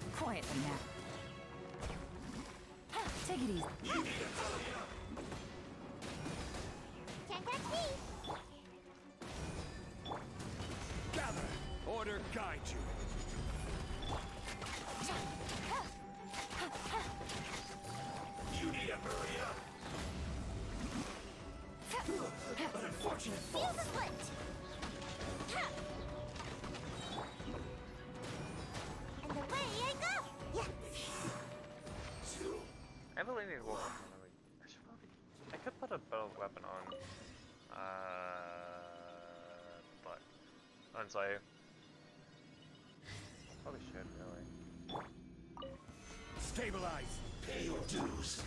Fuse is lit! Ha! And away I go! Yeah. I really need to work on something. I should probably. I could put a better weapon on. But. Unsay. Probably should, really. Stabilize! Pay your dues!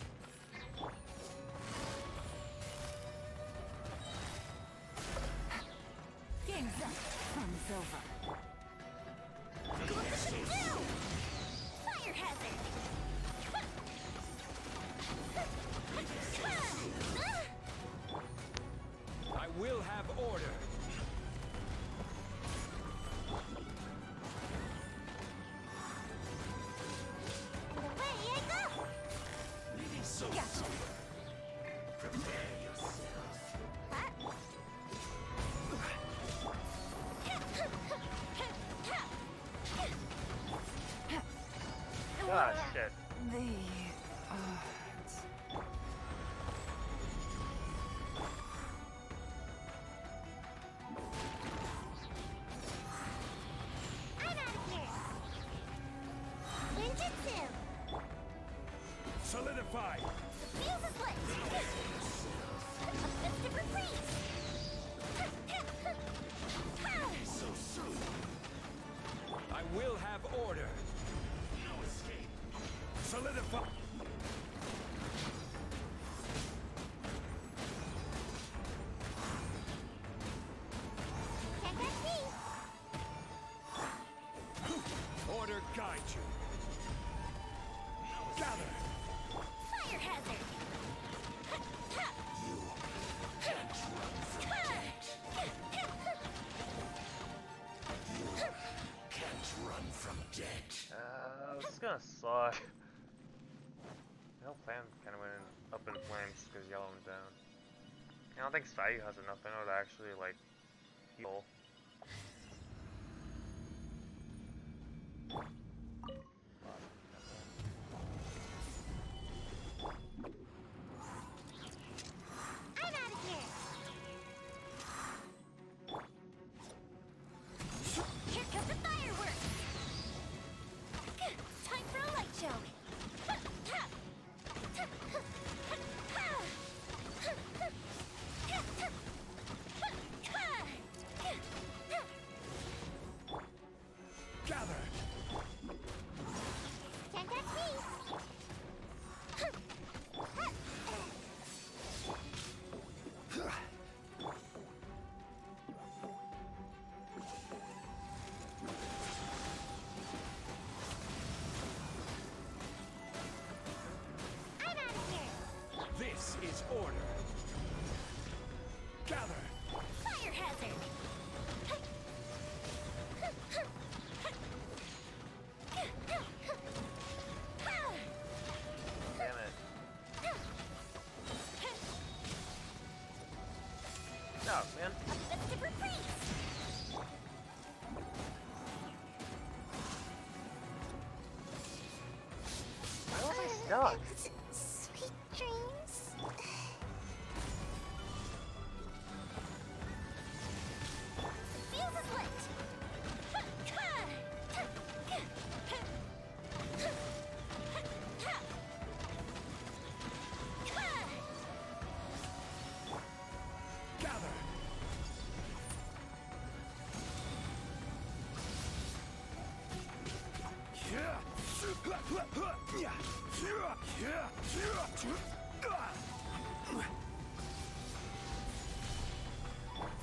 Game's up. Fun's over. Fire hazard! I will have order. And away I go! Gotcha. Prepare yourself. Ah, shit. The I'm out of here! Ninjutsu! Solidify! Fuse is lit! A fist of reprise! So soon! I will have order. No escape! Solidify! Can't catch me! Order guide you! Gather! Fire hazard! Can't run from death. This is gonna suck. The whole plan kind of went up in flames because yellow went down. I don't think Sayu has enough in her to actually, like, heal. I'm out of here! Here come the fireworks! Time for a light show! Gather! Can't catch me! I'm out of here! This is order! Gather! Fire hazard! Damn it. No, man. Fist of reprise! Why was I stuck? Sweet dreams. Fuse is lit. Gather!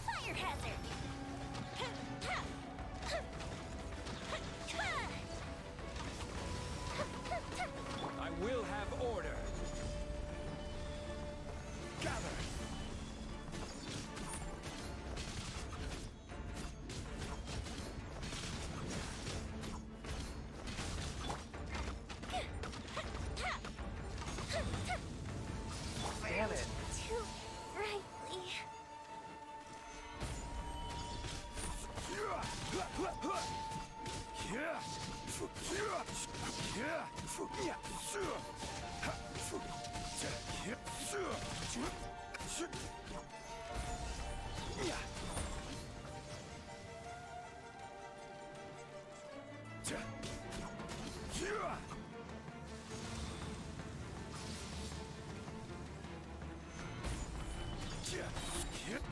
Fire hazard. I will have order. Gather! Damn it. Too brightly.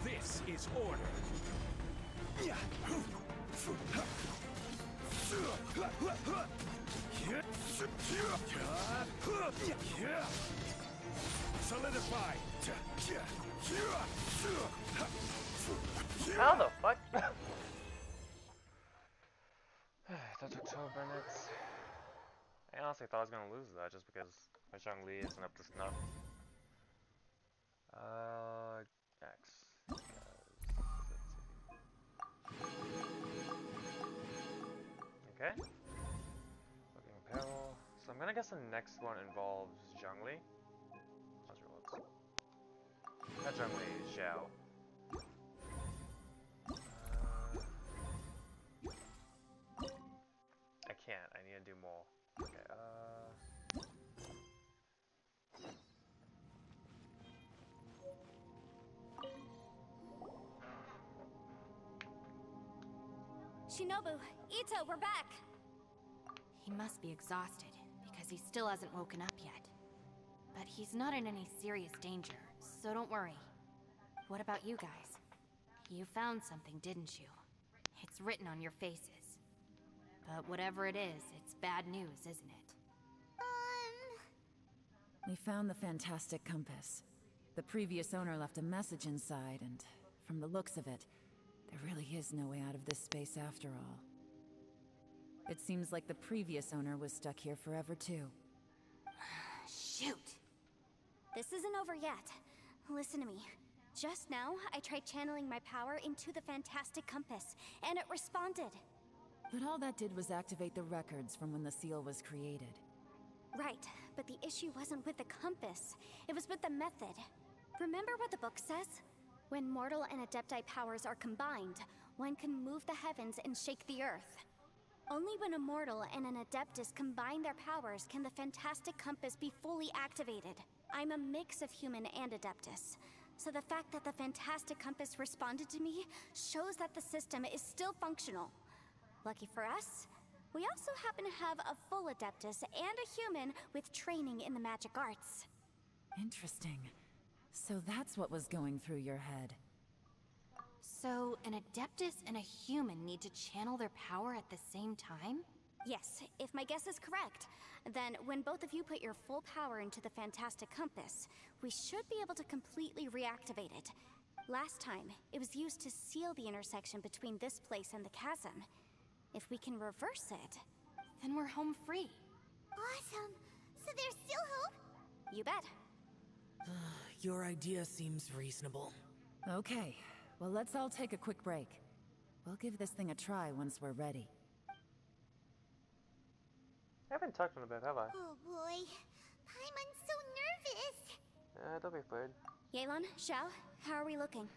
This is order. Solidify. How the fuck? That took 12 minutes. I honestly thought I was gonna lose that just because my Zhongli isn't up to snuff. X. Okay. Looking peril. So I'm gonna guess the next one involves Zhongli. Not Zhongli, Zhao. I can't. I need to do more. Okay, Shinobu, Ito, we're back! He must be exhausted, because he still hasn't woken up yet. But he's not in any serious danger, so don't worry. What about you guys? You found something, didn't you? It's written on your faces. But whatever it is, it's bad news, isn't it? We found the fantastic compass. The previous owner left a message inside, and from the looks of it, there really is no way out of this space after all. It seems like the previous owner was stuck here forever too. Shoot! This isn't over yet. Listen to me. Just now, I tried channeling my power into the fantastic compass, and it responded. But all that did was activate the records from when the seal was created. Right, but the issue wasn't with the compass. It was with the method. Remember what the book says? When mortal and adepti powers are combined, one can move the heavens and shake the earth. Only when a mortal and an adeptus combine their powers can the fantastic compass be fully activated. I'm a mix of human and adeptus, so the fact that the fantastic compass responded to me shows that the system is still functional. Lucky for us, we also happen to have a full adeptus and a human with training in the magic arts. Interesting. So that's what was going through your head. So, an adeptus and a human need to channel their power at the same time? Yes, if my guess is correct, then when both of you put your full power into the fantastic compass, we should be able to completely reactivate it. Last time, it was used to seal the intersection between this place and the chasm. If we can reverse it, then we're home free. Awesome! So there's still hope? You bet. Your idea seems reasonable. Okay, well let's all take a quick break. We'll give this thing a try once we're ready. I haven't talked in a bit, have I? Oh boy, Paimon's so nervous. Don't be afraid. Yelan, Xiao, how are we looking?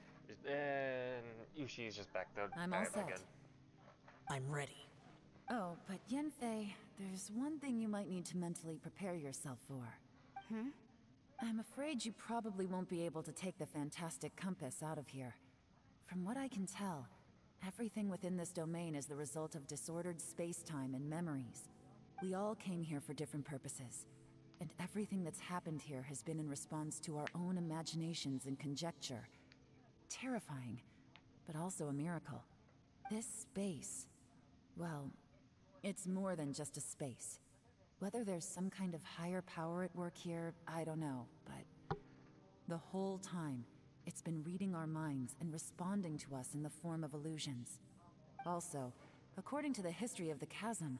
And Yushi's just back there. I'm all set. Again. I'm ready. Oh, but Yanfei, there's one thing you might need to mentally prepare yourself for. I'm afraid you probably won't be able to take the fantastic compass out of here. From what I can tell, everything within this domain is the result of disordered space-time and memories. We all came here for different purposes, and everything that's happened here has been in response to our own imaginations and conjecture. Terrifying, but also a miracle. This space, well, it's more than just a space. Whether there's some kind of higher power at work here, I don't know, but the whole time, it's been reading our minds and responding to us in the form of illusions. Also, according to the history of the chasm,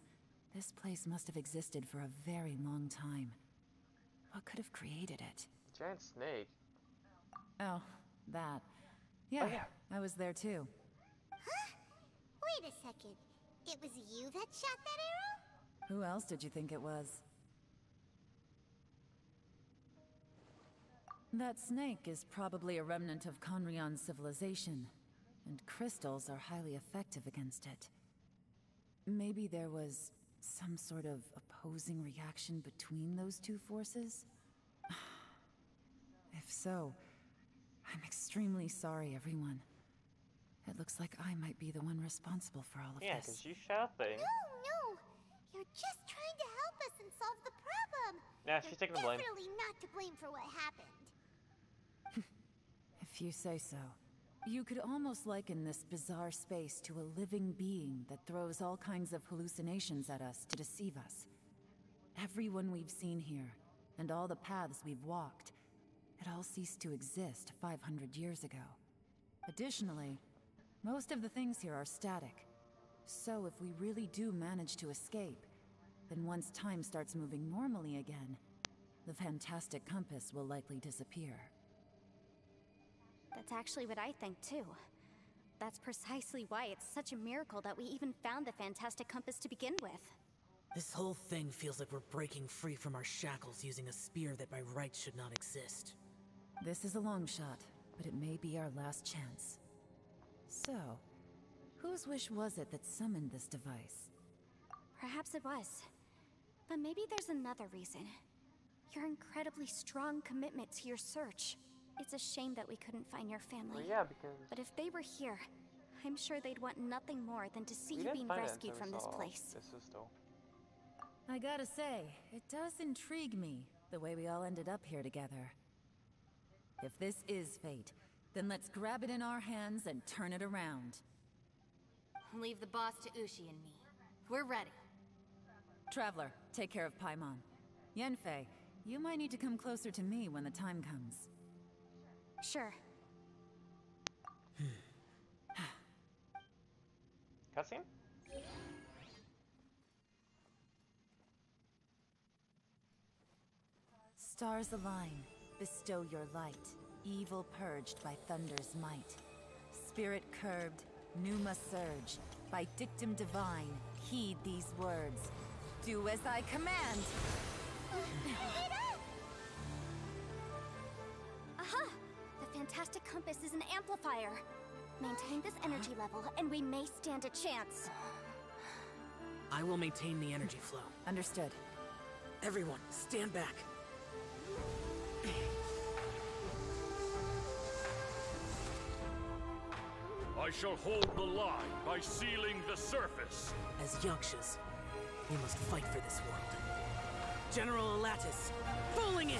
this place must have existed for a very long time. What could have created it? Giant snake. Oh, that. Yeah, oh, yeah, I was there too. Huh? Wait a second. It was you that shot that arrow? Who else did you think it was? That snake is probably a remnant of Conrion's civilization, and crystals are highly effective against it. Maybe there was some sort of opposing reaction between those two forces? If so, I'm extremely sorry, everyone. It looks like I might be the one responsible for all of Yeah, this. because you shot things. No! You're just trying to help us and solve the problem. Yeah, she's taking the blame. Definitely not to blame for what happened. If you say so. You could almost liken this bizarre space to a living being that throws all kinds of hallucinations at us to deceive us. Everyone we've seen here, and all the paths we've walked, it all ceased to exist 500 years ago. Additionally, most of the things here are static. So if we really do manage to escape, then once time starts moving normally again, the fantastic compass will likely disappear. That's actually what I think too. That's precisely why it's such a miracle that we even found the fantastic compass to begin with. This whole thing feels like we're breaking free from our shackles using a spear that by rights should not exist. This is a long shot, but it may be our last chance. So, whose wish was it that summoned this device? Perhaps it was. But maybe there's another reason. Your incredibly strong commitment to your search. It's a shame that we couldn't find your family. Well, yeah, because... But if they were here, I'm sure they'd want nothing more than to see you being rescued from this place. This is still... I gotta say, it does intrigue me, the way we all ended up here together. If this is fate, then let's grab it in our hands and turn it around. Leave the boss to Ushi and me. We're ready. Traveler, take care of Paimon. Yanfei, you might need to come closer to me when the time comes. Sure. Cutscene? Stars align, bestow your light. Evil purged by thunder's might. Spirit curbed, pneuma surge. By dictum divine, heed these words. Do as I command! Aha! The fantastic compass is an amplifier. Maintain this energy level, and we may stand a chance. I will maintain the energy flow. Understood. Everyone, stand back. I shall hold the line by sealing the surface. As Yakshas, we must fight for this world. General Elatus, falling in!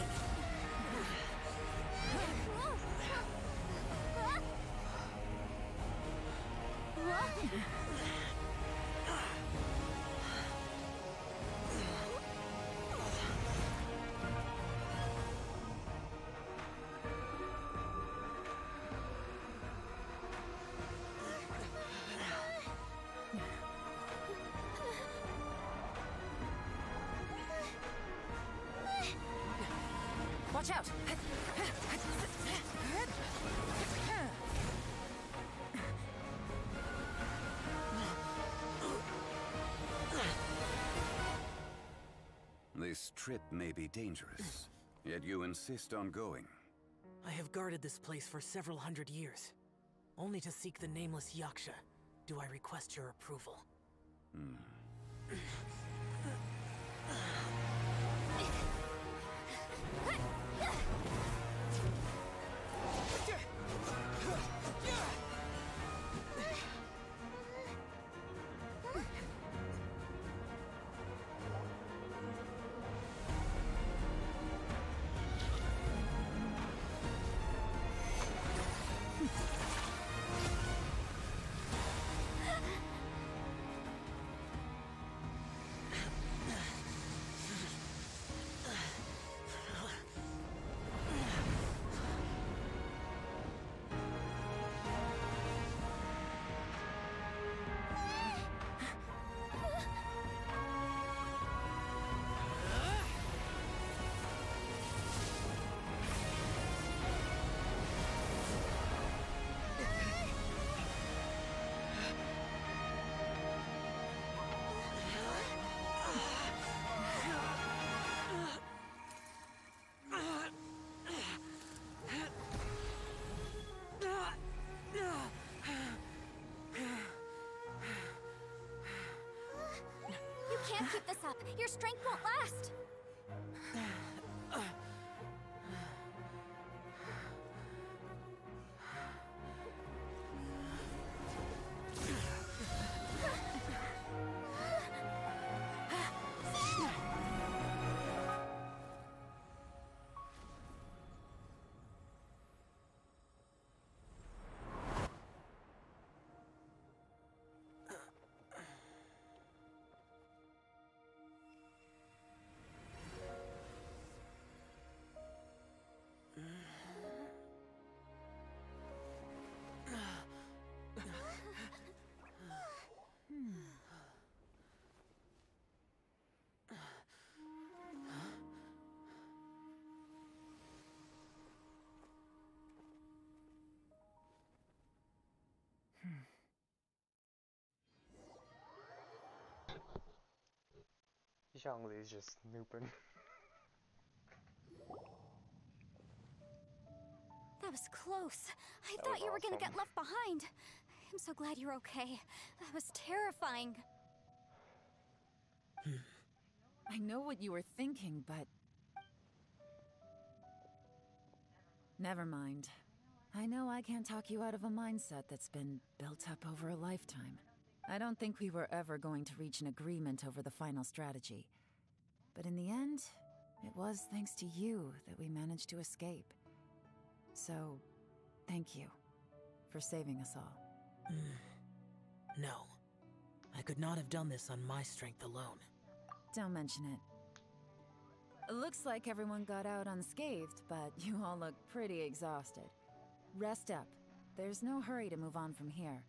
Watch out! This trip may be dangerous, yet you insist on going. I have guarded this place for several hundred years. Only to seek the nameless Yaksha do I request your approval. You can't keep this up. Your strength won't last. Zhongli's just snooping. That was close. I That thought was you were gonna awesome. get left behind. I'm so glad you're okay. That was terrifying. I know what you were thinking, but... Never mind. I know I can't talk you out of a mindset that's been built up over a lifetime. I don't think we were ever going to reach an agreement over the final strategy. But in the end, it was thanks to you that we managed to escape. So, thank you for saving us all. No. I could not have done this on my strength alone. Don't mention it. Looks like everyone got out unscathed, but you all look pretty exhausted. Rest up. There's no hurry to move on from here.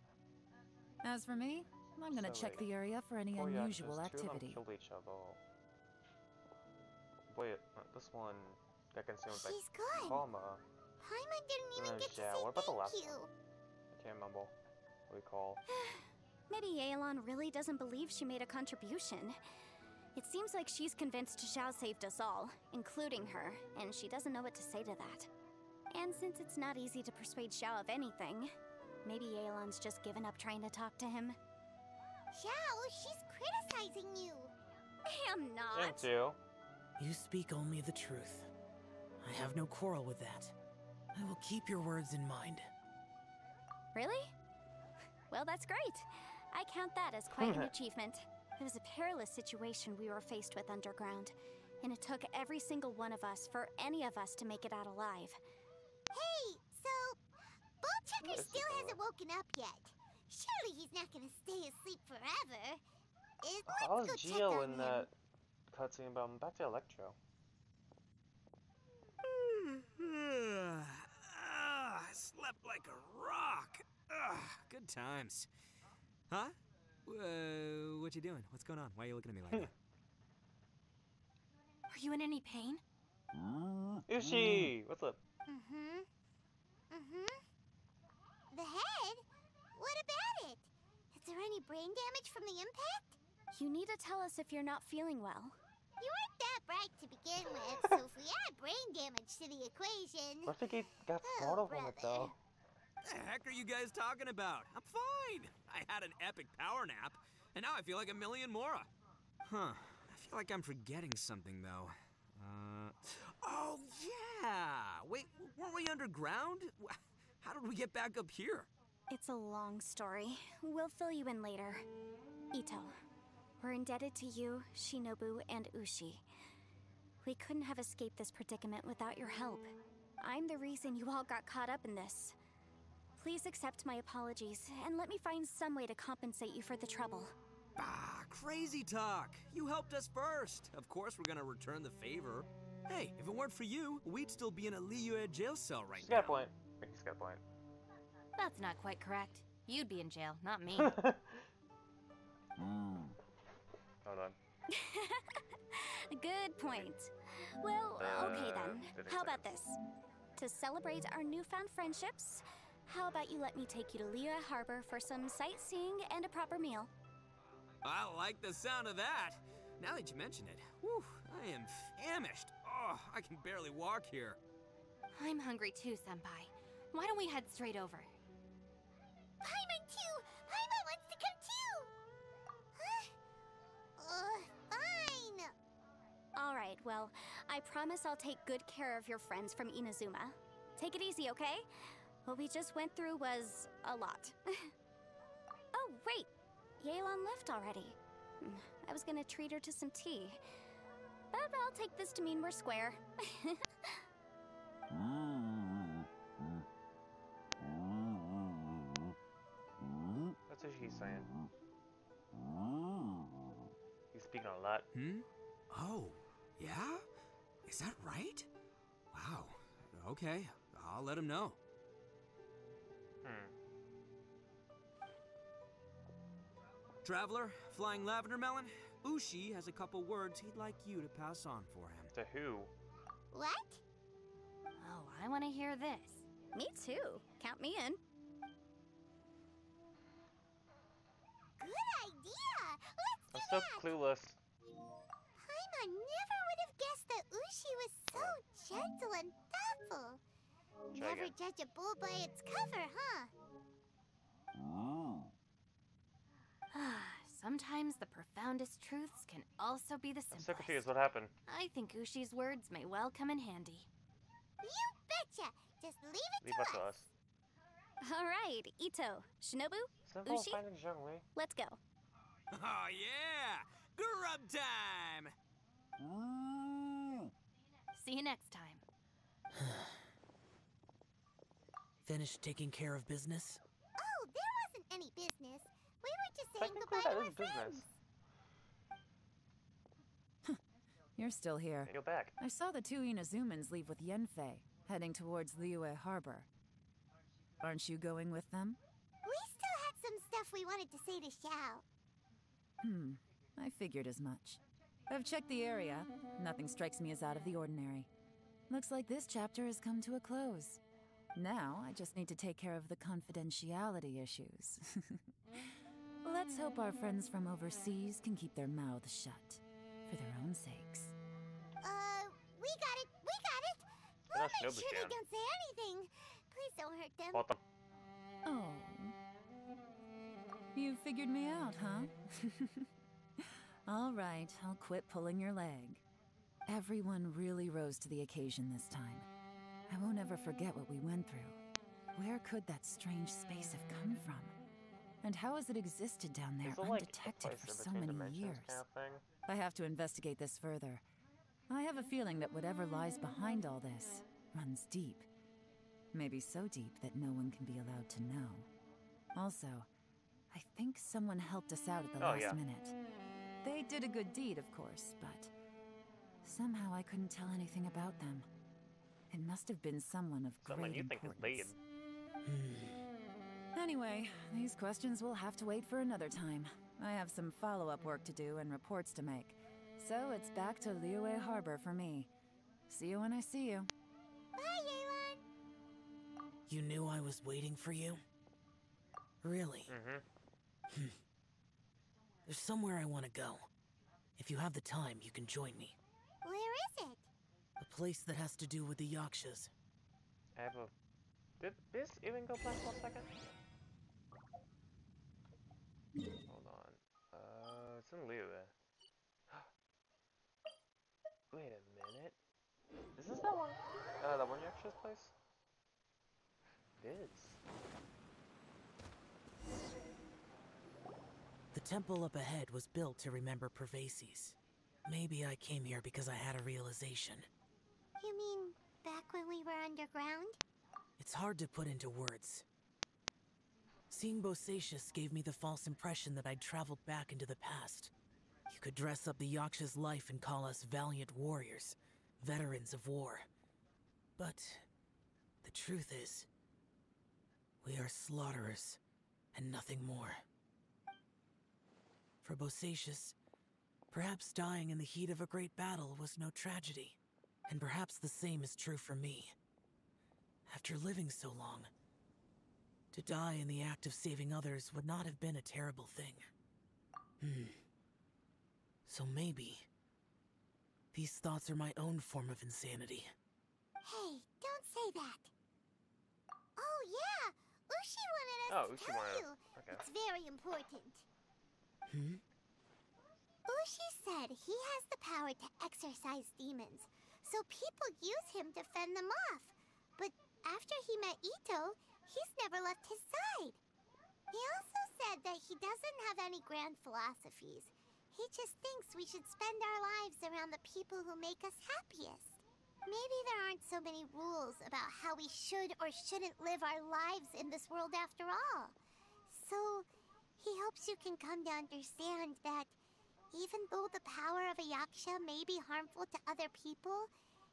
As for me, I'm gonna So, check like, the area for any 4 unusual Yakuza's, 2 of them activity. killed each other. Wait, this one got consumed by She's good. Karma. Paimon didn't even get to say What about the thank last you. one? I can't remember. Recall. Maybe Yelan really doesn't believe she made a contribution. It seems like she's convinced Xiao saved us all, including her, and she doesn't know what to say to that. And since it's not easy to persuade Xiao of anything, maybe Yelan's just given up trying to talk to him. Xiao, she's criticizing you. I'm Him not. too. You speak only the truth. I have no quarrel with that. I will keep your words in mind. Really? Well, that's great. I count that as quite an achievement. It was a perilous situation we were faced with underground, and it took every single one of us for any of us to make it out alive. Hey, so Ballchecker Yes, still Isabella. hasn't woken up yet. Surely he's not gonna stay asleep forever. How Let's was go check Geo on in him. that cutscene about back to Electro? I slept like a rock. Good times. Huh? What you doing? What's going on? Why are you looking at me like that? Are you in any pain? Ushi! What's up? The head? What about it? Is there any brain damage from the impact? You need to tell us if you're not feeling well. You weren't that bright to begin with, so if we add brain damage to the equation... I think he got Oh, startled from it though. The heck are you guys talking about? I'm fine. I had an epic power nap, and now I feel like a million more. Huh. I feel like I'm forgetting something, though. Oh, yeah! Wait, weren't we underground? How did we get back up here? It's a long story. We'll fill you in later. Ito, we're indebted to you, Shinobu, and Ushi. We couldn't have escaped this predicament without your help. I'm the reason you all got caught up in this. Please accept my apologies, and let me find some way to compensate you for the trouble. Ah, crazy talk. You helped us first. Of course we're gonna return the favor. Hey, if it weren't for you, we'd still be in a Liyue jail cell right He's now. got a point. He's got a point. That's not quite correct. You'd be in jail, not me. Hold on. Good point. Well, okay then. didn't How say about this? To celebrate our newfound friendships, how about you let me take you to Liyue Harbor for some sightseeing and a proper meal? I like the sound of that. Now that you mention it, whew, I am famished. Oh, I can barely walk here. I'm hungry too, Senpai. Why don't we head straight over? Paimon too! Paimon wants to come too! Huh? Fine! All right, well, I promise I'll take good care of your friends from Inazuma. Take it easy, okay? What we just went through was a lot. Oh, wait! Yelan left already. I was gonna treat her to some tea. But I'll take this to mean we're square. That's what she's saying. He's speaking a lot. Oh, yeah? Is that right? Wow. Okay, I'll let him know. Traveler, Flying Lavender Melon, Ushi has a couple words he'd like you to pass on for him. To who? What? Oh, I want to hear this. Me too. Count me in. Good idea! Let's do I'm still that! clueless. was so gentle and thoughtful. Never judge a bull by its cover, huh? Sometimes the profoundest truths can also be the I'm simplest. so confused. What happened? I think Ushi's words may well come in handy. You betcha! Just leave it Leave to that to us. us. All right, Ito, Shinobu, Simple Ushi, finding Zhongli. let's go. Oh yeah! Grub time! See you next time. Finished taking care of business? Oh, there wasn't any business. We were just saying Technically, goodbye that to is our business. friends. You're still here. You're back. I saw the two Inazumans leave with Yanfei, heading towards Liyue Harbor. Aren't you going with them? We still had some stuff we wanted to say to Xiao. I figured as much. I've checked the area. Nothing strikes me as out of the ordinary. Looks like this chapter has come to a close. Now, I just need to take care of the confidentiality issues. Let's hope our friends from overseas can keep their mouths shut. For their own sakes. We got it! We got it! We'll That's make Shinobu sure they Chan. don't say anything. Please don't hurt them. Hold them. Oh. You figured me out, huh? All right, I'll quit pulling your leg. Everyone really rose to the occasion this time. I won't ever forget what we went through. Where could that strange space have come from? And how has it existed down there Is it like a undetected place for in so between many dimensions years? kind of thing? I have to investigate this further. I have a feeling that whatever lies behind all this runs deep. Maybe so deep that no one can be allowed to know. Also, I think someone helped us out at the last minute. They did a good deed, of course, but somehow I couldn't tell anything about them. It must have been someone of Someone great you think importance. is lead. Anyway, these questions will have to wait for another time. I have some follow-up work to do and reports to make. So it's back to Liyue Harbor for me. See you when I see you. Bye, Yelan! You knew I was waiting for you? Really? There's somewhere I want to go. If you have the time, you can join me. Where is it? A place that has to do with the Yakshas. I have a... Did this even go past for a second? Hold on. It's in Liyue. Wait a minute. Is this that one? That one Yaksha's place? It is. The temple up ahead was built to remember Pervases. Maybe I came here because I had a realization. You mean back when we were underground? It's hard to put into words. Seeing Bosacius gave me the false impression that I'd traveled back into the past. You could dress up the Yaksha's life and call us valiant warriors, veterans of war. But the truth is, we are slaughterers and nothing more. For Bosacius, perhaps dying in the heat of a great battle was no tragedy. And perhaps the same is true for me. After living so long, to die in the act of saving others would not have been a terrible thing. So maybe these thoughts are my own form of insanity. Hey, don't say that. Oh yeah, Ushi wanted us to Ushi tell wanted you. us. Okay. It's very important. Ushi said he has the power to exorcise demons, so people use him to fend them off. But after he met Ito, he's never left his side. He also said that he doesn't have any grand philosophies. He just thinks we should spend our lives around the people who make us happiest. Maybe there aren't so many rules about how we should or shouldn't live our lives in this world after all. So, he hopes you can come to understand that even though the power of a Yaksha may be harmful to other people,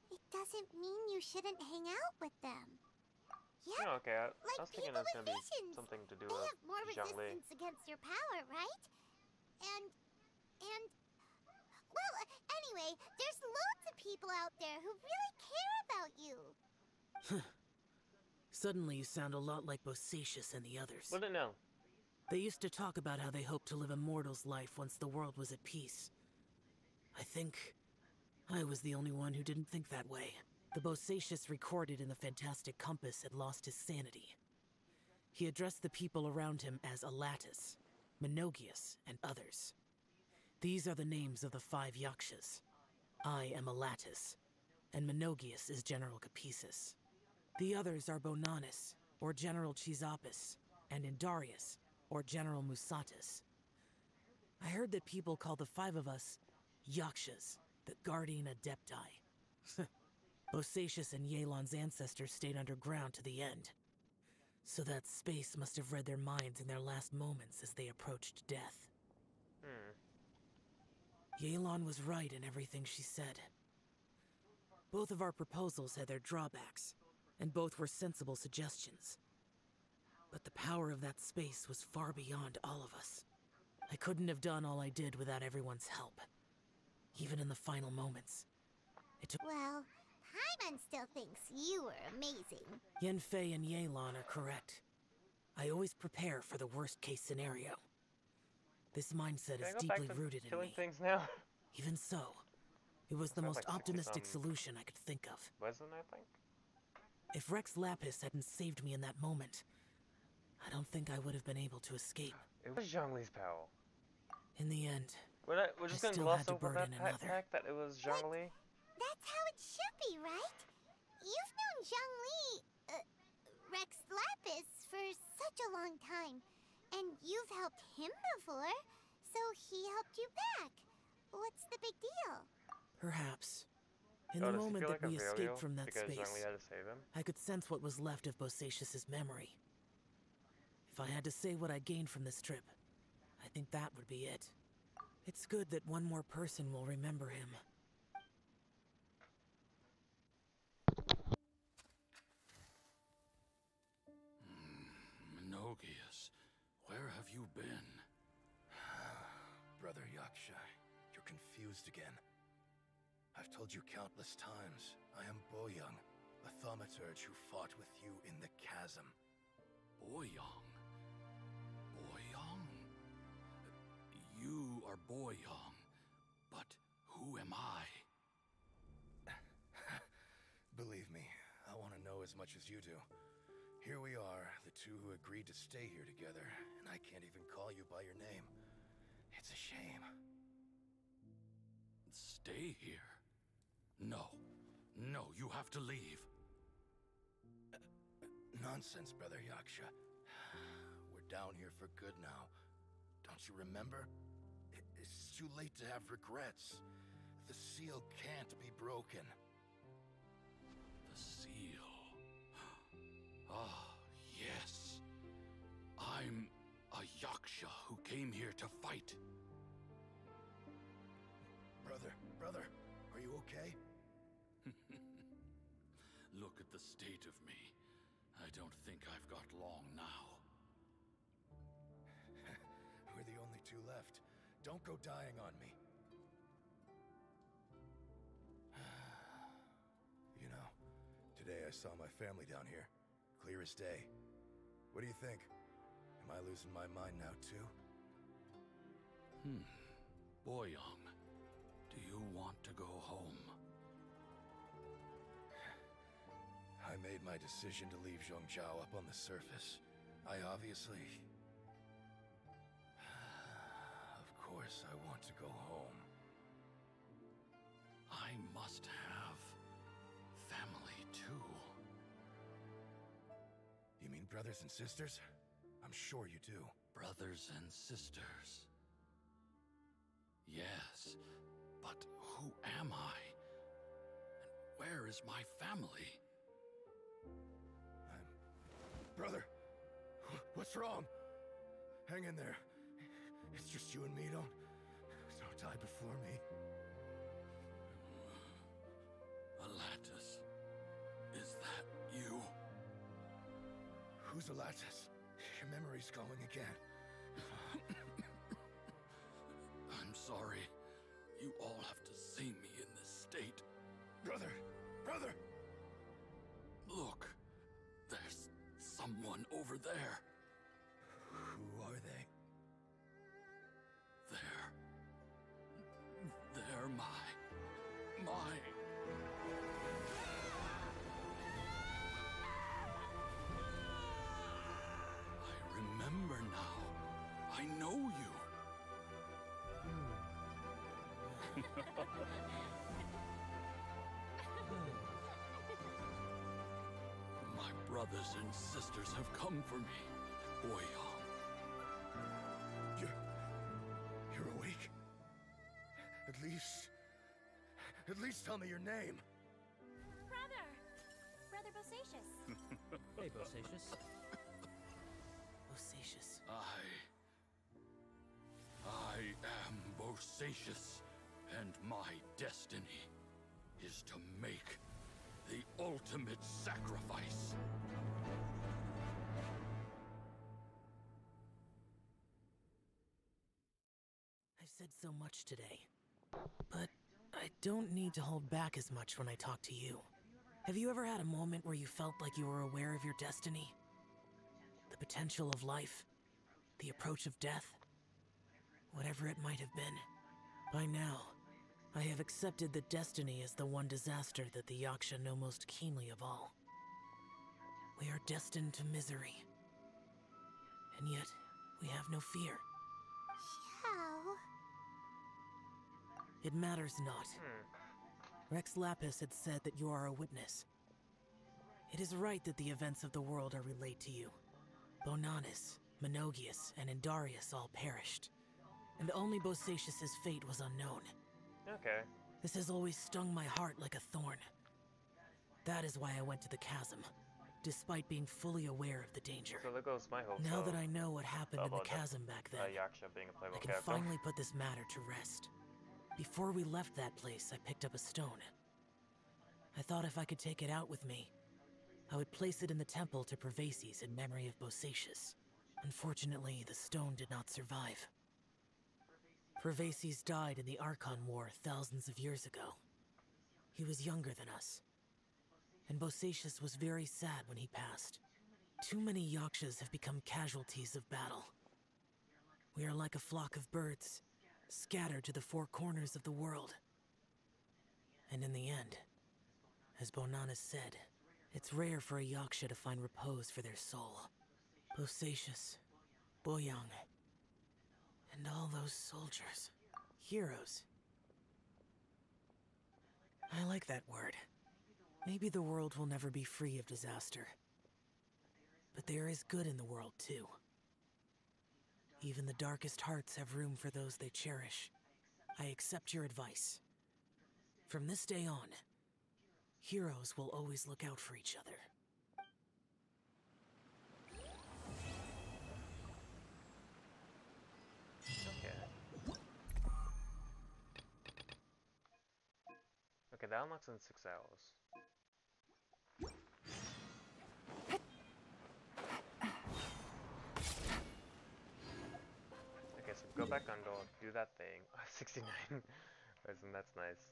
it doesn't mean you shouldn't hang out with them. Yep, Oh, okay, I like was thinking people it was with gonna be visions. something to do They with have more Zhongli. resistance against your power, right? Well, anyway, there's loads of people out there who really care about you. Suddenly you sound a lot like Bosacius and the others. Wouldn't know. They used to talk about how they hoped to live a mortal's life once the world was at peace. I think I was the only one who didn't think that way. The Bosacius recorded in the Fantastic Compass had lost his sanity. He addressed the people around him as Alatus, Menogias, and others. These are the names of the 5 Yakshas. I am Alatus, and Menogias is General Capisis. The others are Bonanis, or General Chizapis, and Indarius, or General Musatis. I heard that people call the 5 of us Yakshas, the Guardian Adepti. Bosacius and Yelan's ancestors stayed underground to the end. So that space must have read their minds in their last moments as they approached death. Yelan was right in everything she said. Both of our proposals had their drawbacks, and both were sensible suggestions. But the power of that space was far beyond all of us. I couldn't have done all I did without everyone's help. Even in the final moments. It took— Well, Paimon still thinks you were amazing. Yanfei and Yelan are correct. I always prepare for the worst-case scenario. This mindset is deeply rooted in me. Things now? Even so, it was the most optimistic solution I could think of. Wasn't I think? If Rex Lapis hadn't saved me in that moment, I don't think I would have been able to escape. It was Zhongli's power. In the end, we're just gonna gloss over that fact that it was Zhongli. That's how it should be, right? You've known Zhongli, Rex Lapis, for such a long time. And you've helped him before, so he helped you back. What's the big deal? Perhaps. In the moment that we escaped from that space, had to save him? I could sense what was left of Bosacius's memory. If I had to say what I gained from this trip, I think that would be it. It's good that one more person will remember him. Menogias, where have you been? Brother Yaksha, you're confused again. I've told you countless times, I am Boyoung, a thaumaturge who fought with you in the chasm. Boyoung? Boyoung? You are Boyoung, but who am I? Believe me, I want to know as much as you do. Here we are, the two who agreed to stay here together, and I can't even call you by your name. It's a shame. Stay here? No. No, you have to leave. Nonsense, Brother Yaksha. We're down here for good now. Don't you remember? It's too late to have regrets. The seal can't be broken. The seal. Ah, yes. I'm a Yaksha who came here to fight. Brother, are you okay? Look at the state of me. I don't think I've got long now. We're the only two left. Don't go dying on me. You know, today I saw my family down here. Clear as day. What do you think? Am I losing my mind now too? Boyoung, do you want to go home? I made my decision to leave Zhongzhou up on the surface. I obviously... Of course I want to go home. I must have family too. You mean brothers and sisters? I'm sure you do. Brothers and sisters. Yes, but who am I? And where is my family? Brother, what's wrong? Hang in there. It's just you and me. Don't die before me. Alatus, is that you? Who's Alatus? Your memory's going again. I'm sorry. You all have to see me in this state. Brother! Look, there's someone over there. Who are they? They're my brothers and sisters have come for me, Boyang. You're awake? At least tell me your name. Brother Bosacius. Hey, Bosacius. Bosacius. I am Bosacius, and my destiny is to make the ultimate sacrifice. I've said so much today, but I don't need to hold back as much when I talk to you. Have you ever had a moment where you felt like you were aware of your destiny? The potential of life? The approach of death? Whatever it might have been. By now, I have accepted that destiny is the one disaster that the Yaksha know most keenly of all. We are destined to misery. And yet, we have no fear. Xiao. It matters not. Rex Lapis had said that you are a witness. It is right that the events of the world are relayed to you. Bonanis, Menogias, and Indarius all perished, and only Bosacius' fate was unknown. Okay. This has always stung my heart like a thorn. That is why I went to the chasm, despite being fully aware of the danger. So there goes my hopes. Now that I know what happened in the chasm back then, Yaksha being a I playable can character. finally put this matter to rest. Before we left that place, I picked up a stone. I thought if I could take it out with me, I would place it in the temple to Pervases in memory of Bosacius. Unfortunately, the stone did not survive. Pervases died in the Archon War thousands of years ago. He was younger than us, and Bosacius was very sad when he passed. Too many Yakshas have become casualties of battle. We are like a flock of birds, scattered to the four corners of the world. And in the end, as Bonanis said, it's rare for a Yaksha to find repose for their soul. Bosacius, Boyang, and all those soldiers. Heroes. I like that word. Maybe the world will never be free of disaster. But there is good in the world, too. Even the darkest hearts have room for those they cherish. I accept your advice. From this day on, heroes will always look out for each other. Okay, that unlocks in 6 hours. Okay, so go back under, do that thing. 69. Listen, that's nice.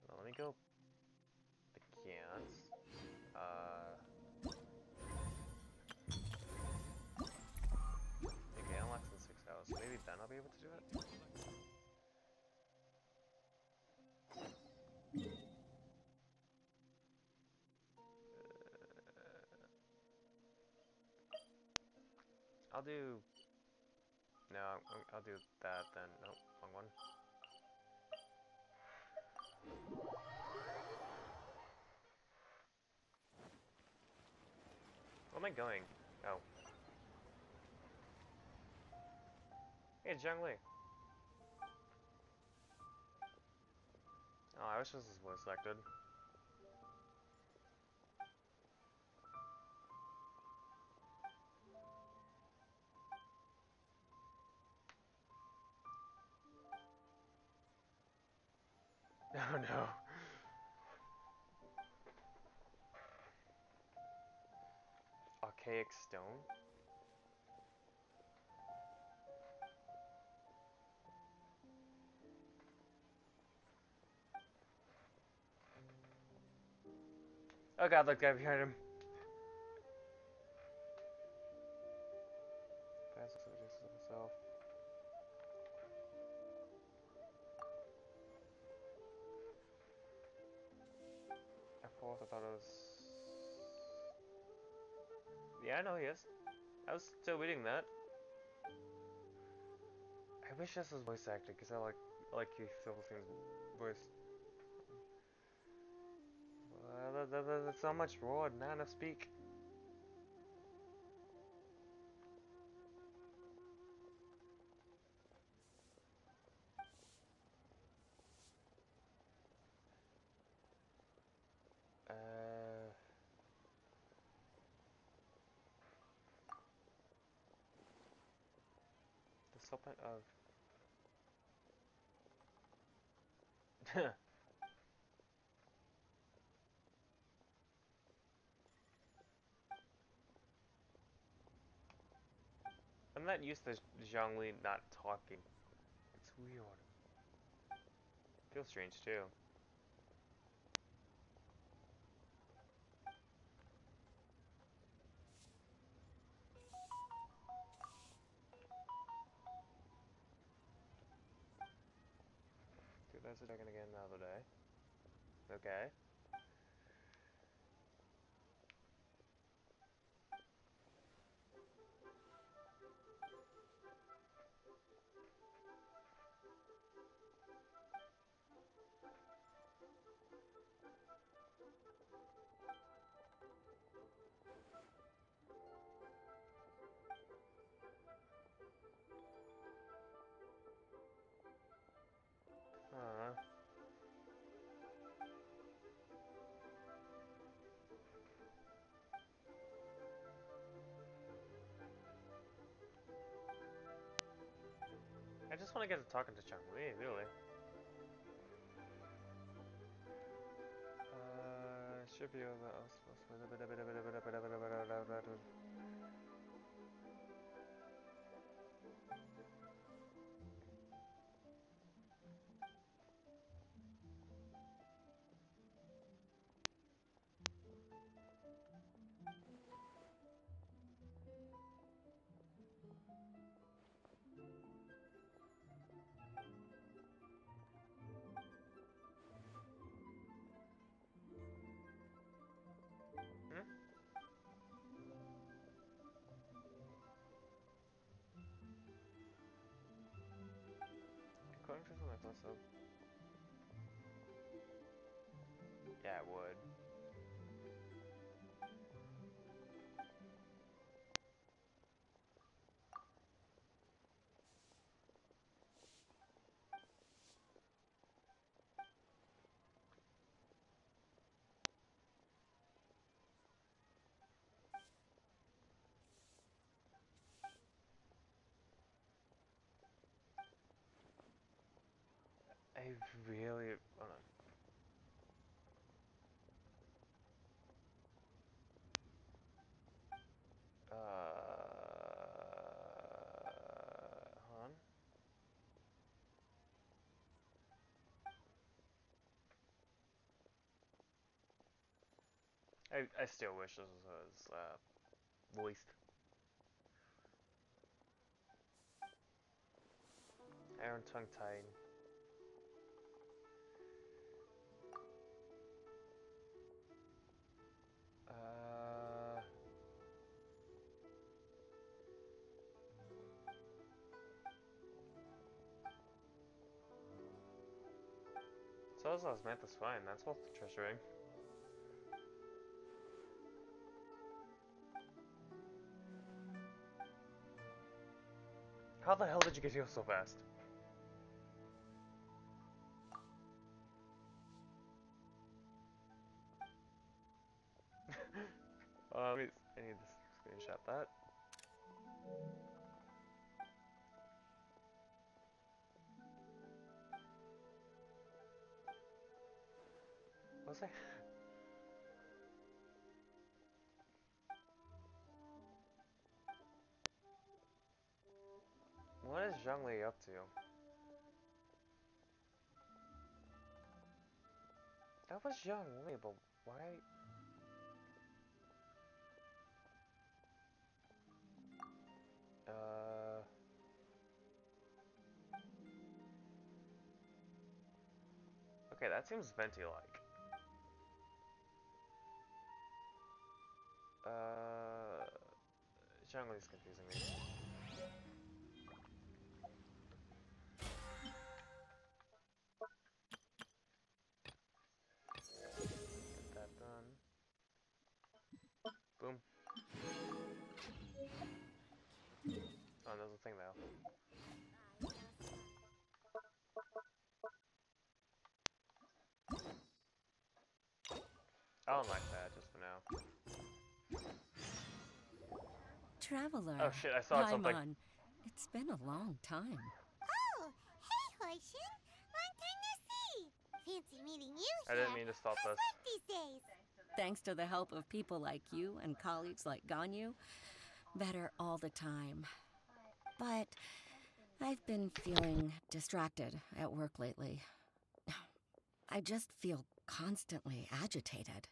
Now, let me go. I can't. Okay, unlocks in 6 hours. So maybe then I'll be able to do it. I'll do. No, I'll do that then. Nope, wrong one. Where am I going? Oh. Hey, Zhongli. Oh, I wish this was voice acted. Oh no. Archaic stone? Oh god, look, guy behind him. Fast associations of myself. At fourth, I thought it was. Yeah, I know he is. I was still reading that. I wish this was voice acted because I like Keith Silverstein's voice. There's so much roar, not enough speak. The serpent of... I'm not used to Zhongli not talking. It's weird. Feels strange too. Dude, that's a dragon again the other day. Okay. I just want to get to talking to Zhongli, really. Should be over. According to the necklace of... Yeah, it would. I really... Hold on. Hold on. I still wish this was voiced. Iron tongue tied. So is Osmanthus fine, that's worth treasuring. How the hell did you get here so fast? I need to screenshot that. What was I? What is Zhongli up to? That was Zhongli, but why? Okay, that seems Venti-like. Zhongli's confusing me. Get that done. thing though. I'll unlock that just for now. Traveler. Oh shit, I saw something. Paimon. It's been a long time. Oh, hey, Horshin. Long time no see. Fancy meeting you I here. didn't mean to stop How's this. work these days? Thanks to the help of people like you and colleagues like Ganyu, better all the time. But I've been feeling distracted at work lately. I just feel constantly agitated.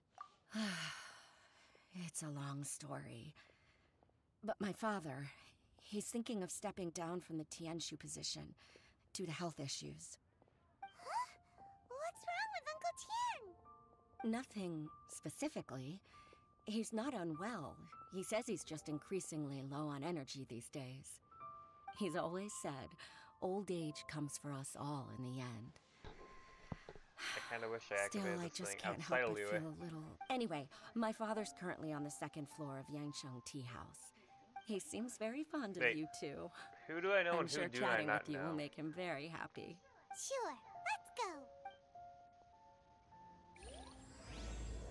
It's a long story. But my father, he's thinking of stepping down from the Tianshu position due to health issues. Huh? What's wrong with Uncle Tian? Nothing specifically. He's not unwell. He says he's just increasingly low on energy these days. He's always said, old age comes for us all in the end. I kind of wish I Still, activated I this just thing can't outside help of but Liyue. feel a little... Anyway, my father's currently on the second floor of Yangsheng Tea House. He seems very fond of Wait, you too. Who do I know I'm and sure who do I chatting not with you know? will make him very happy. Sure, let's go.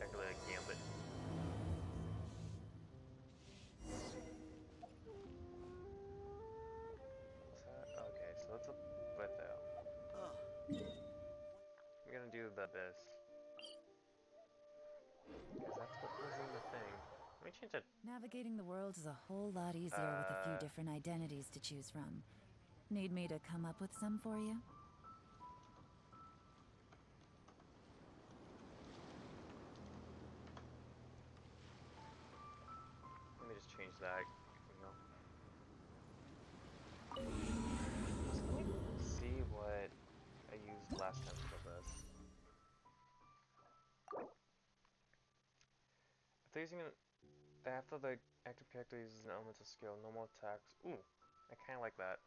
Actually, like Gambit. Okay, so let's up with that. I'm gonna do the this. Because that's what was in the thing. Let me change it. Navigating the world is a whole lot easier with a few different identities to choose from. Need me to come up with some for you? Let me just change that. You know. Let me see what I used last time for this. If they're using after the active character uses an elemental skill, no more attacks. Ooh, I kind of like that.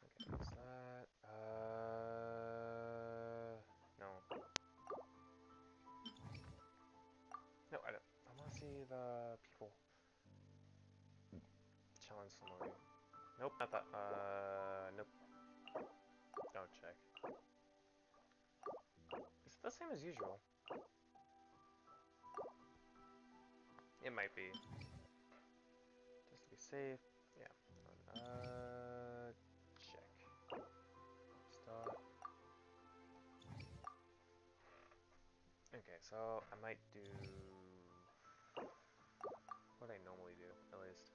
Okay, what's that? No. No, I don't. I want to see the people. Challenge summary. Nope, not that. Nope. Don't check. Is it the same as usual? It might be. Just to be safe. Yeah. Check. Start. Okay, so I might do what I normally do, at least.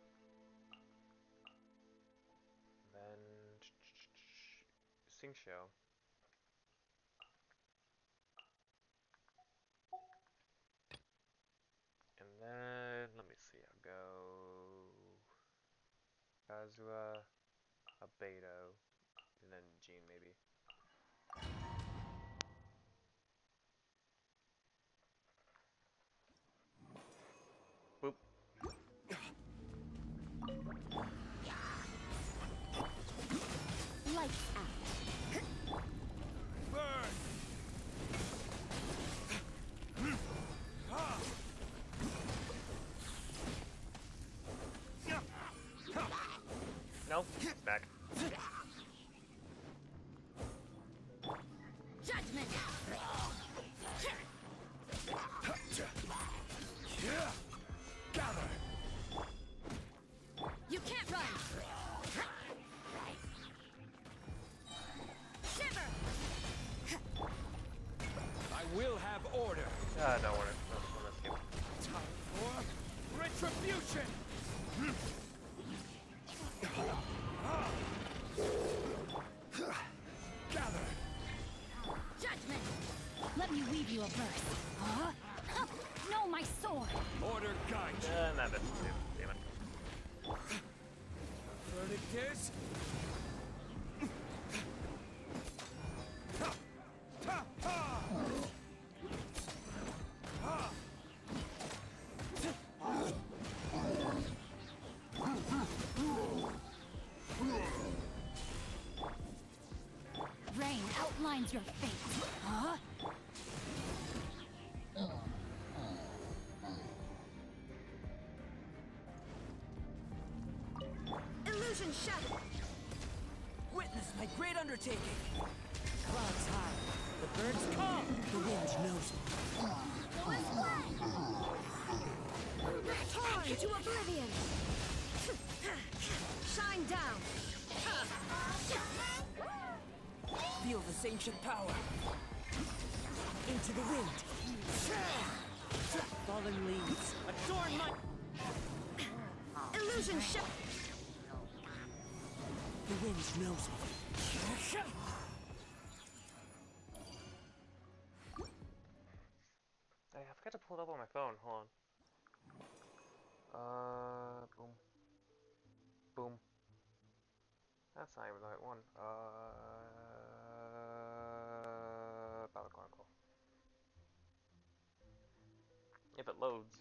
Then Sing Show. And then let me see, I'll go Kazuha, Abedo, and then Jean maybe. Boop. Lights out. Burn! Nope, it's back. Judgment! Gather! You can't run! Shiver! I will have order! No, one escape. Time for retribution! Gather! Judgment! Let me weave you a verse. Huh? No, my sword! Order guide you! Not this too, damn it. Verdict is... Rain outlines your fate. Huh? Illusion shatter! Witness my great undertaking! Clouds high, the birds come! The wind knows me. Torn to oblivion! Shine down! Feel this ancient power! Into the wind! Fallen leaves, adorn my... Illusion shatter! The wind knows me. Hey, I forgot to pull it up on my phone. Hold on. Boom. Boom. That's not even the right one. Battle Chronicle. If it loads.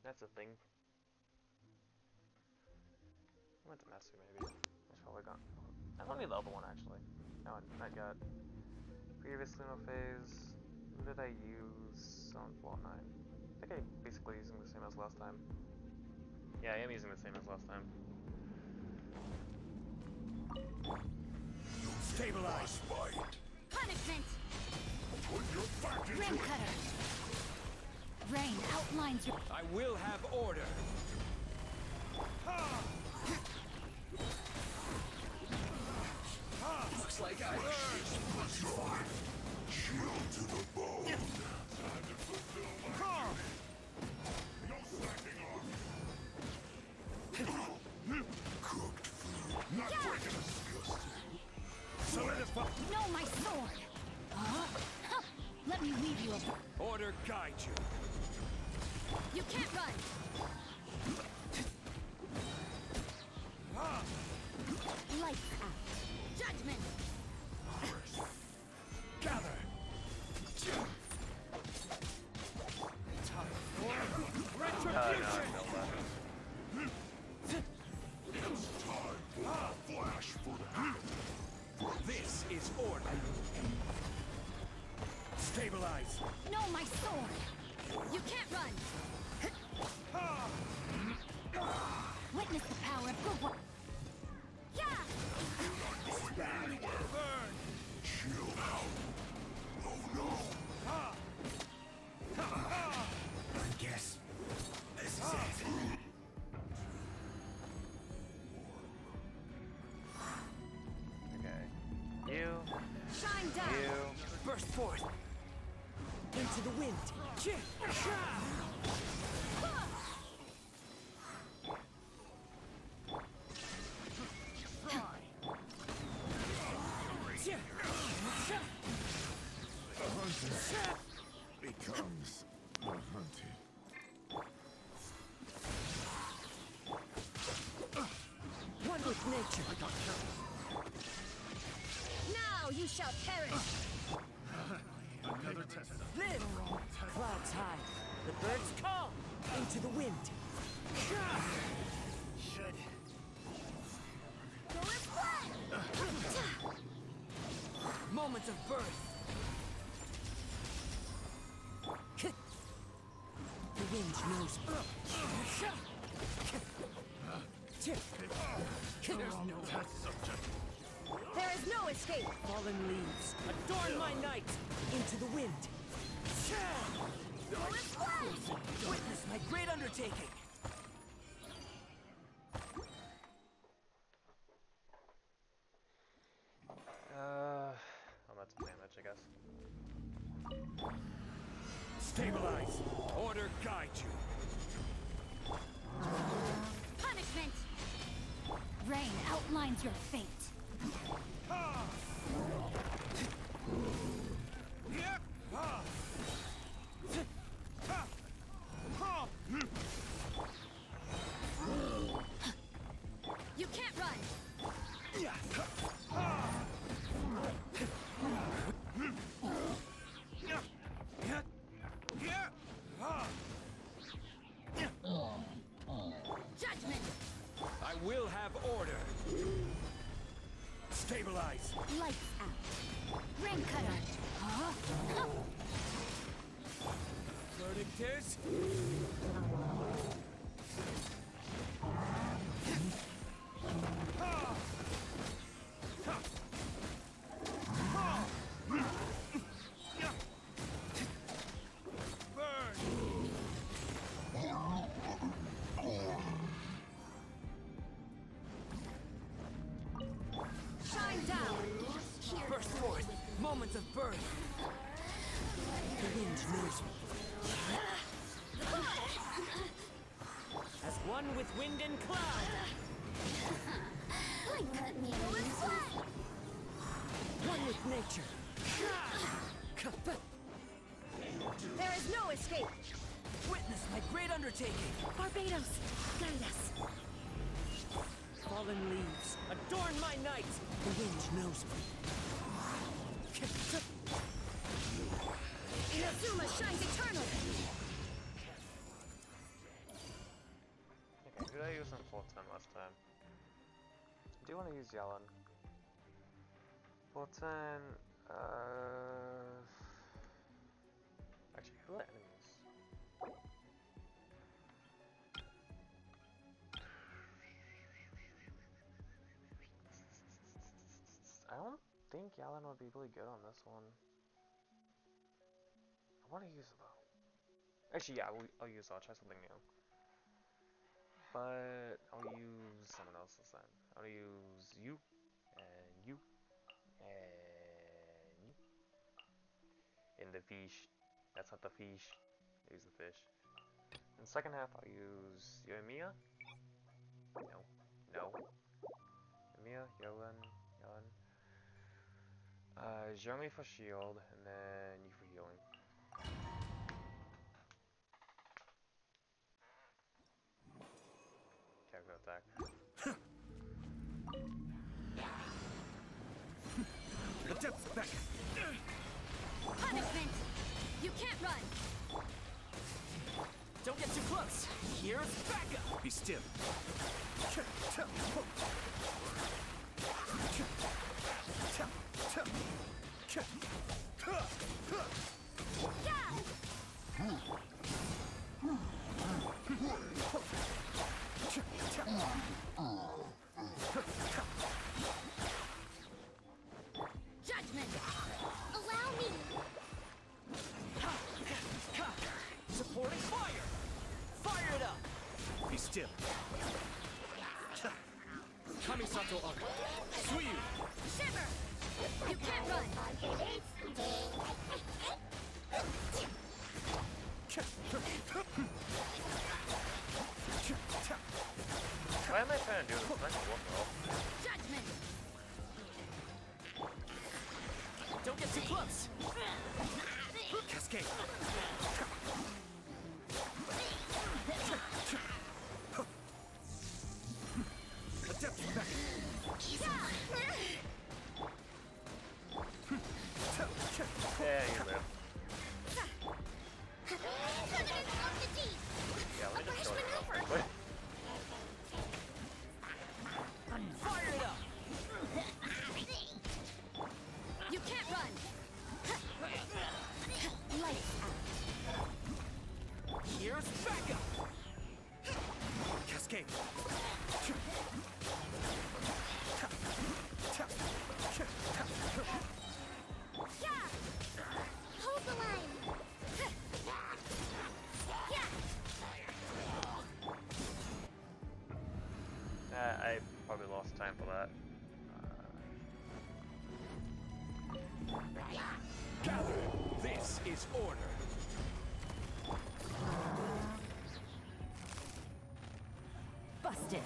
That's a thing. I went to Master, maybe. It's probably gone. I don't need the other one, actually. No, not yet. Previous Luno phase. Who did I use on Fall 9? I think I'm basically using the same as last time. Yeah, I am using the same as last time. Stabilize. Punishment! Put your back into Rim it. cutter! Rain outlines your... I will have order. Looks like I chill to the bone. Time to fulfill my no slacking off. Cooked food. Not breaking disgusting. Solidify. No, my sword! Let me leave you a... Order guide you. You can't run! Lights out. Judgment! Gather. Retribution. Flash for This is order. Stabilize. No, my sword! You can't run! Witness the power of good work! Yeah! Burn. Chill out. Oh no. I guess this is it. Okay. You. Shine down! You. Burst forth! Into the wind! Becomes the hunted. One with nature! Now you shall perish! Another test. Live! Clouds high, the birds come! Into the wind! Should. Go and fly! Moment of birth! The wind knows me. There's no test subject. There is no escape! Fallen leaves, adorn my night! Into the wind! Go and fly! Witness my great undertaking! How much damage, I guess. Stabilize. Order guide you. Punishment! Rain outlines your fate. You can't run! Judgment! I will have order. Stabilize. Lights out. Ring cutter. Verdict is... birth. The wind knows me. As one with wind and cloud. One with nature. There is no escape. Witness my great undertaking. Barbados, guide us. Fallen leaves, adorn my night. The wind knows me. Inazuma shines eternal. Okay, who did I use on 410 last time? I do want to use Yalan. 410, actually, who are enemies? I don't think Yalan would be really good on this one. I want to use it though. Actually, yeah, I'll use it. I'll try something new. But I'll use someone else's then. I'll use you, and you, and you. In the fish. That's not the fish. I use the fish. In the second half, I'll use Yoimiya. No. No. Yoimiya, Yolan. Jeremy for shield, and then you for healing. Okay, I'll go attack. Punishment! You can't run! Don't get too close. Here's backup. Be still. Judgment! Allow me! Supporting fire! Fire it up! Be still. Kamisato Art. Suiyu! Shiver! You can't run! Why am I trying to do this? It's not gonna work well. Judgment! Don't get too close! Cascade. Adept back. Yeah, you live. Yeah, let me just go ahead real quick. Fire it up! You can't run! Lights out. Here's backup! Cascade. Hold the line! I probably lost time for that. Gather! This is order! Busted.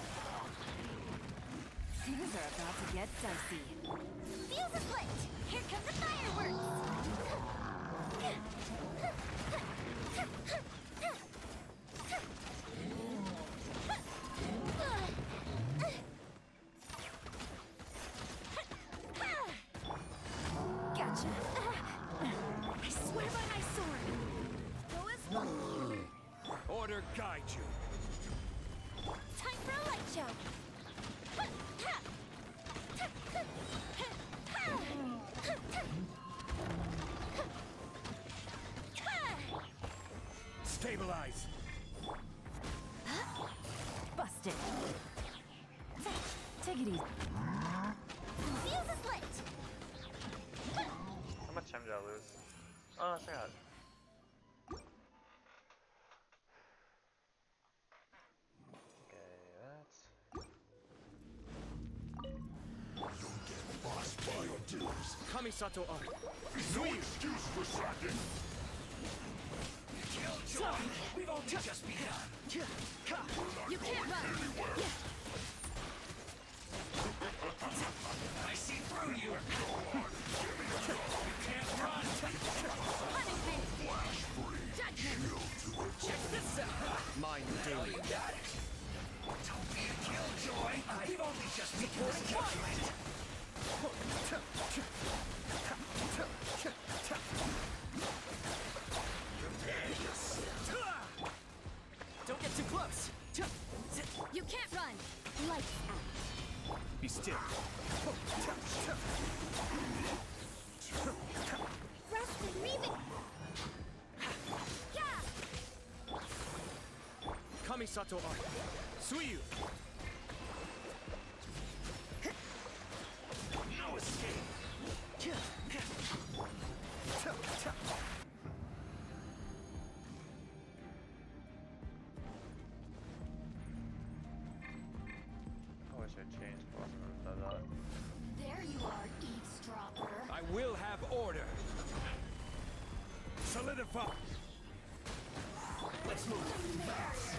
Things are about to get dicey. Fuse is lit! Here come the fireworks! Gotcha. I swear by my sword. Go as one! Order guide you! Time for a light show! Stabilize! Busted. Take it easy. Fuse is lit! How much time did I lose? Oh, I forgot. Okay, that's... Boss by your dues. Kamisato Art. No excuse for slacking. Killjoy! We've only just begun. You can't run. Anywhere. I see through you. You can't run. Punishment. Flash free. Judgment. Check this out. Mind the daily. Got it. Don't be a killjoy. We've only just begun to calculate. Don't get too close. You can't run. Lights out. Be still. Rest and leave it. Kamisato Art. Suiyu. No escape. I wish I changed that. There you are, eavesdropper. I will have order. Solidify. Let's move fast.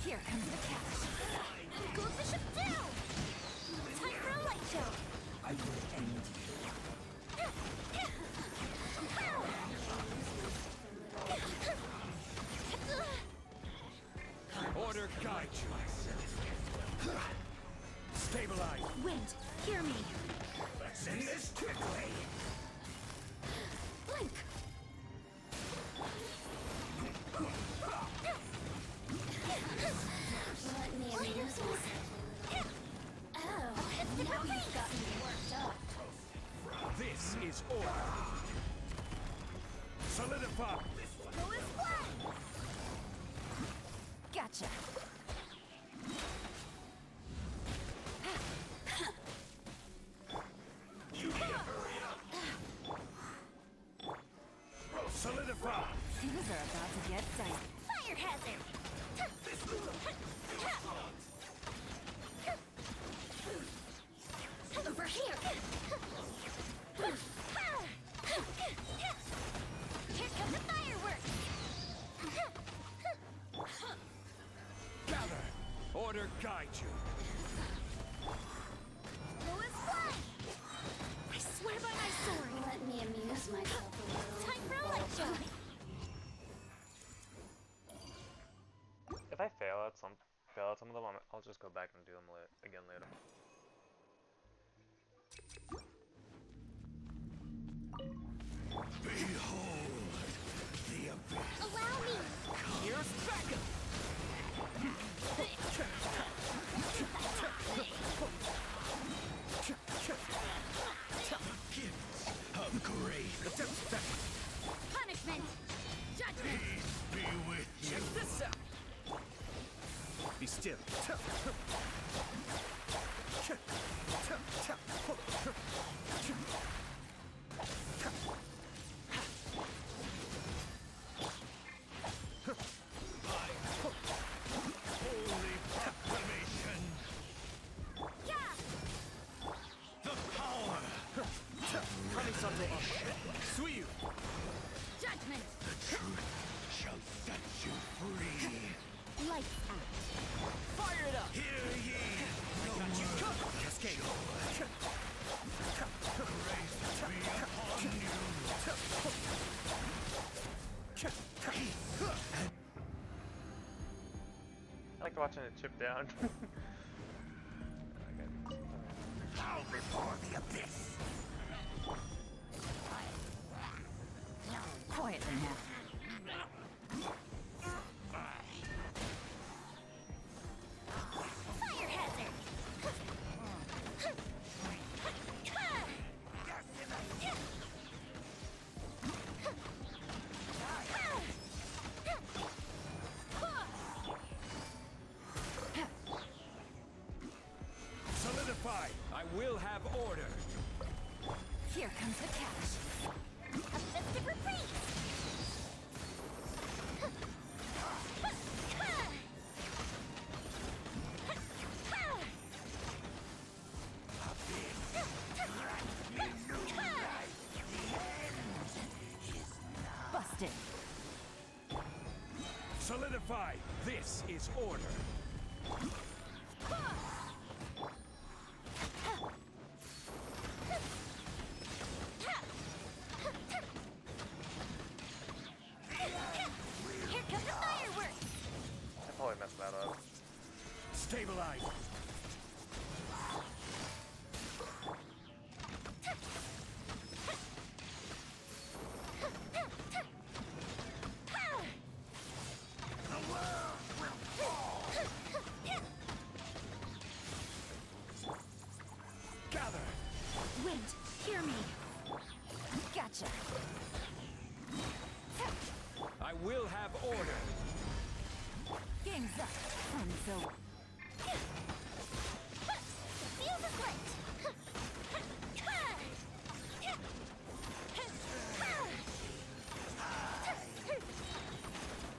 Here comes the catch. Go Bishop down! Time for a light show. I will end you. Order guide you. Stabilize. Wind, hear me. Let's end this quickly. Blink. Let me amuse myself. Oh, now you've got me worked up. This is order. Solidify. Louis Black! Gotcha. You need to hurry up. Solidify. Things are about to get dicey. Fire hazard! Over here! Here come the fireworks! Gather. Order guide you. Louis Black! I swear by my sword. Let me amuse myself a little. Time for a light show! If I fail at some of them, I'll just go back and do them again later. Behold the abyss. Allow me! Here's backup. Gifts of grace. Punishment. Judgment. Peace be with you. Check this out. Be still. Holy proclamation. The power. Kamisato Art. Suiyu. Judgment. The truth shall set you free. Lights out. Fire it up. Hear ye. No Got you word. covered. Cascade. Grace be upon you. I like watching it chip down. Bow before the abyss. Quietly now. Fire hazard! Solidify. I will have order. Here comes the catch. A festive reprise! Solidify! This is order! Here comes the fireworks! I probably messed that up. Stabilize! Gather! Wind, hear me. Gotcha. I will have order! Game's up. Hanzo. Feel the foot!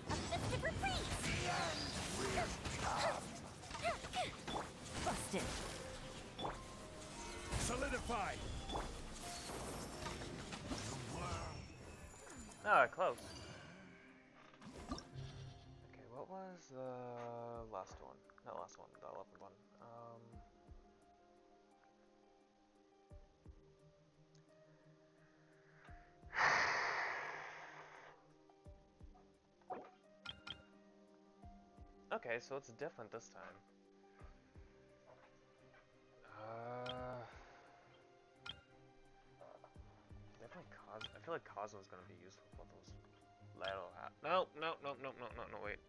A festive reprise! Busted. Solidify! Ah, close. Okay, what was the last one? Not last one, the 11th one. Okay, so it's different this time. Definitely I feel like Cosmo's gonna be useful for those little no, wait.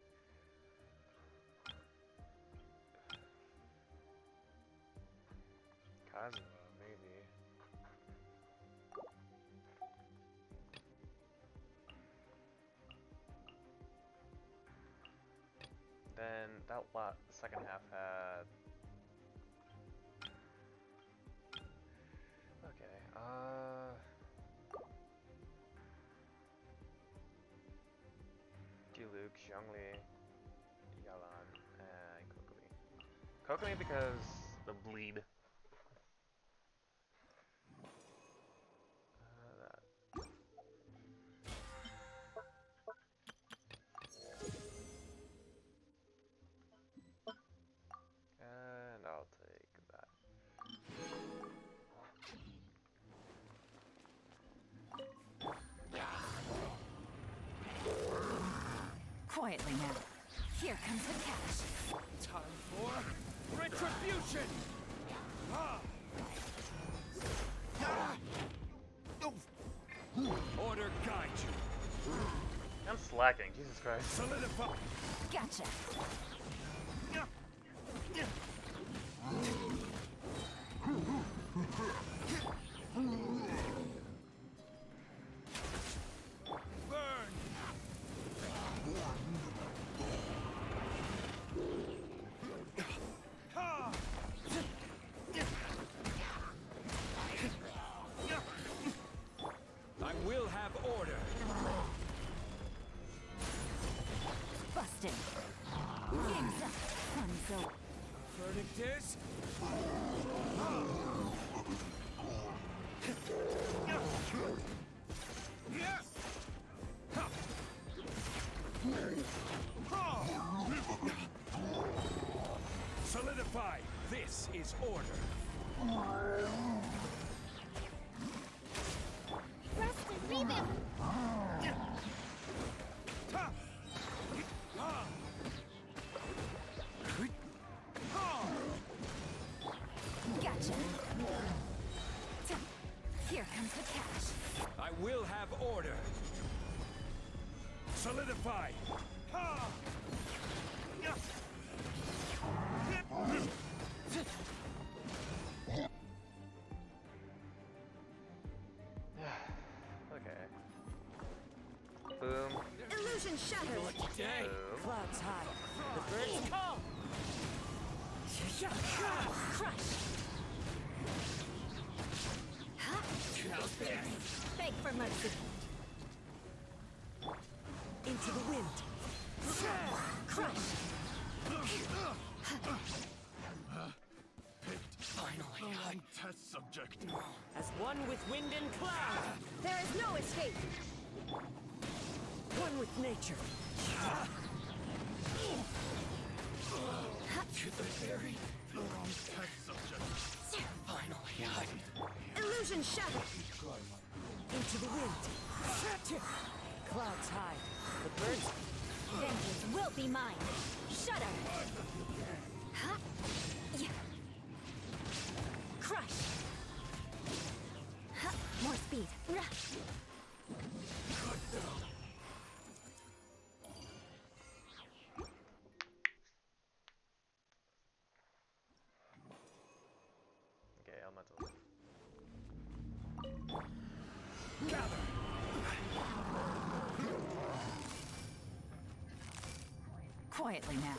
Cosmo, maybe. Then that second half had. Okay, Diluc, Zhongli, Yalan, and Kokomi. Kokomi because the bleed. And I'll take that. Quietly now. Here comes the cash. Time for retribution! Order guide you. I'm slacking, Jesus Christ. Solidify! Gotcha. Burn! I will have order. Busted. Game's up. Hanzo. Verdict is... Solidify. This is order. Rest and rebound! Gotcha. Here comes the cash. I will have order. Solidify. Okay. Boom. Illusion shattered. Day. Boom. Clouds high. The birds call. Crush. Beg for mercy. Into the wind. Crush. Finally, I'm test subject. As one with wind and cloud. There is no escape. One with nature. and shatter! Into the wind! Clouds high. The birds... Vengeance will be mine! Shudder! Huh? Yeah. Crush! Huh? More speed! Okay, elementals. Quietly now.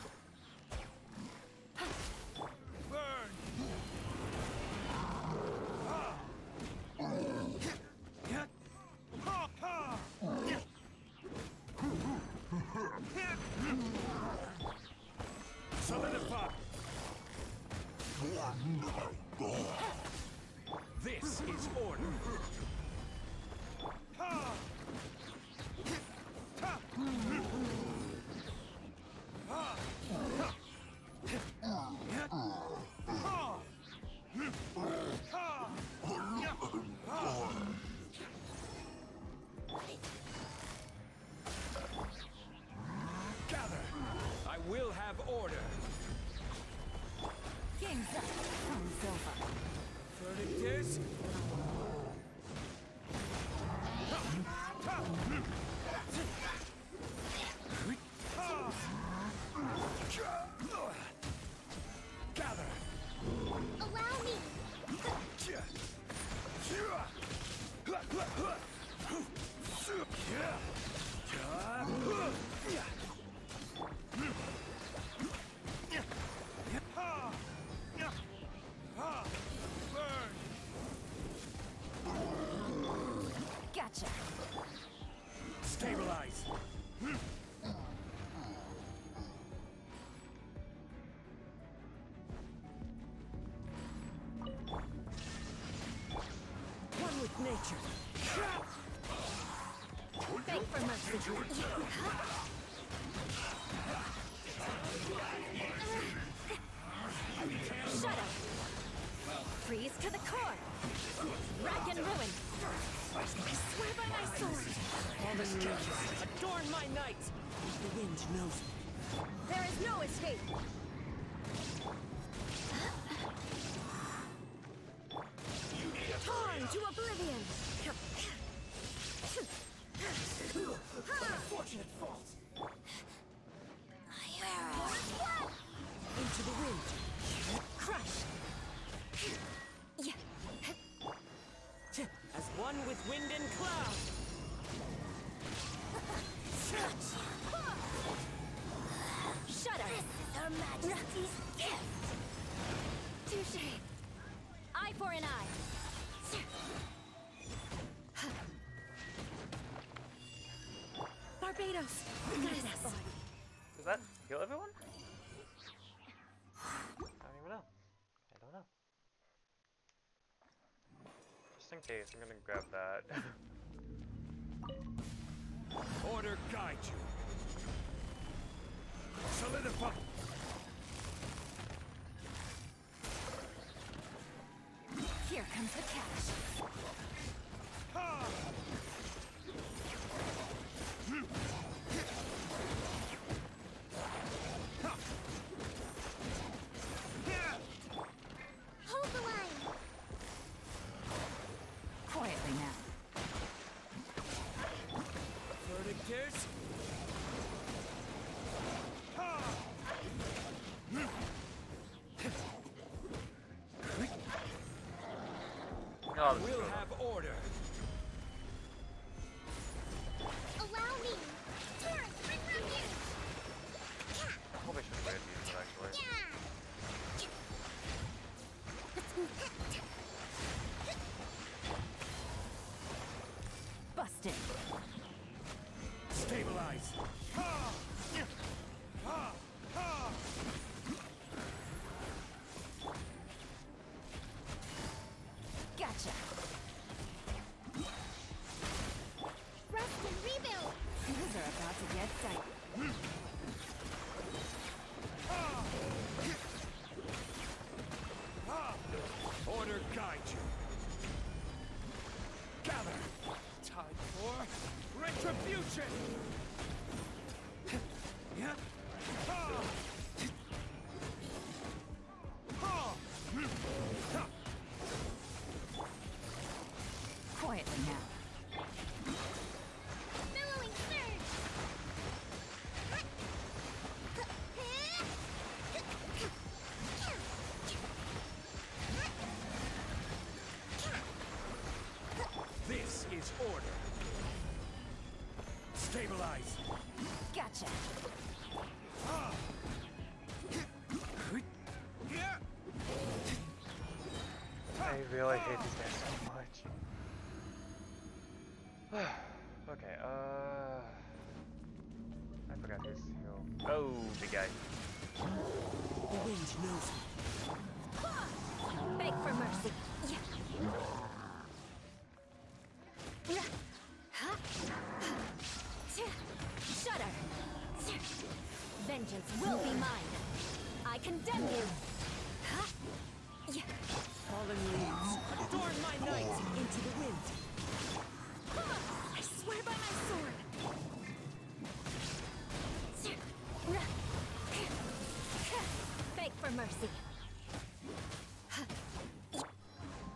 Solidify! This is order. Gather! I will have order. Game's up. Time's over. Verdict is... Gather! Allow me! Gotcha. Stabilize! One with nature. Beg for mercy! Shudder! Freeze to the core! Rack and ruin! I swear by my sword! Fallen legions, adorn my night! The wind knows me. There is no escape! Torn to oblivion! Unfortunate fault. Into the wind! Crush! As one with wind and cloud! Shudder! Her Majesty's gift! Touché! Eye for an eye! Barbados! Guide us! Does that heal everyone? I don't even know. I don't know. Just in case, I'm gonna grab that. Order guide you. Solidify! Here comes the cash. Hold the line! Quietly now. Verdict is... Oh, this We'll is have order. Allow me! Terrence, bring refuge! I hope I should have used it actually. Busted. Stabilize. Gotcha. Rest and rebuild! Things are about to get tight. Order guide you. Retribution! Quietly now. Billowing surge! This is order. Stabilize. Gotcha. I really hate these guys so much. Okay, I forgot his heal. Oh, big guy. The wind knows me. Beg for mercy. Shudder! Vengeance will be mine. I condemn you. Fallen leaves, adorn my night into the wind. I swear by my sword. Beg for mercy.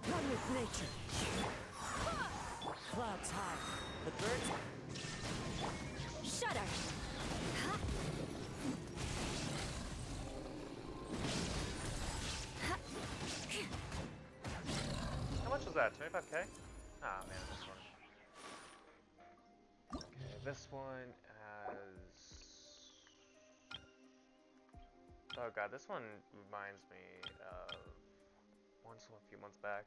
One with nature. Clouds high. The birds. Shudder! How much was that? 25k? Ah, man, this one. Okay, this one has... Oh god, this one reminds me of one from a few months back.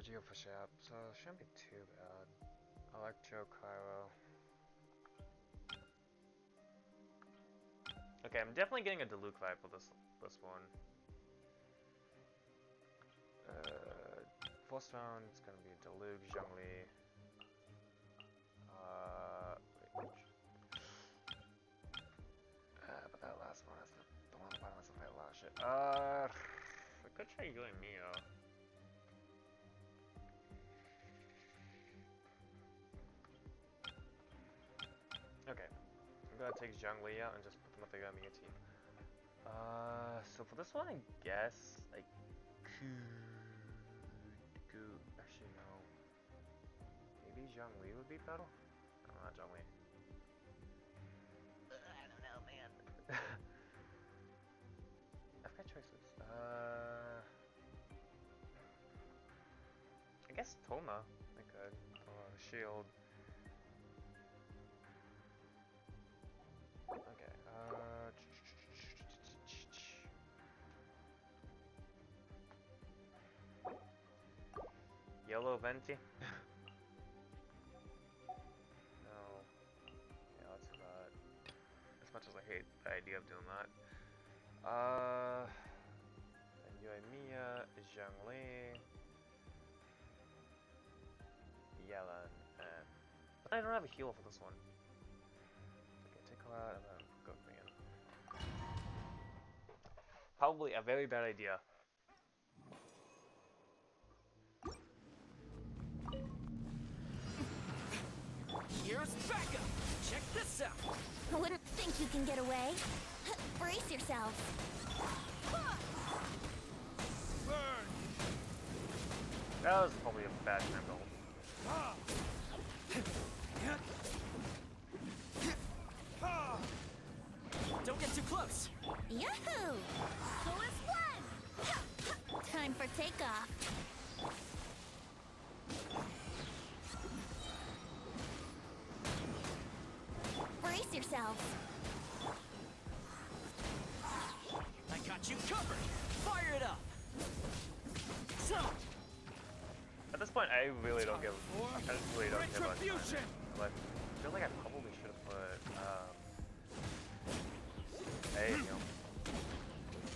Geo for Shap, so it shouldn't be too bad. Electro Cairo. Okay, I'm definitely getting a Diluc vibe for this one. First round, it's gonna be Diluc, Zhongli. But that last one is the one that wants to fight a lot of shit. I could try Yui and Mio. Okay, I'm gonna take Zhongli out and just put them up together in the team. So for this one, I guess I could go. Actually, no. Maybe Zhongli would be better. No, not Zhongli. I don't know, man. I've got choices. I guess Toma. I could. Shield. Okay, Yellow Venti? No. Yeah, let's not. As much as I hate the idea of doing that. And Yoimiya, Zhongli, Yelan, and... But I don't have a heal for this one. Okay, take her out and then go for me in. Probably a very bad idea. Here's backup. Check this out. I wouldn't think you can get away. Brace yourself. Burn! That was probably a bad time to hold. Don't get too close. Yahoo! Coolest one! Time for takeoff. Brace yourself. I got you covered. Fire it up. So. At this point, I really don't give. I just really don't give a Retribution! But I feel like I probably should have put. Hey, you know.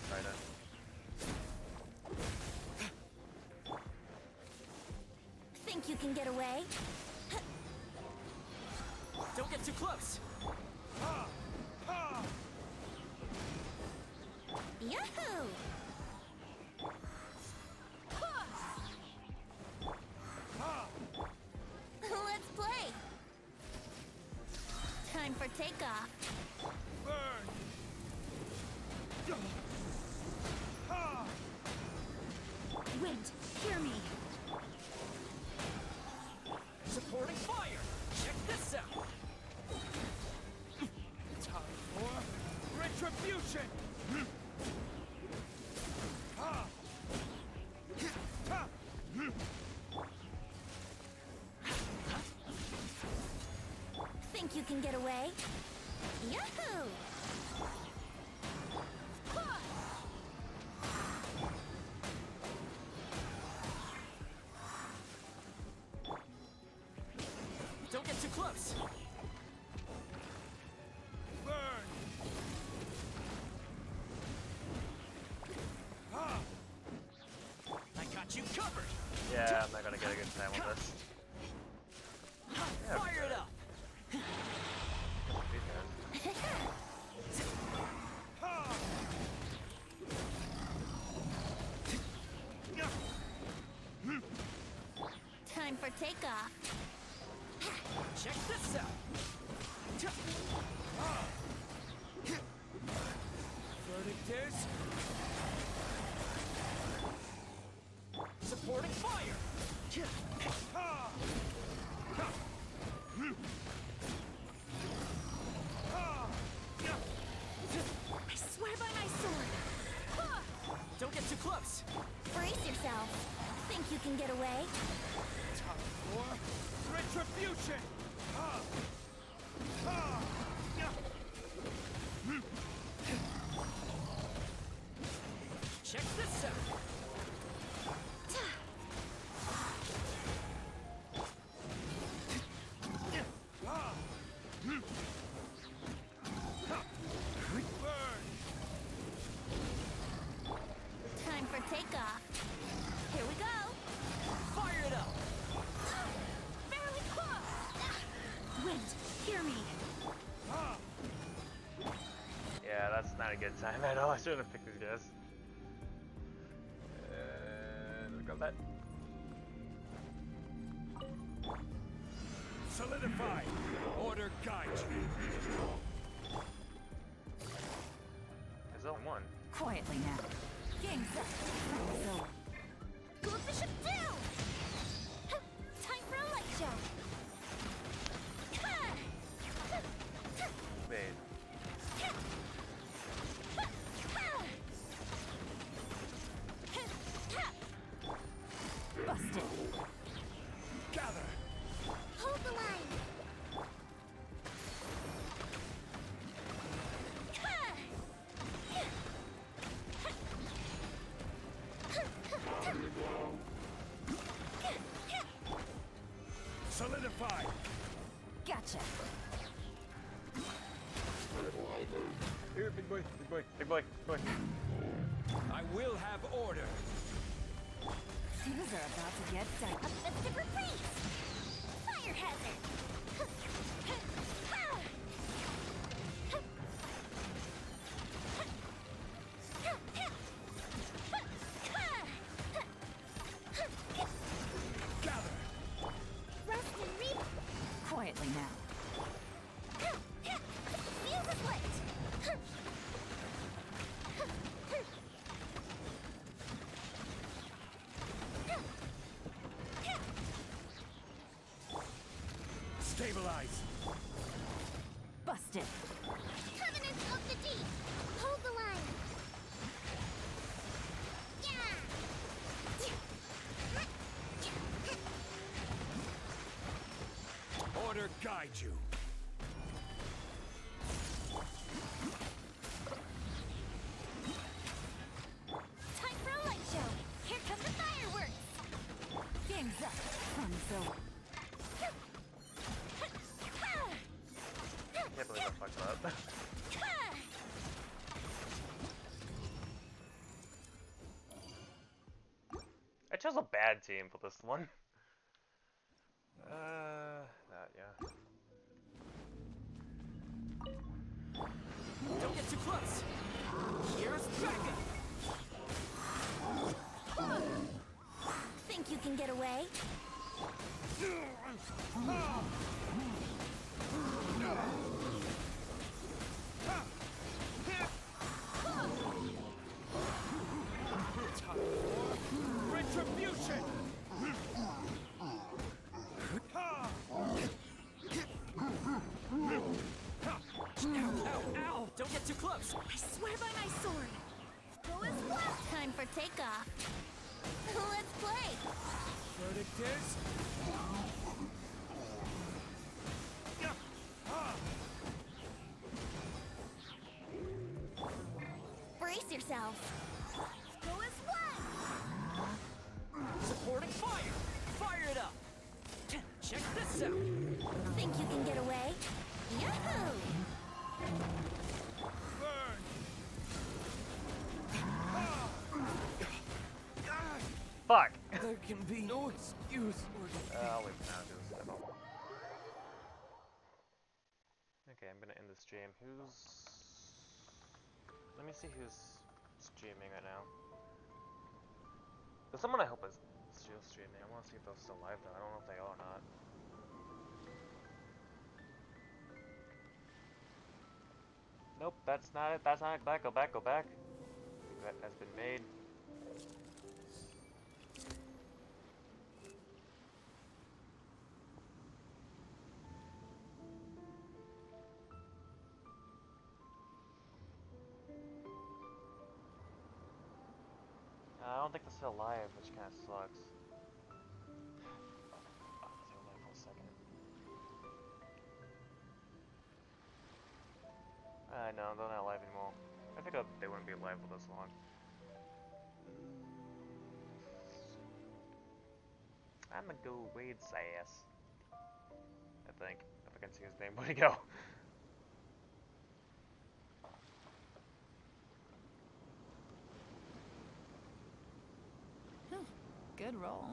Try that. Think you can get away? Don't get too close. Yahoo! off. Burn! Wind, hear me. Supporting fire! Check this out! Time for retribution! Think you can get away? Yahoo! Don't get too close! Burn! I got you covered! Yeah, I'm not gonna get a good time on this. Yeah, Fire it up! Time for takeoff. Check this out! Verdict is... supporting fire! I swear by my sword. Don't get too close! Brace yourself. Think you can get away? Time for retribution! Check this out! Time for takeoff. Here we go. Fire it up! Fairly close. Wind, hear me. Yeah, that's not a good time at all. I shouldn't have picked these guys. And got that. Solidify! Order guide you! There's only one. Quietly now. Game's up. So, Go Bishop down. Time for a light show. Wait. busted. Gather! Hold the line. Solidify! Gotcha. Here, big boy, big boy, big boy, big boy. I will have order! Things are about to get done. A festive retreat. Fire hazard. Gather! Rest and reap. Quietly now. Fuse is lit. Stabilize! Busted. Covenant of the Deep. Hold the line. Order guide you! Time for a light show. Here come the fireworks. Game's up. Fun's over. Can't believe I fucked up. I chose a bad team for this one. That, yeah. Don't get too close! Here's backup! Think you can get away? close. I swear by my sword. Go as well. Time for takeoff. Let's play. Verdict is... Brace yourself. Go as one. Supporting fire. Fire it up. Check this out. Think you can get away? Yahoo! Burn. Fuck! There can be no excuse for I'll leave it now, do this demo. Okay, I'm gonna end the stream. Let me see who's streaming right now. There's someone I hope is still streaming. I wanna see if they're still live though. I don't know if they are or not. Nope, that's not it. That's not it. Go back, go back. That has been made. I don't think they're still alive, which kind of sucks. Oh, they were alive for a second. No, they're not alive anymore. I think they wouldn't be alive for this long. I'm gonna go Wade Sass. I think, if I can see his name. Where'd he go? Good roll.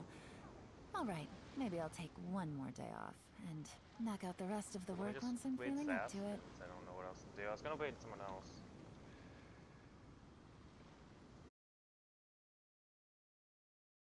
All right, maybe I'll take one more day off and knock out the rest of the work once I'm feeling up to it. I don't know what else to do. I was gonna wait someone else.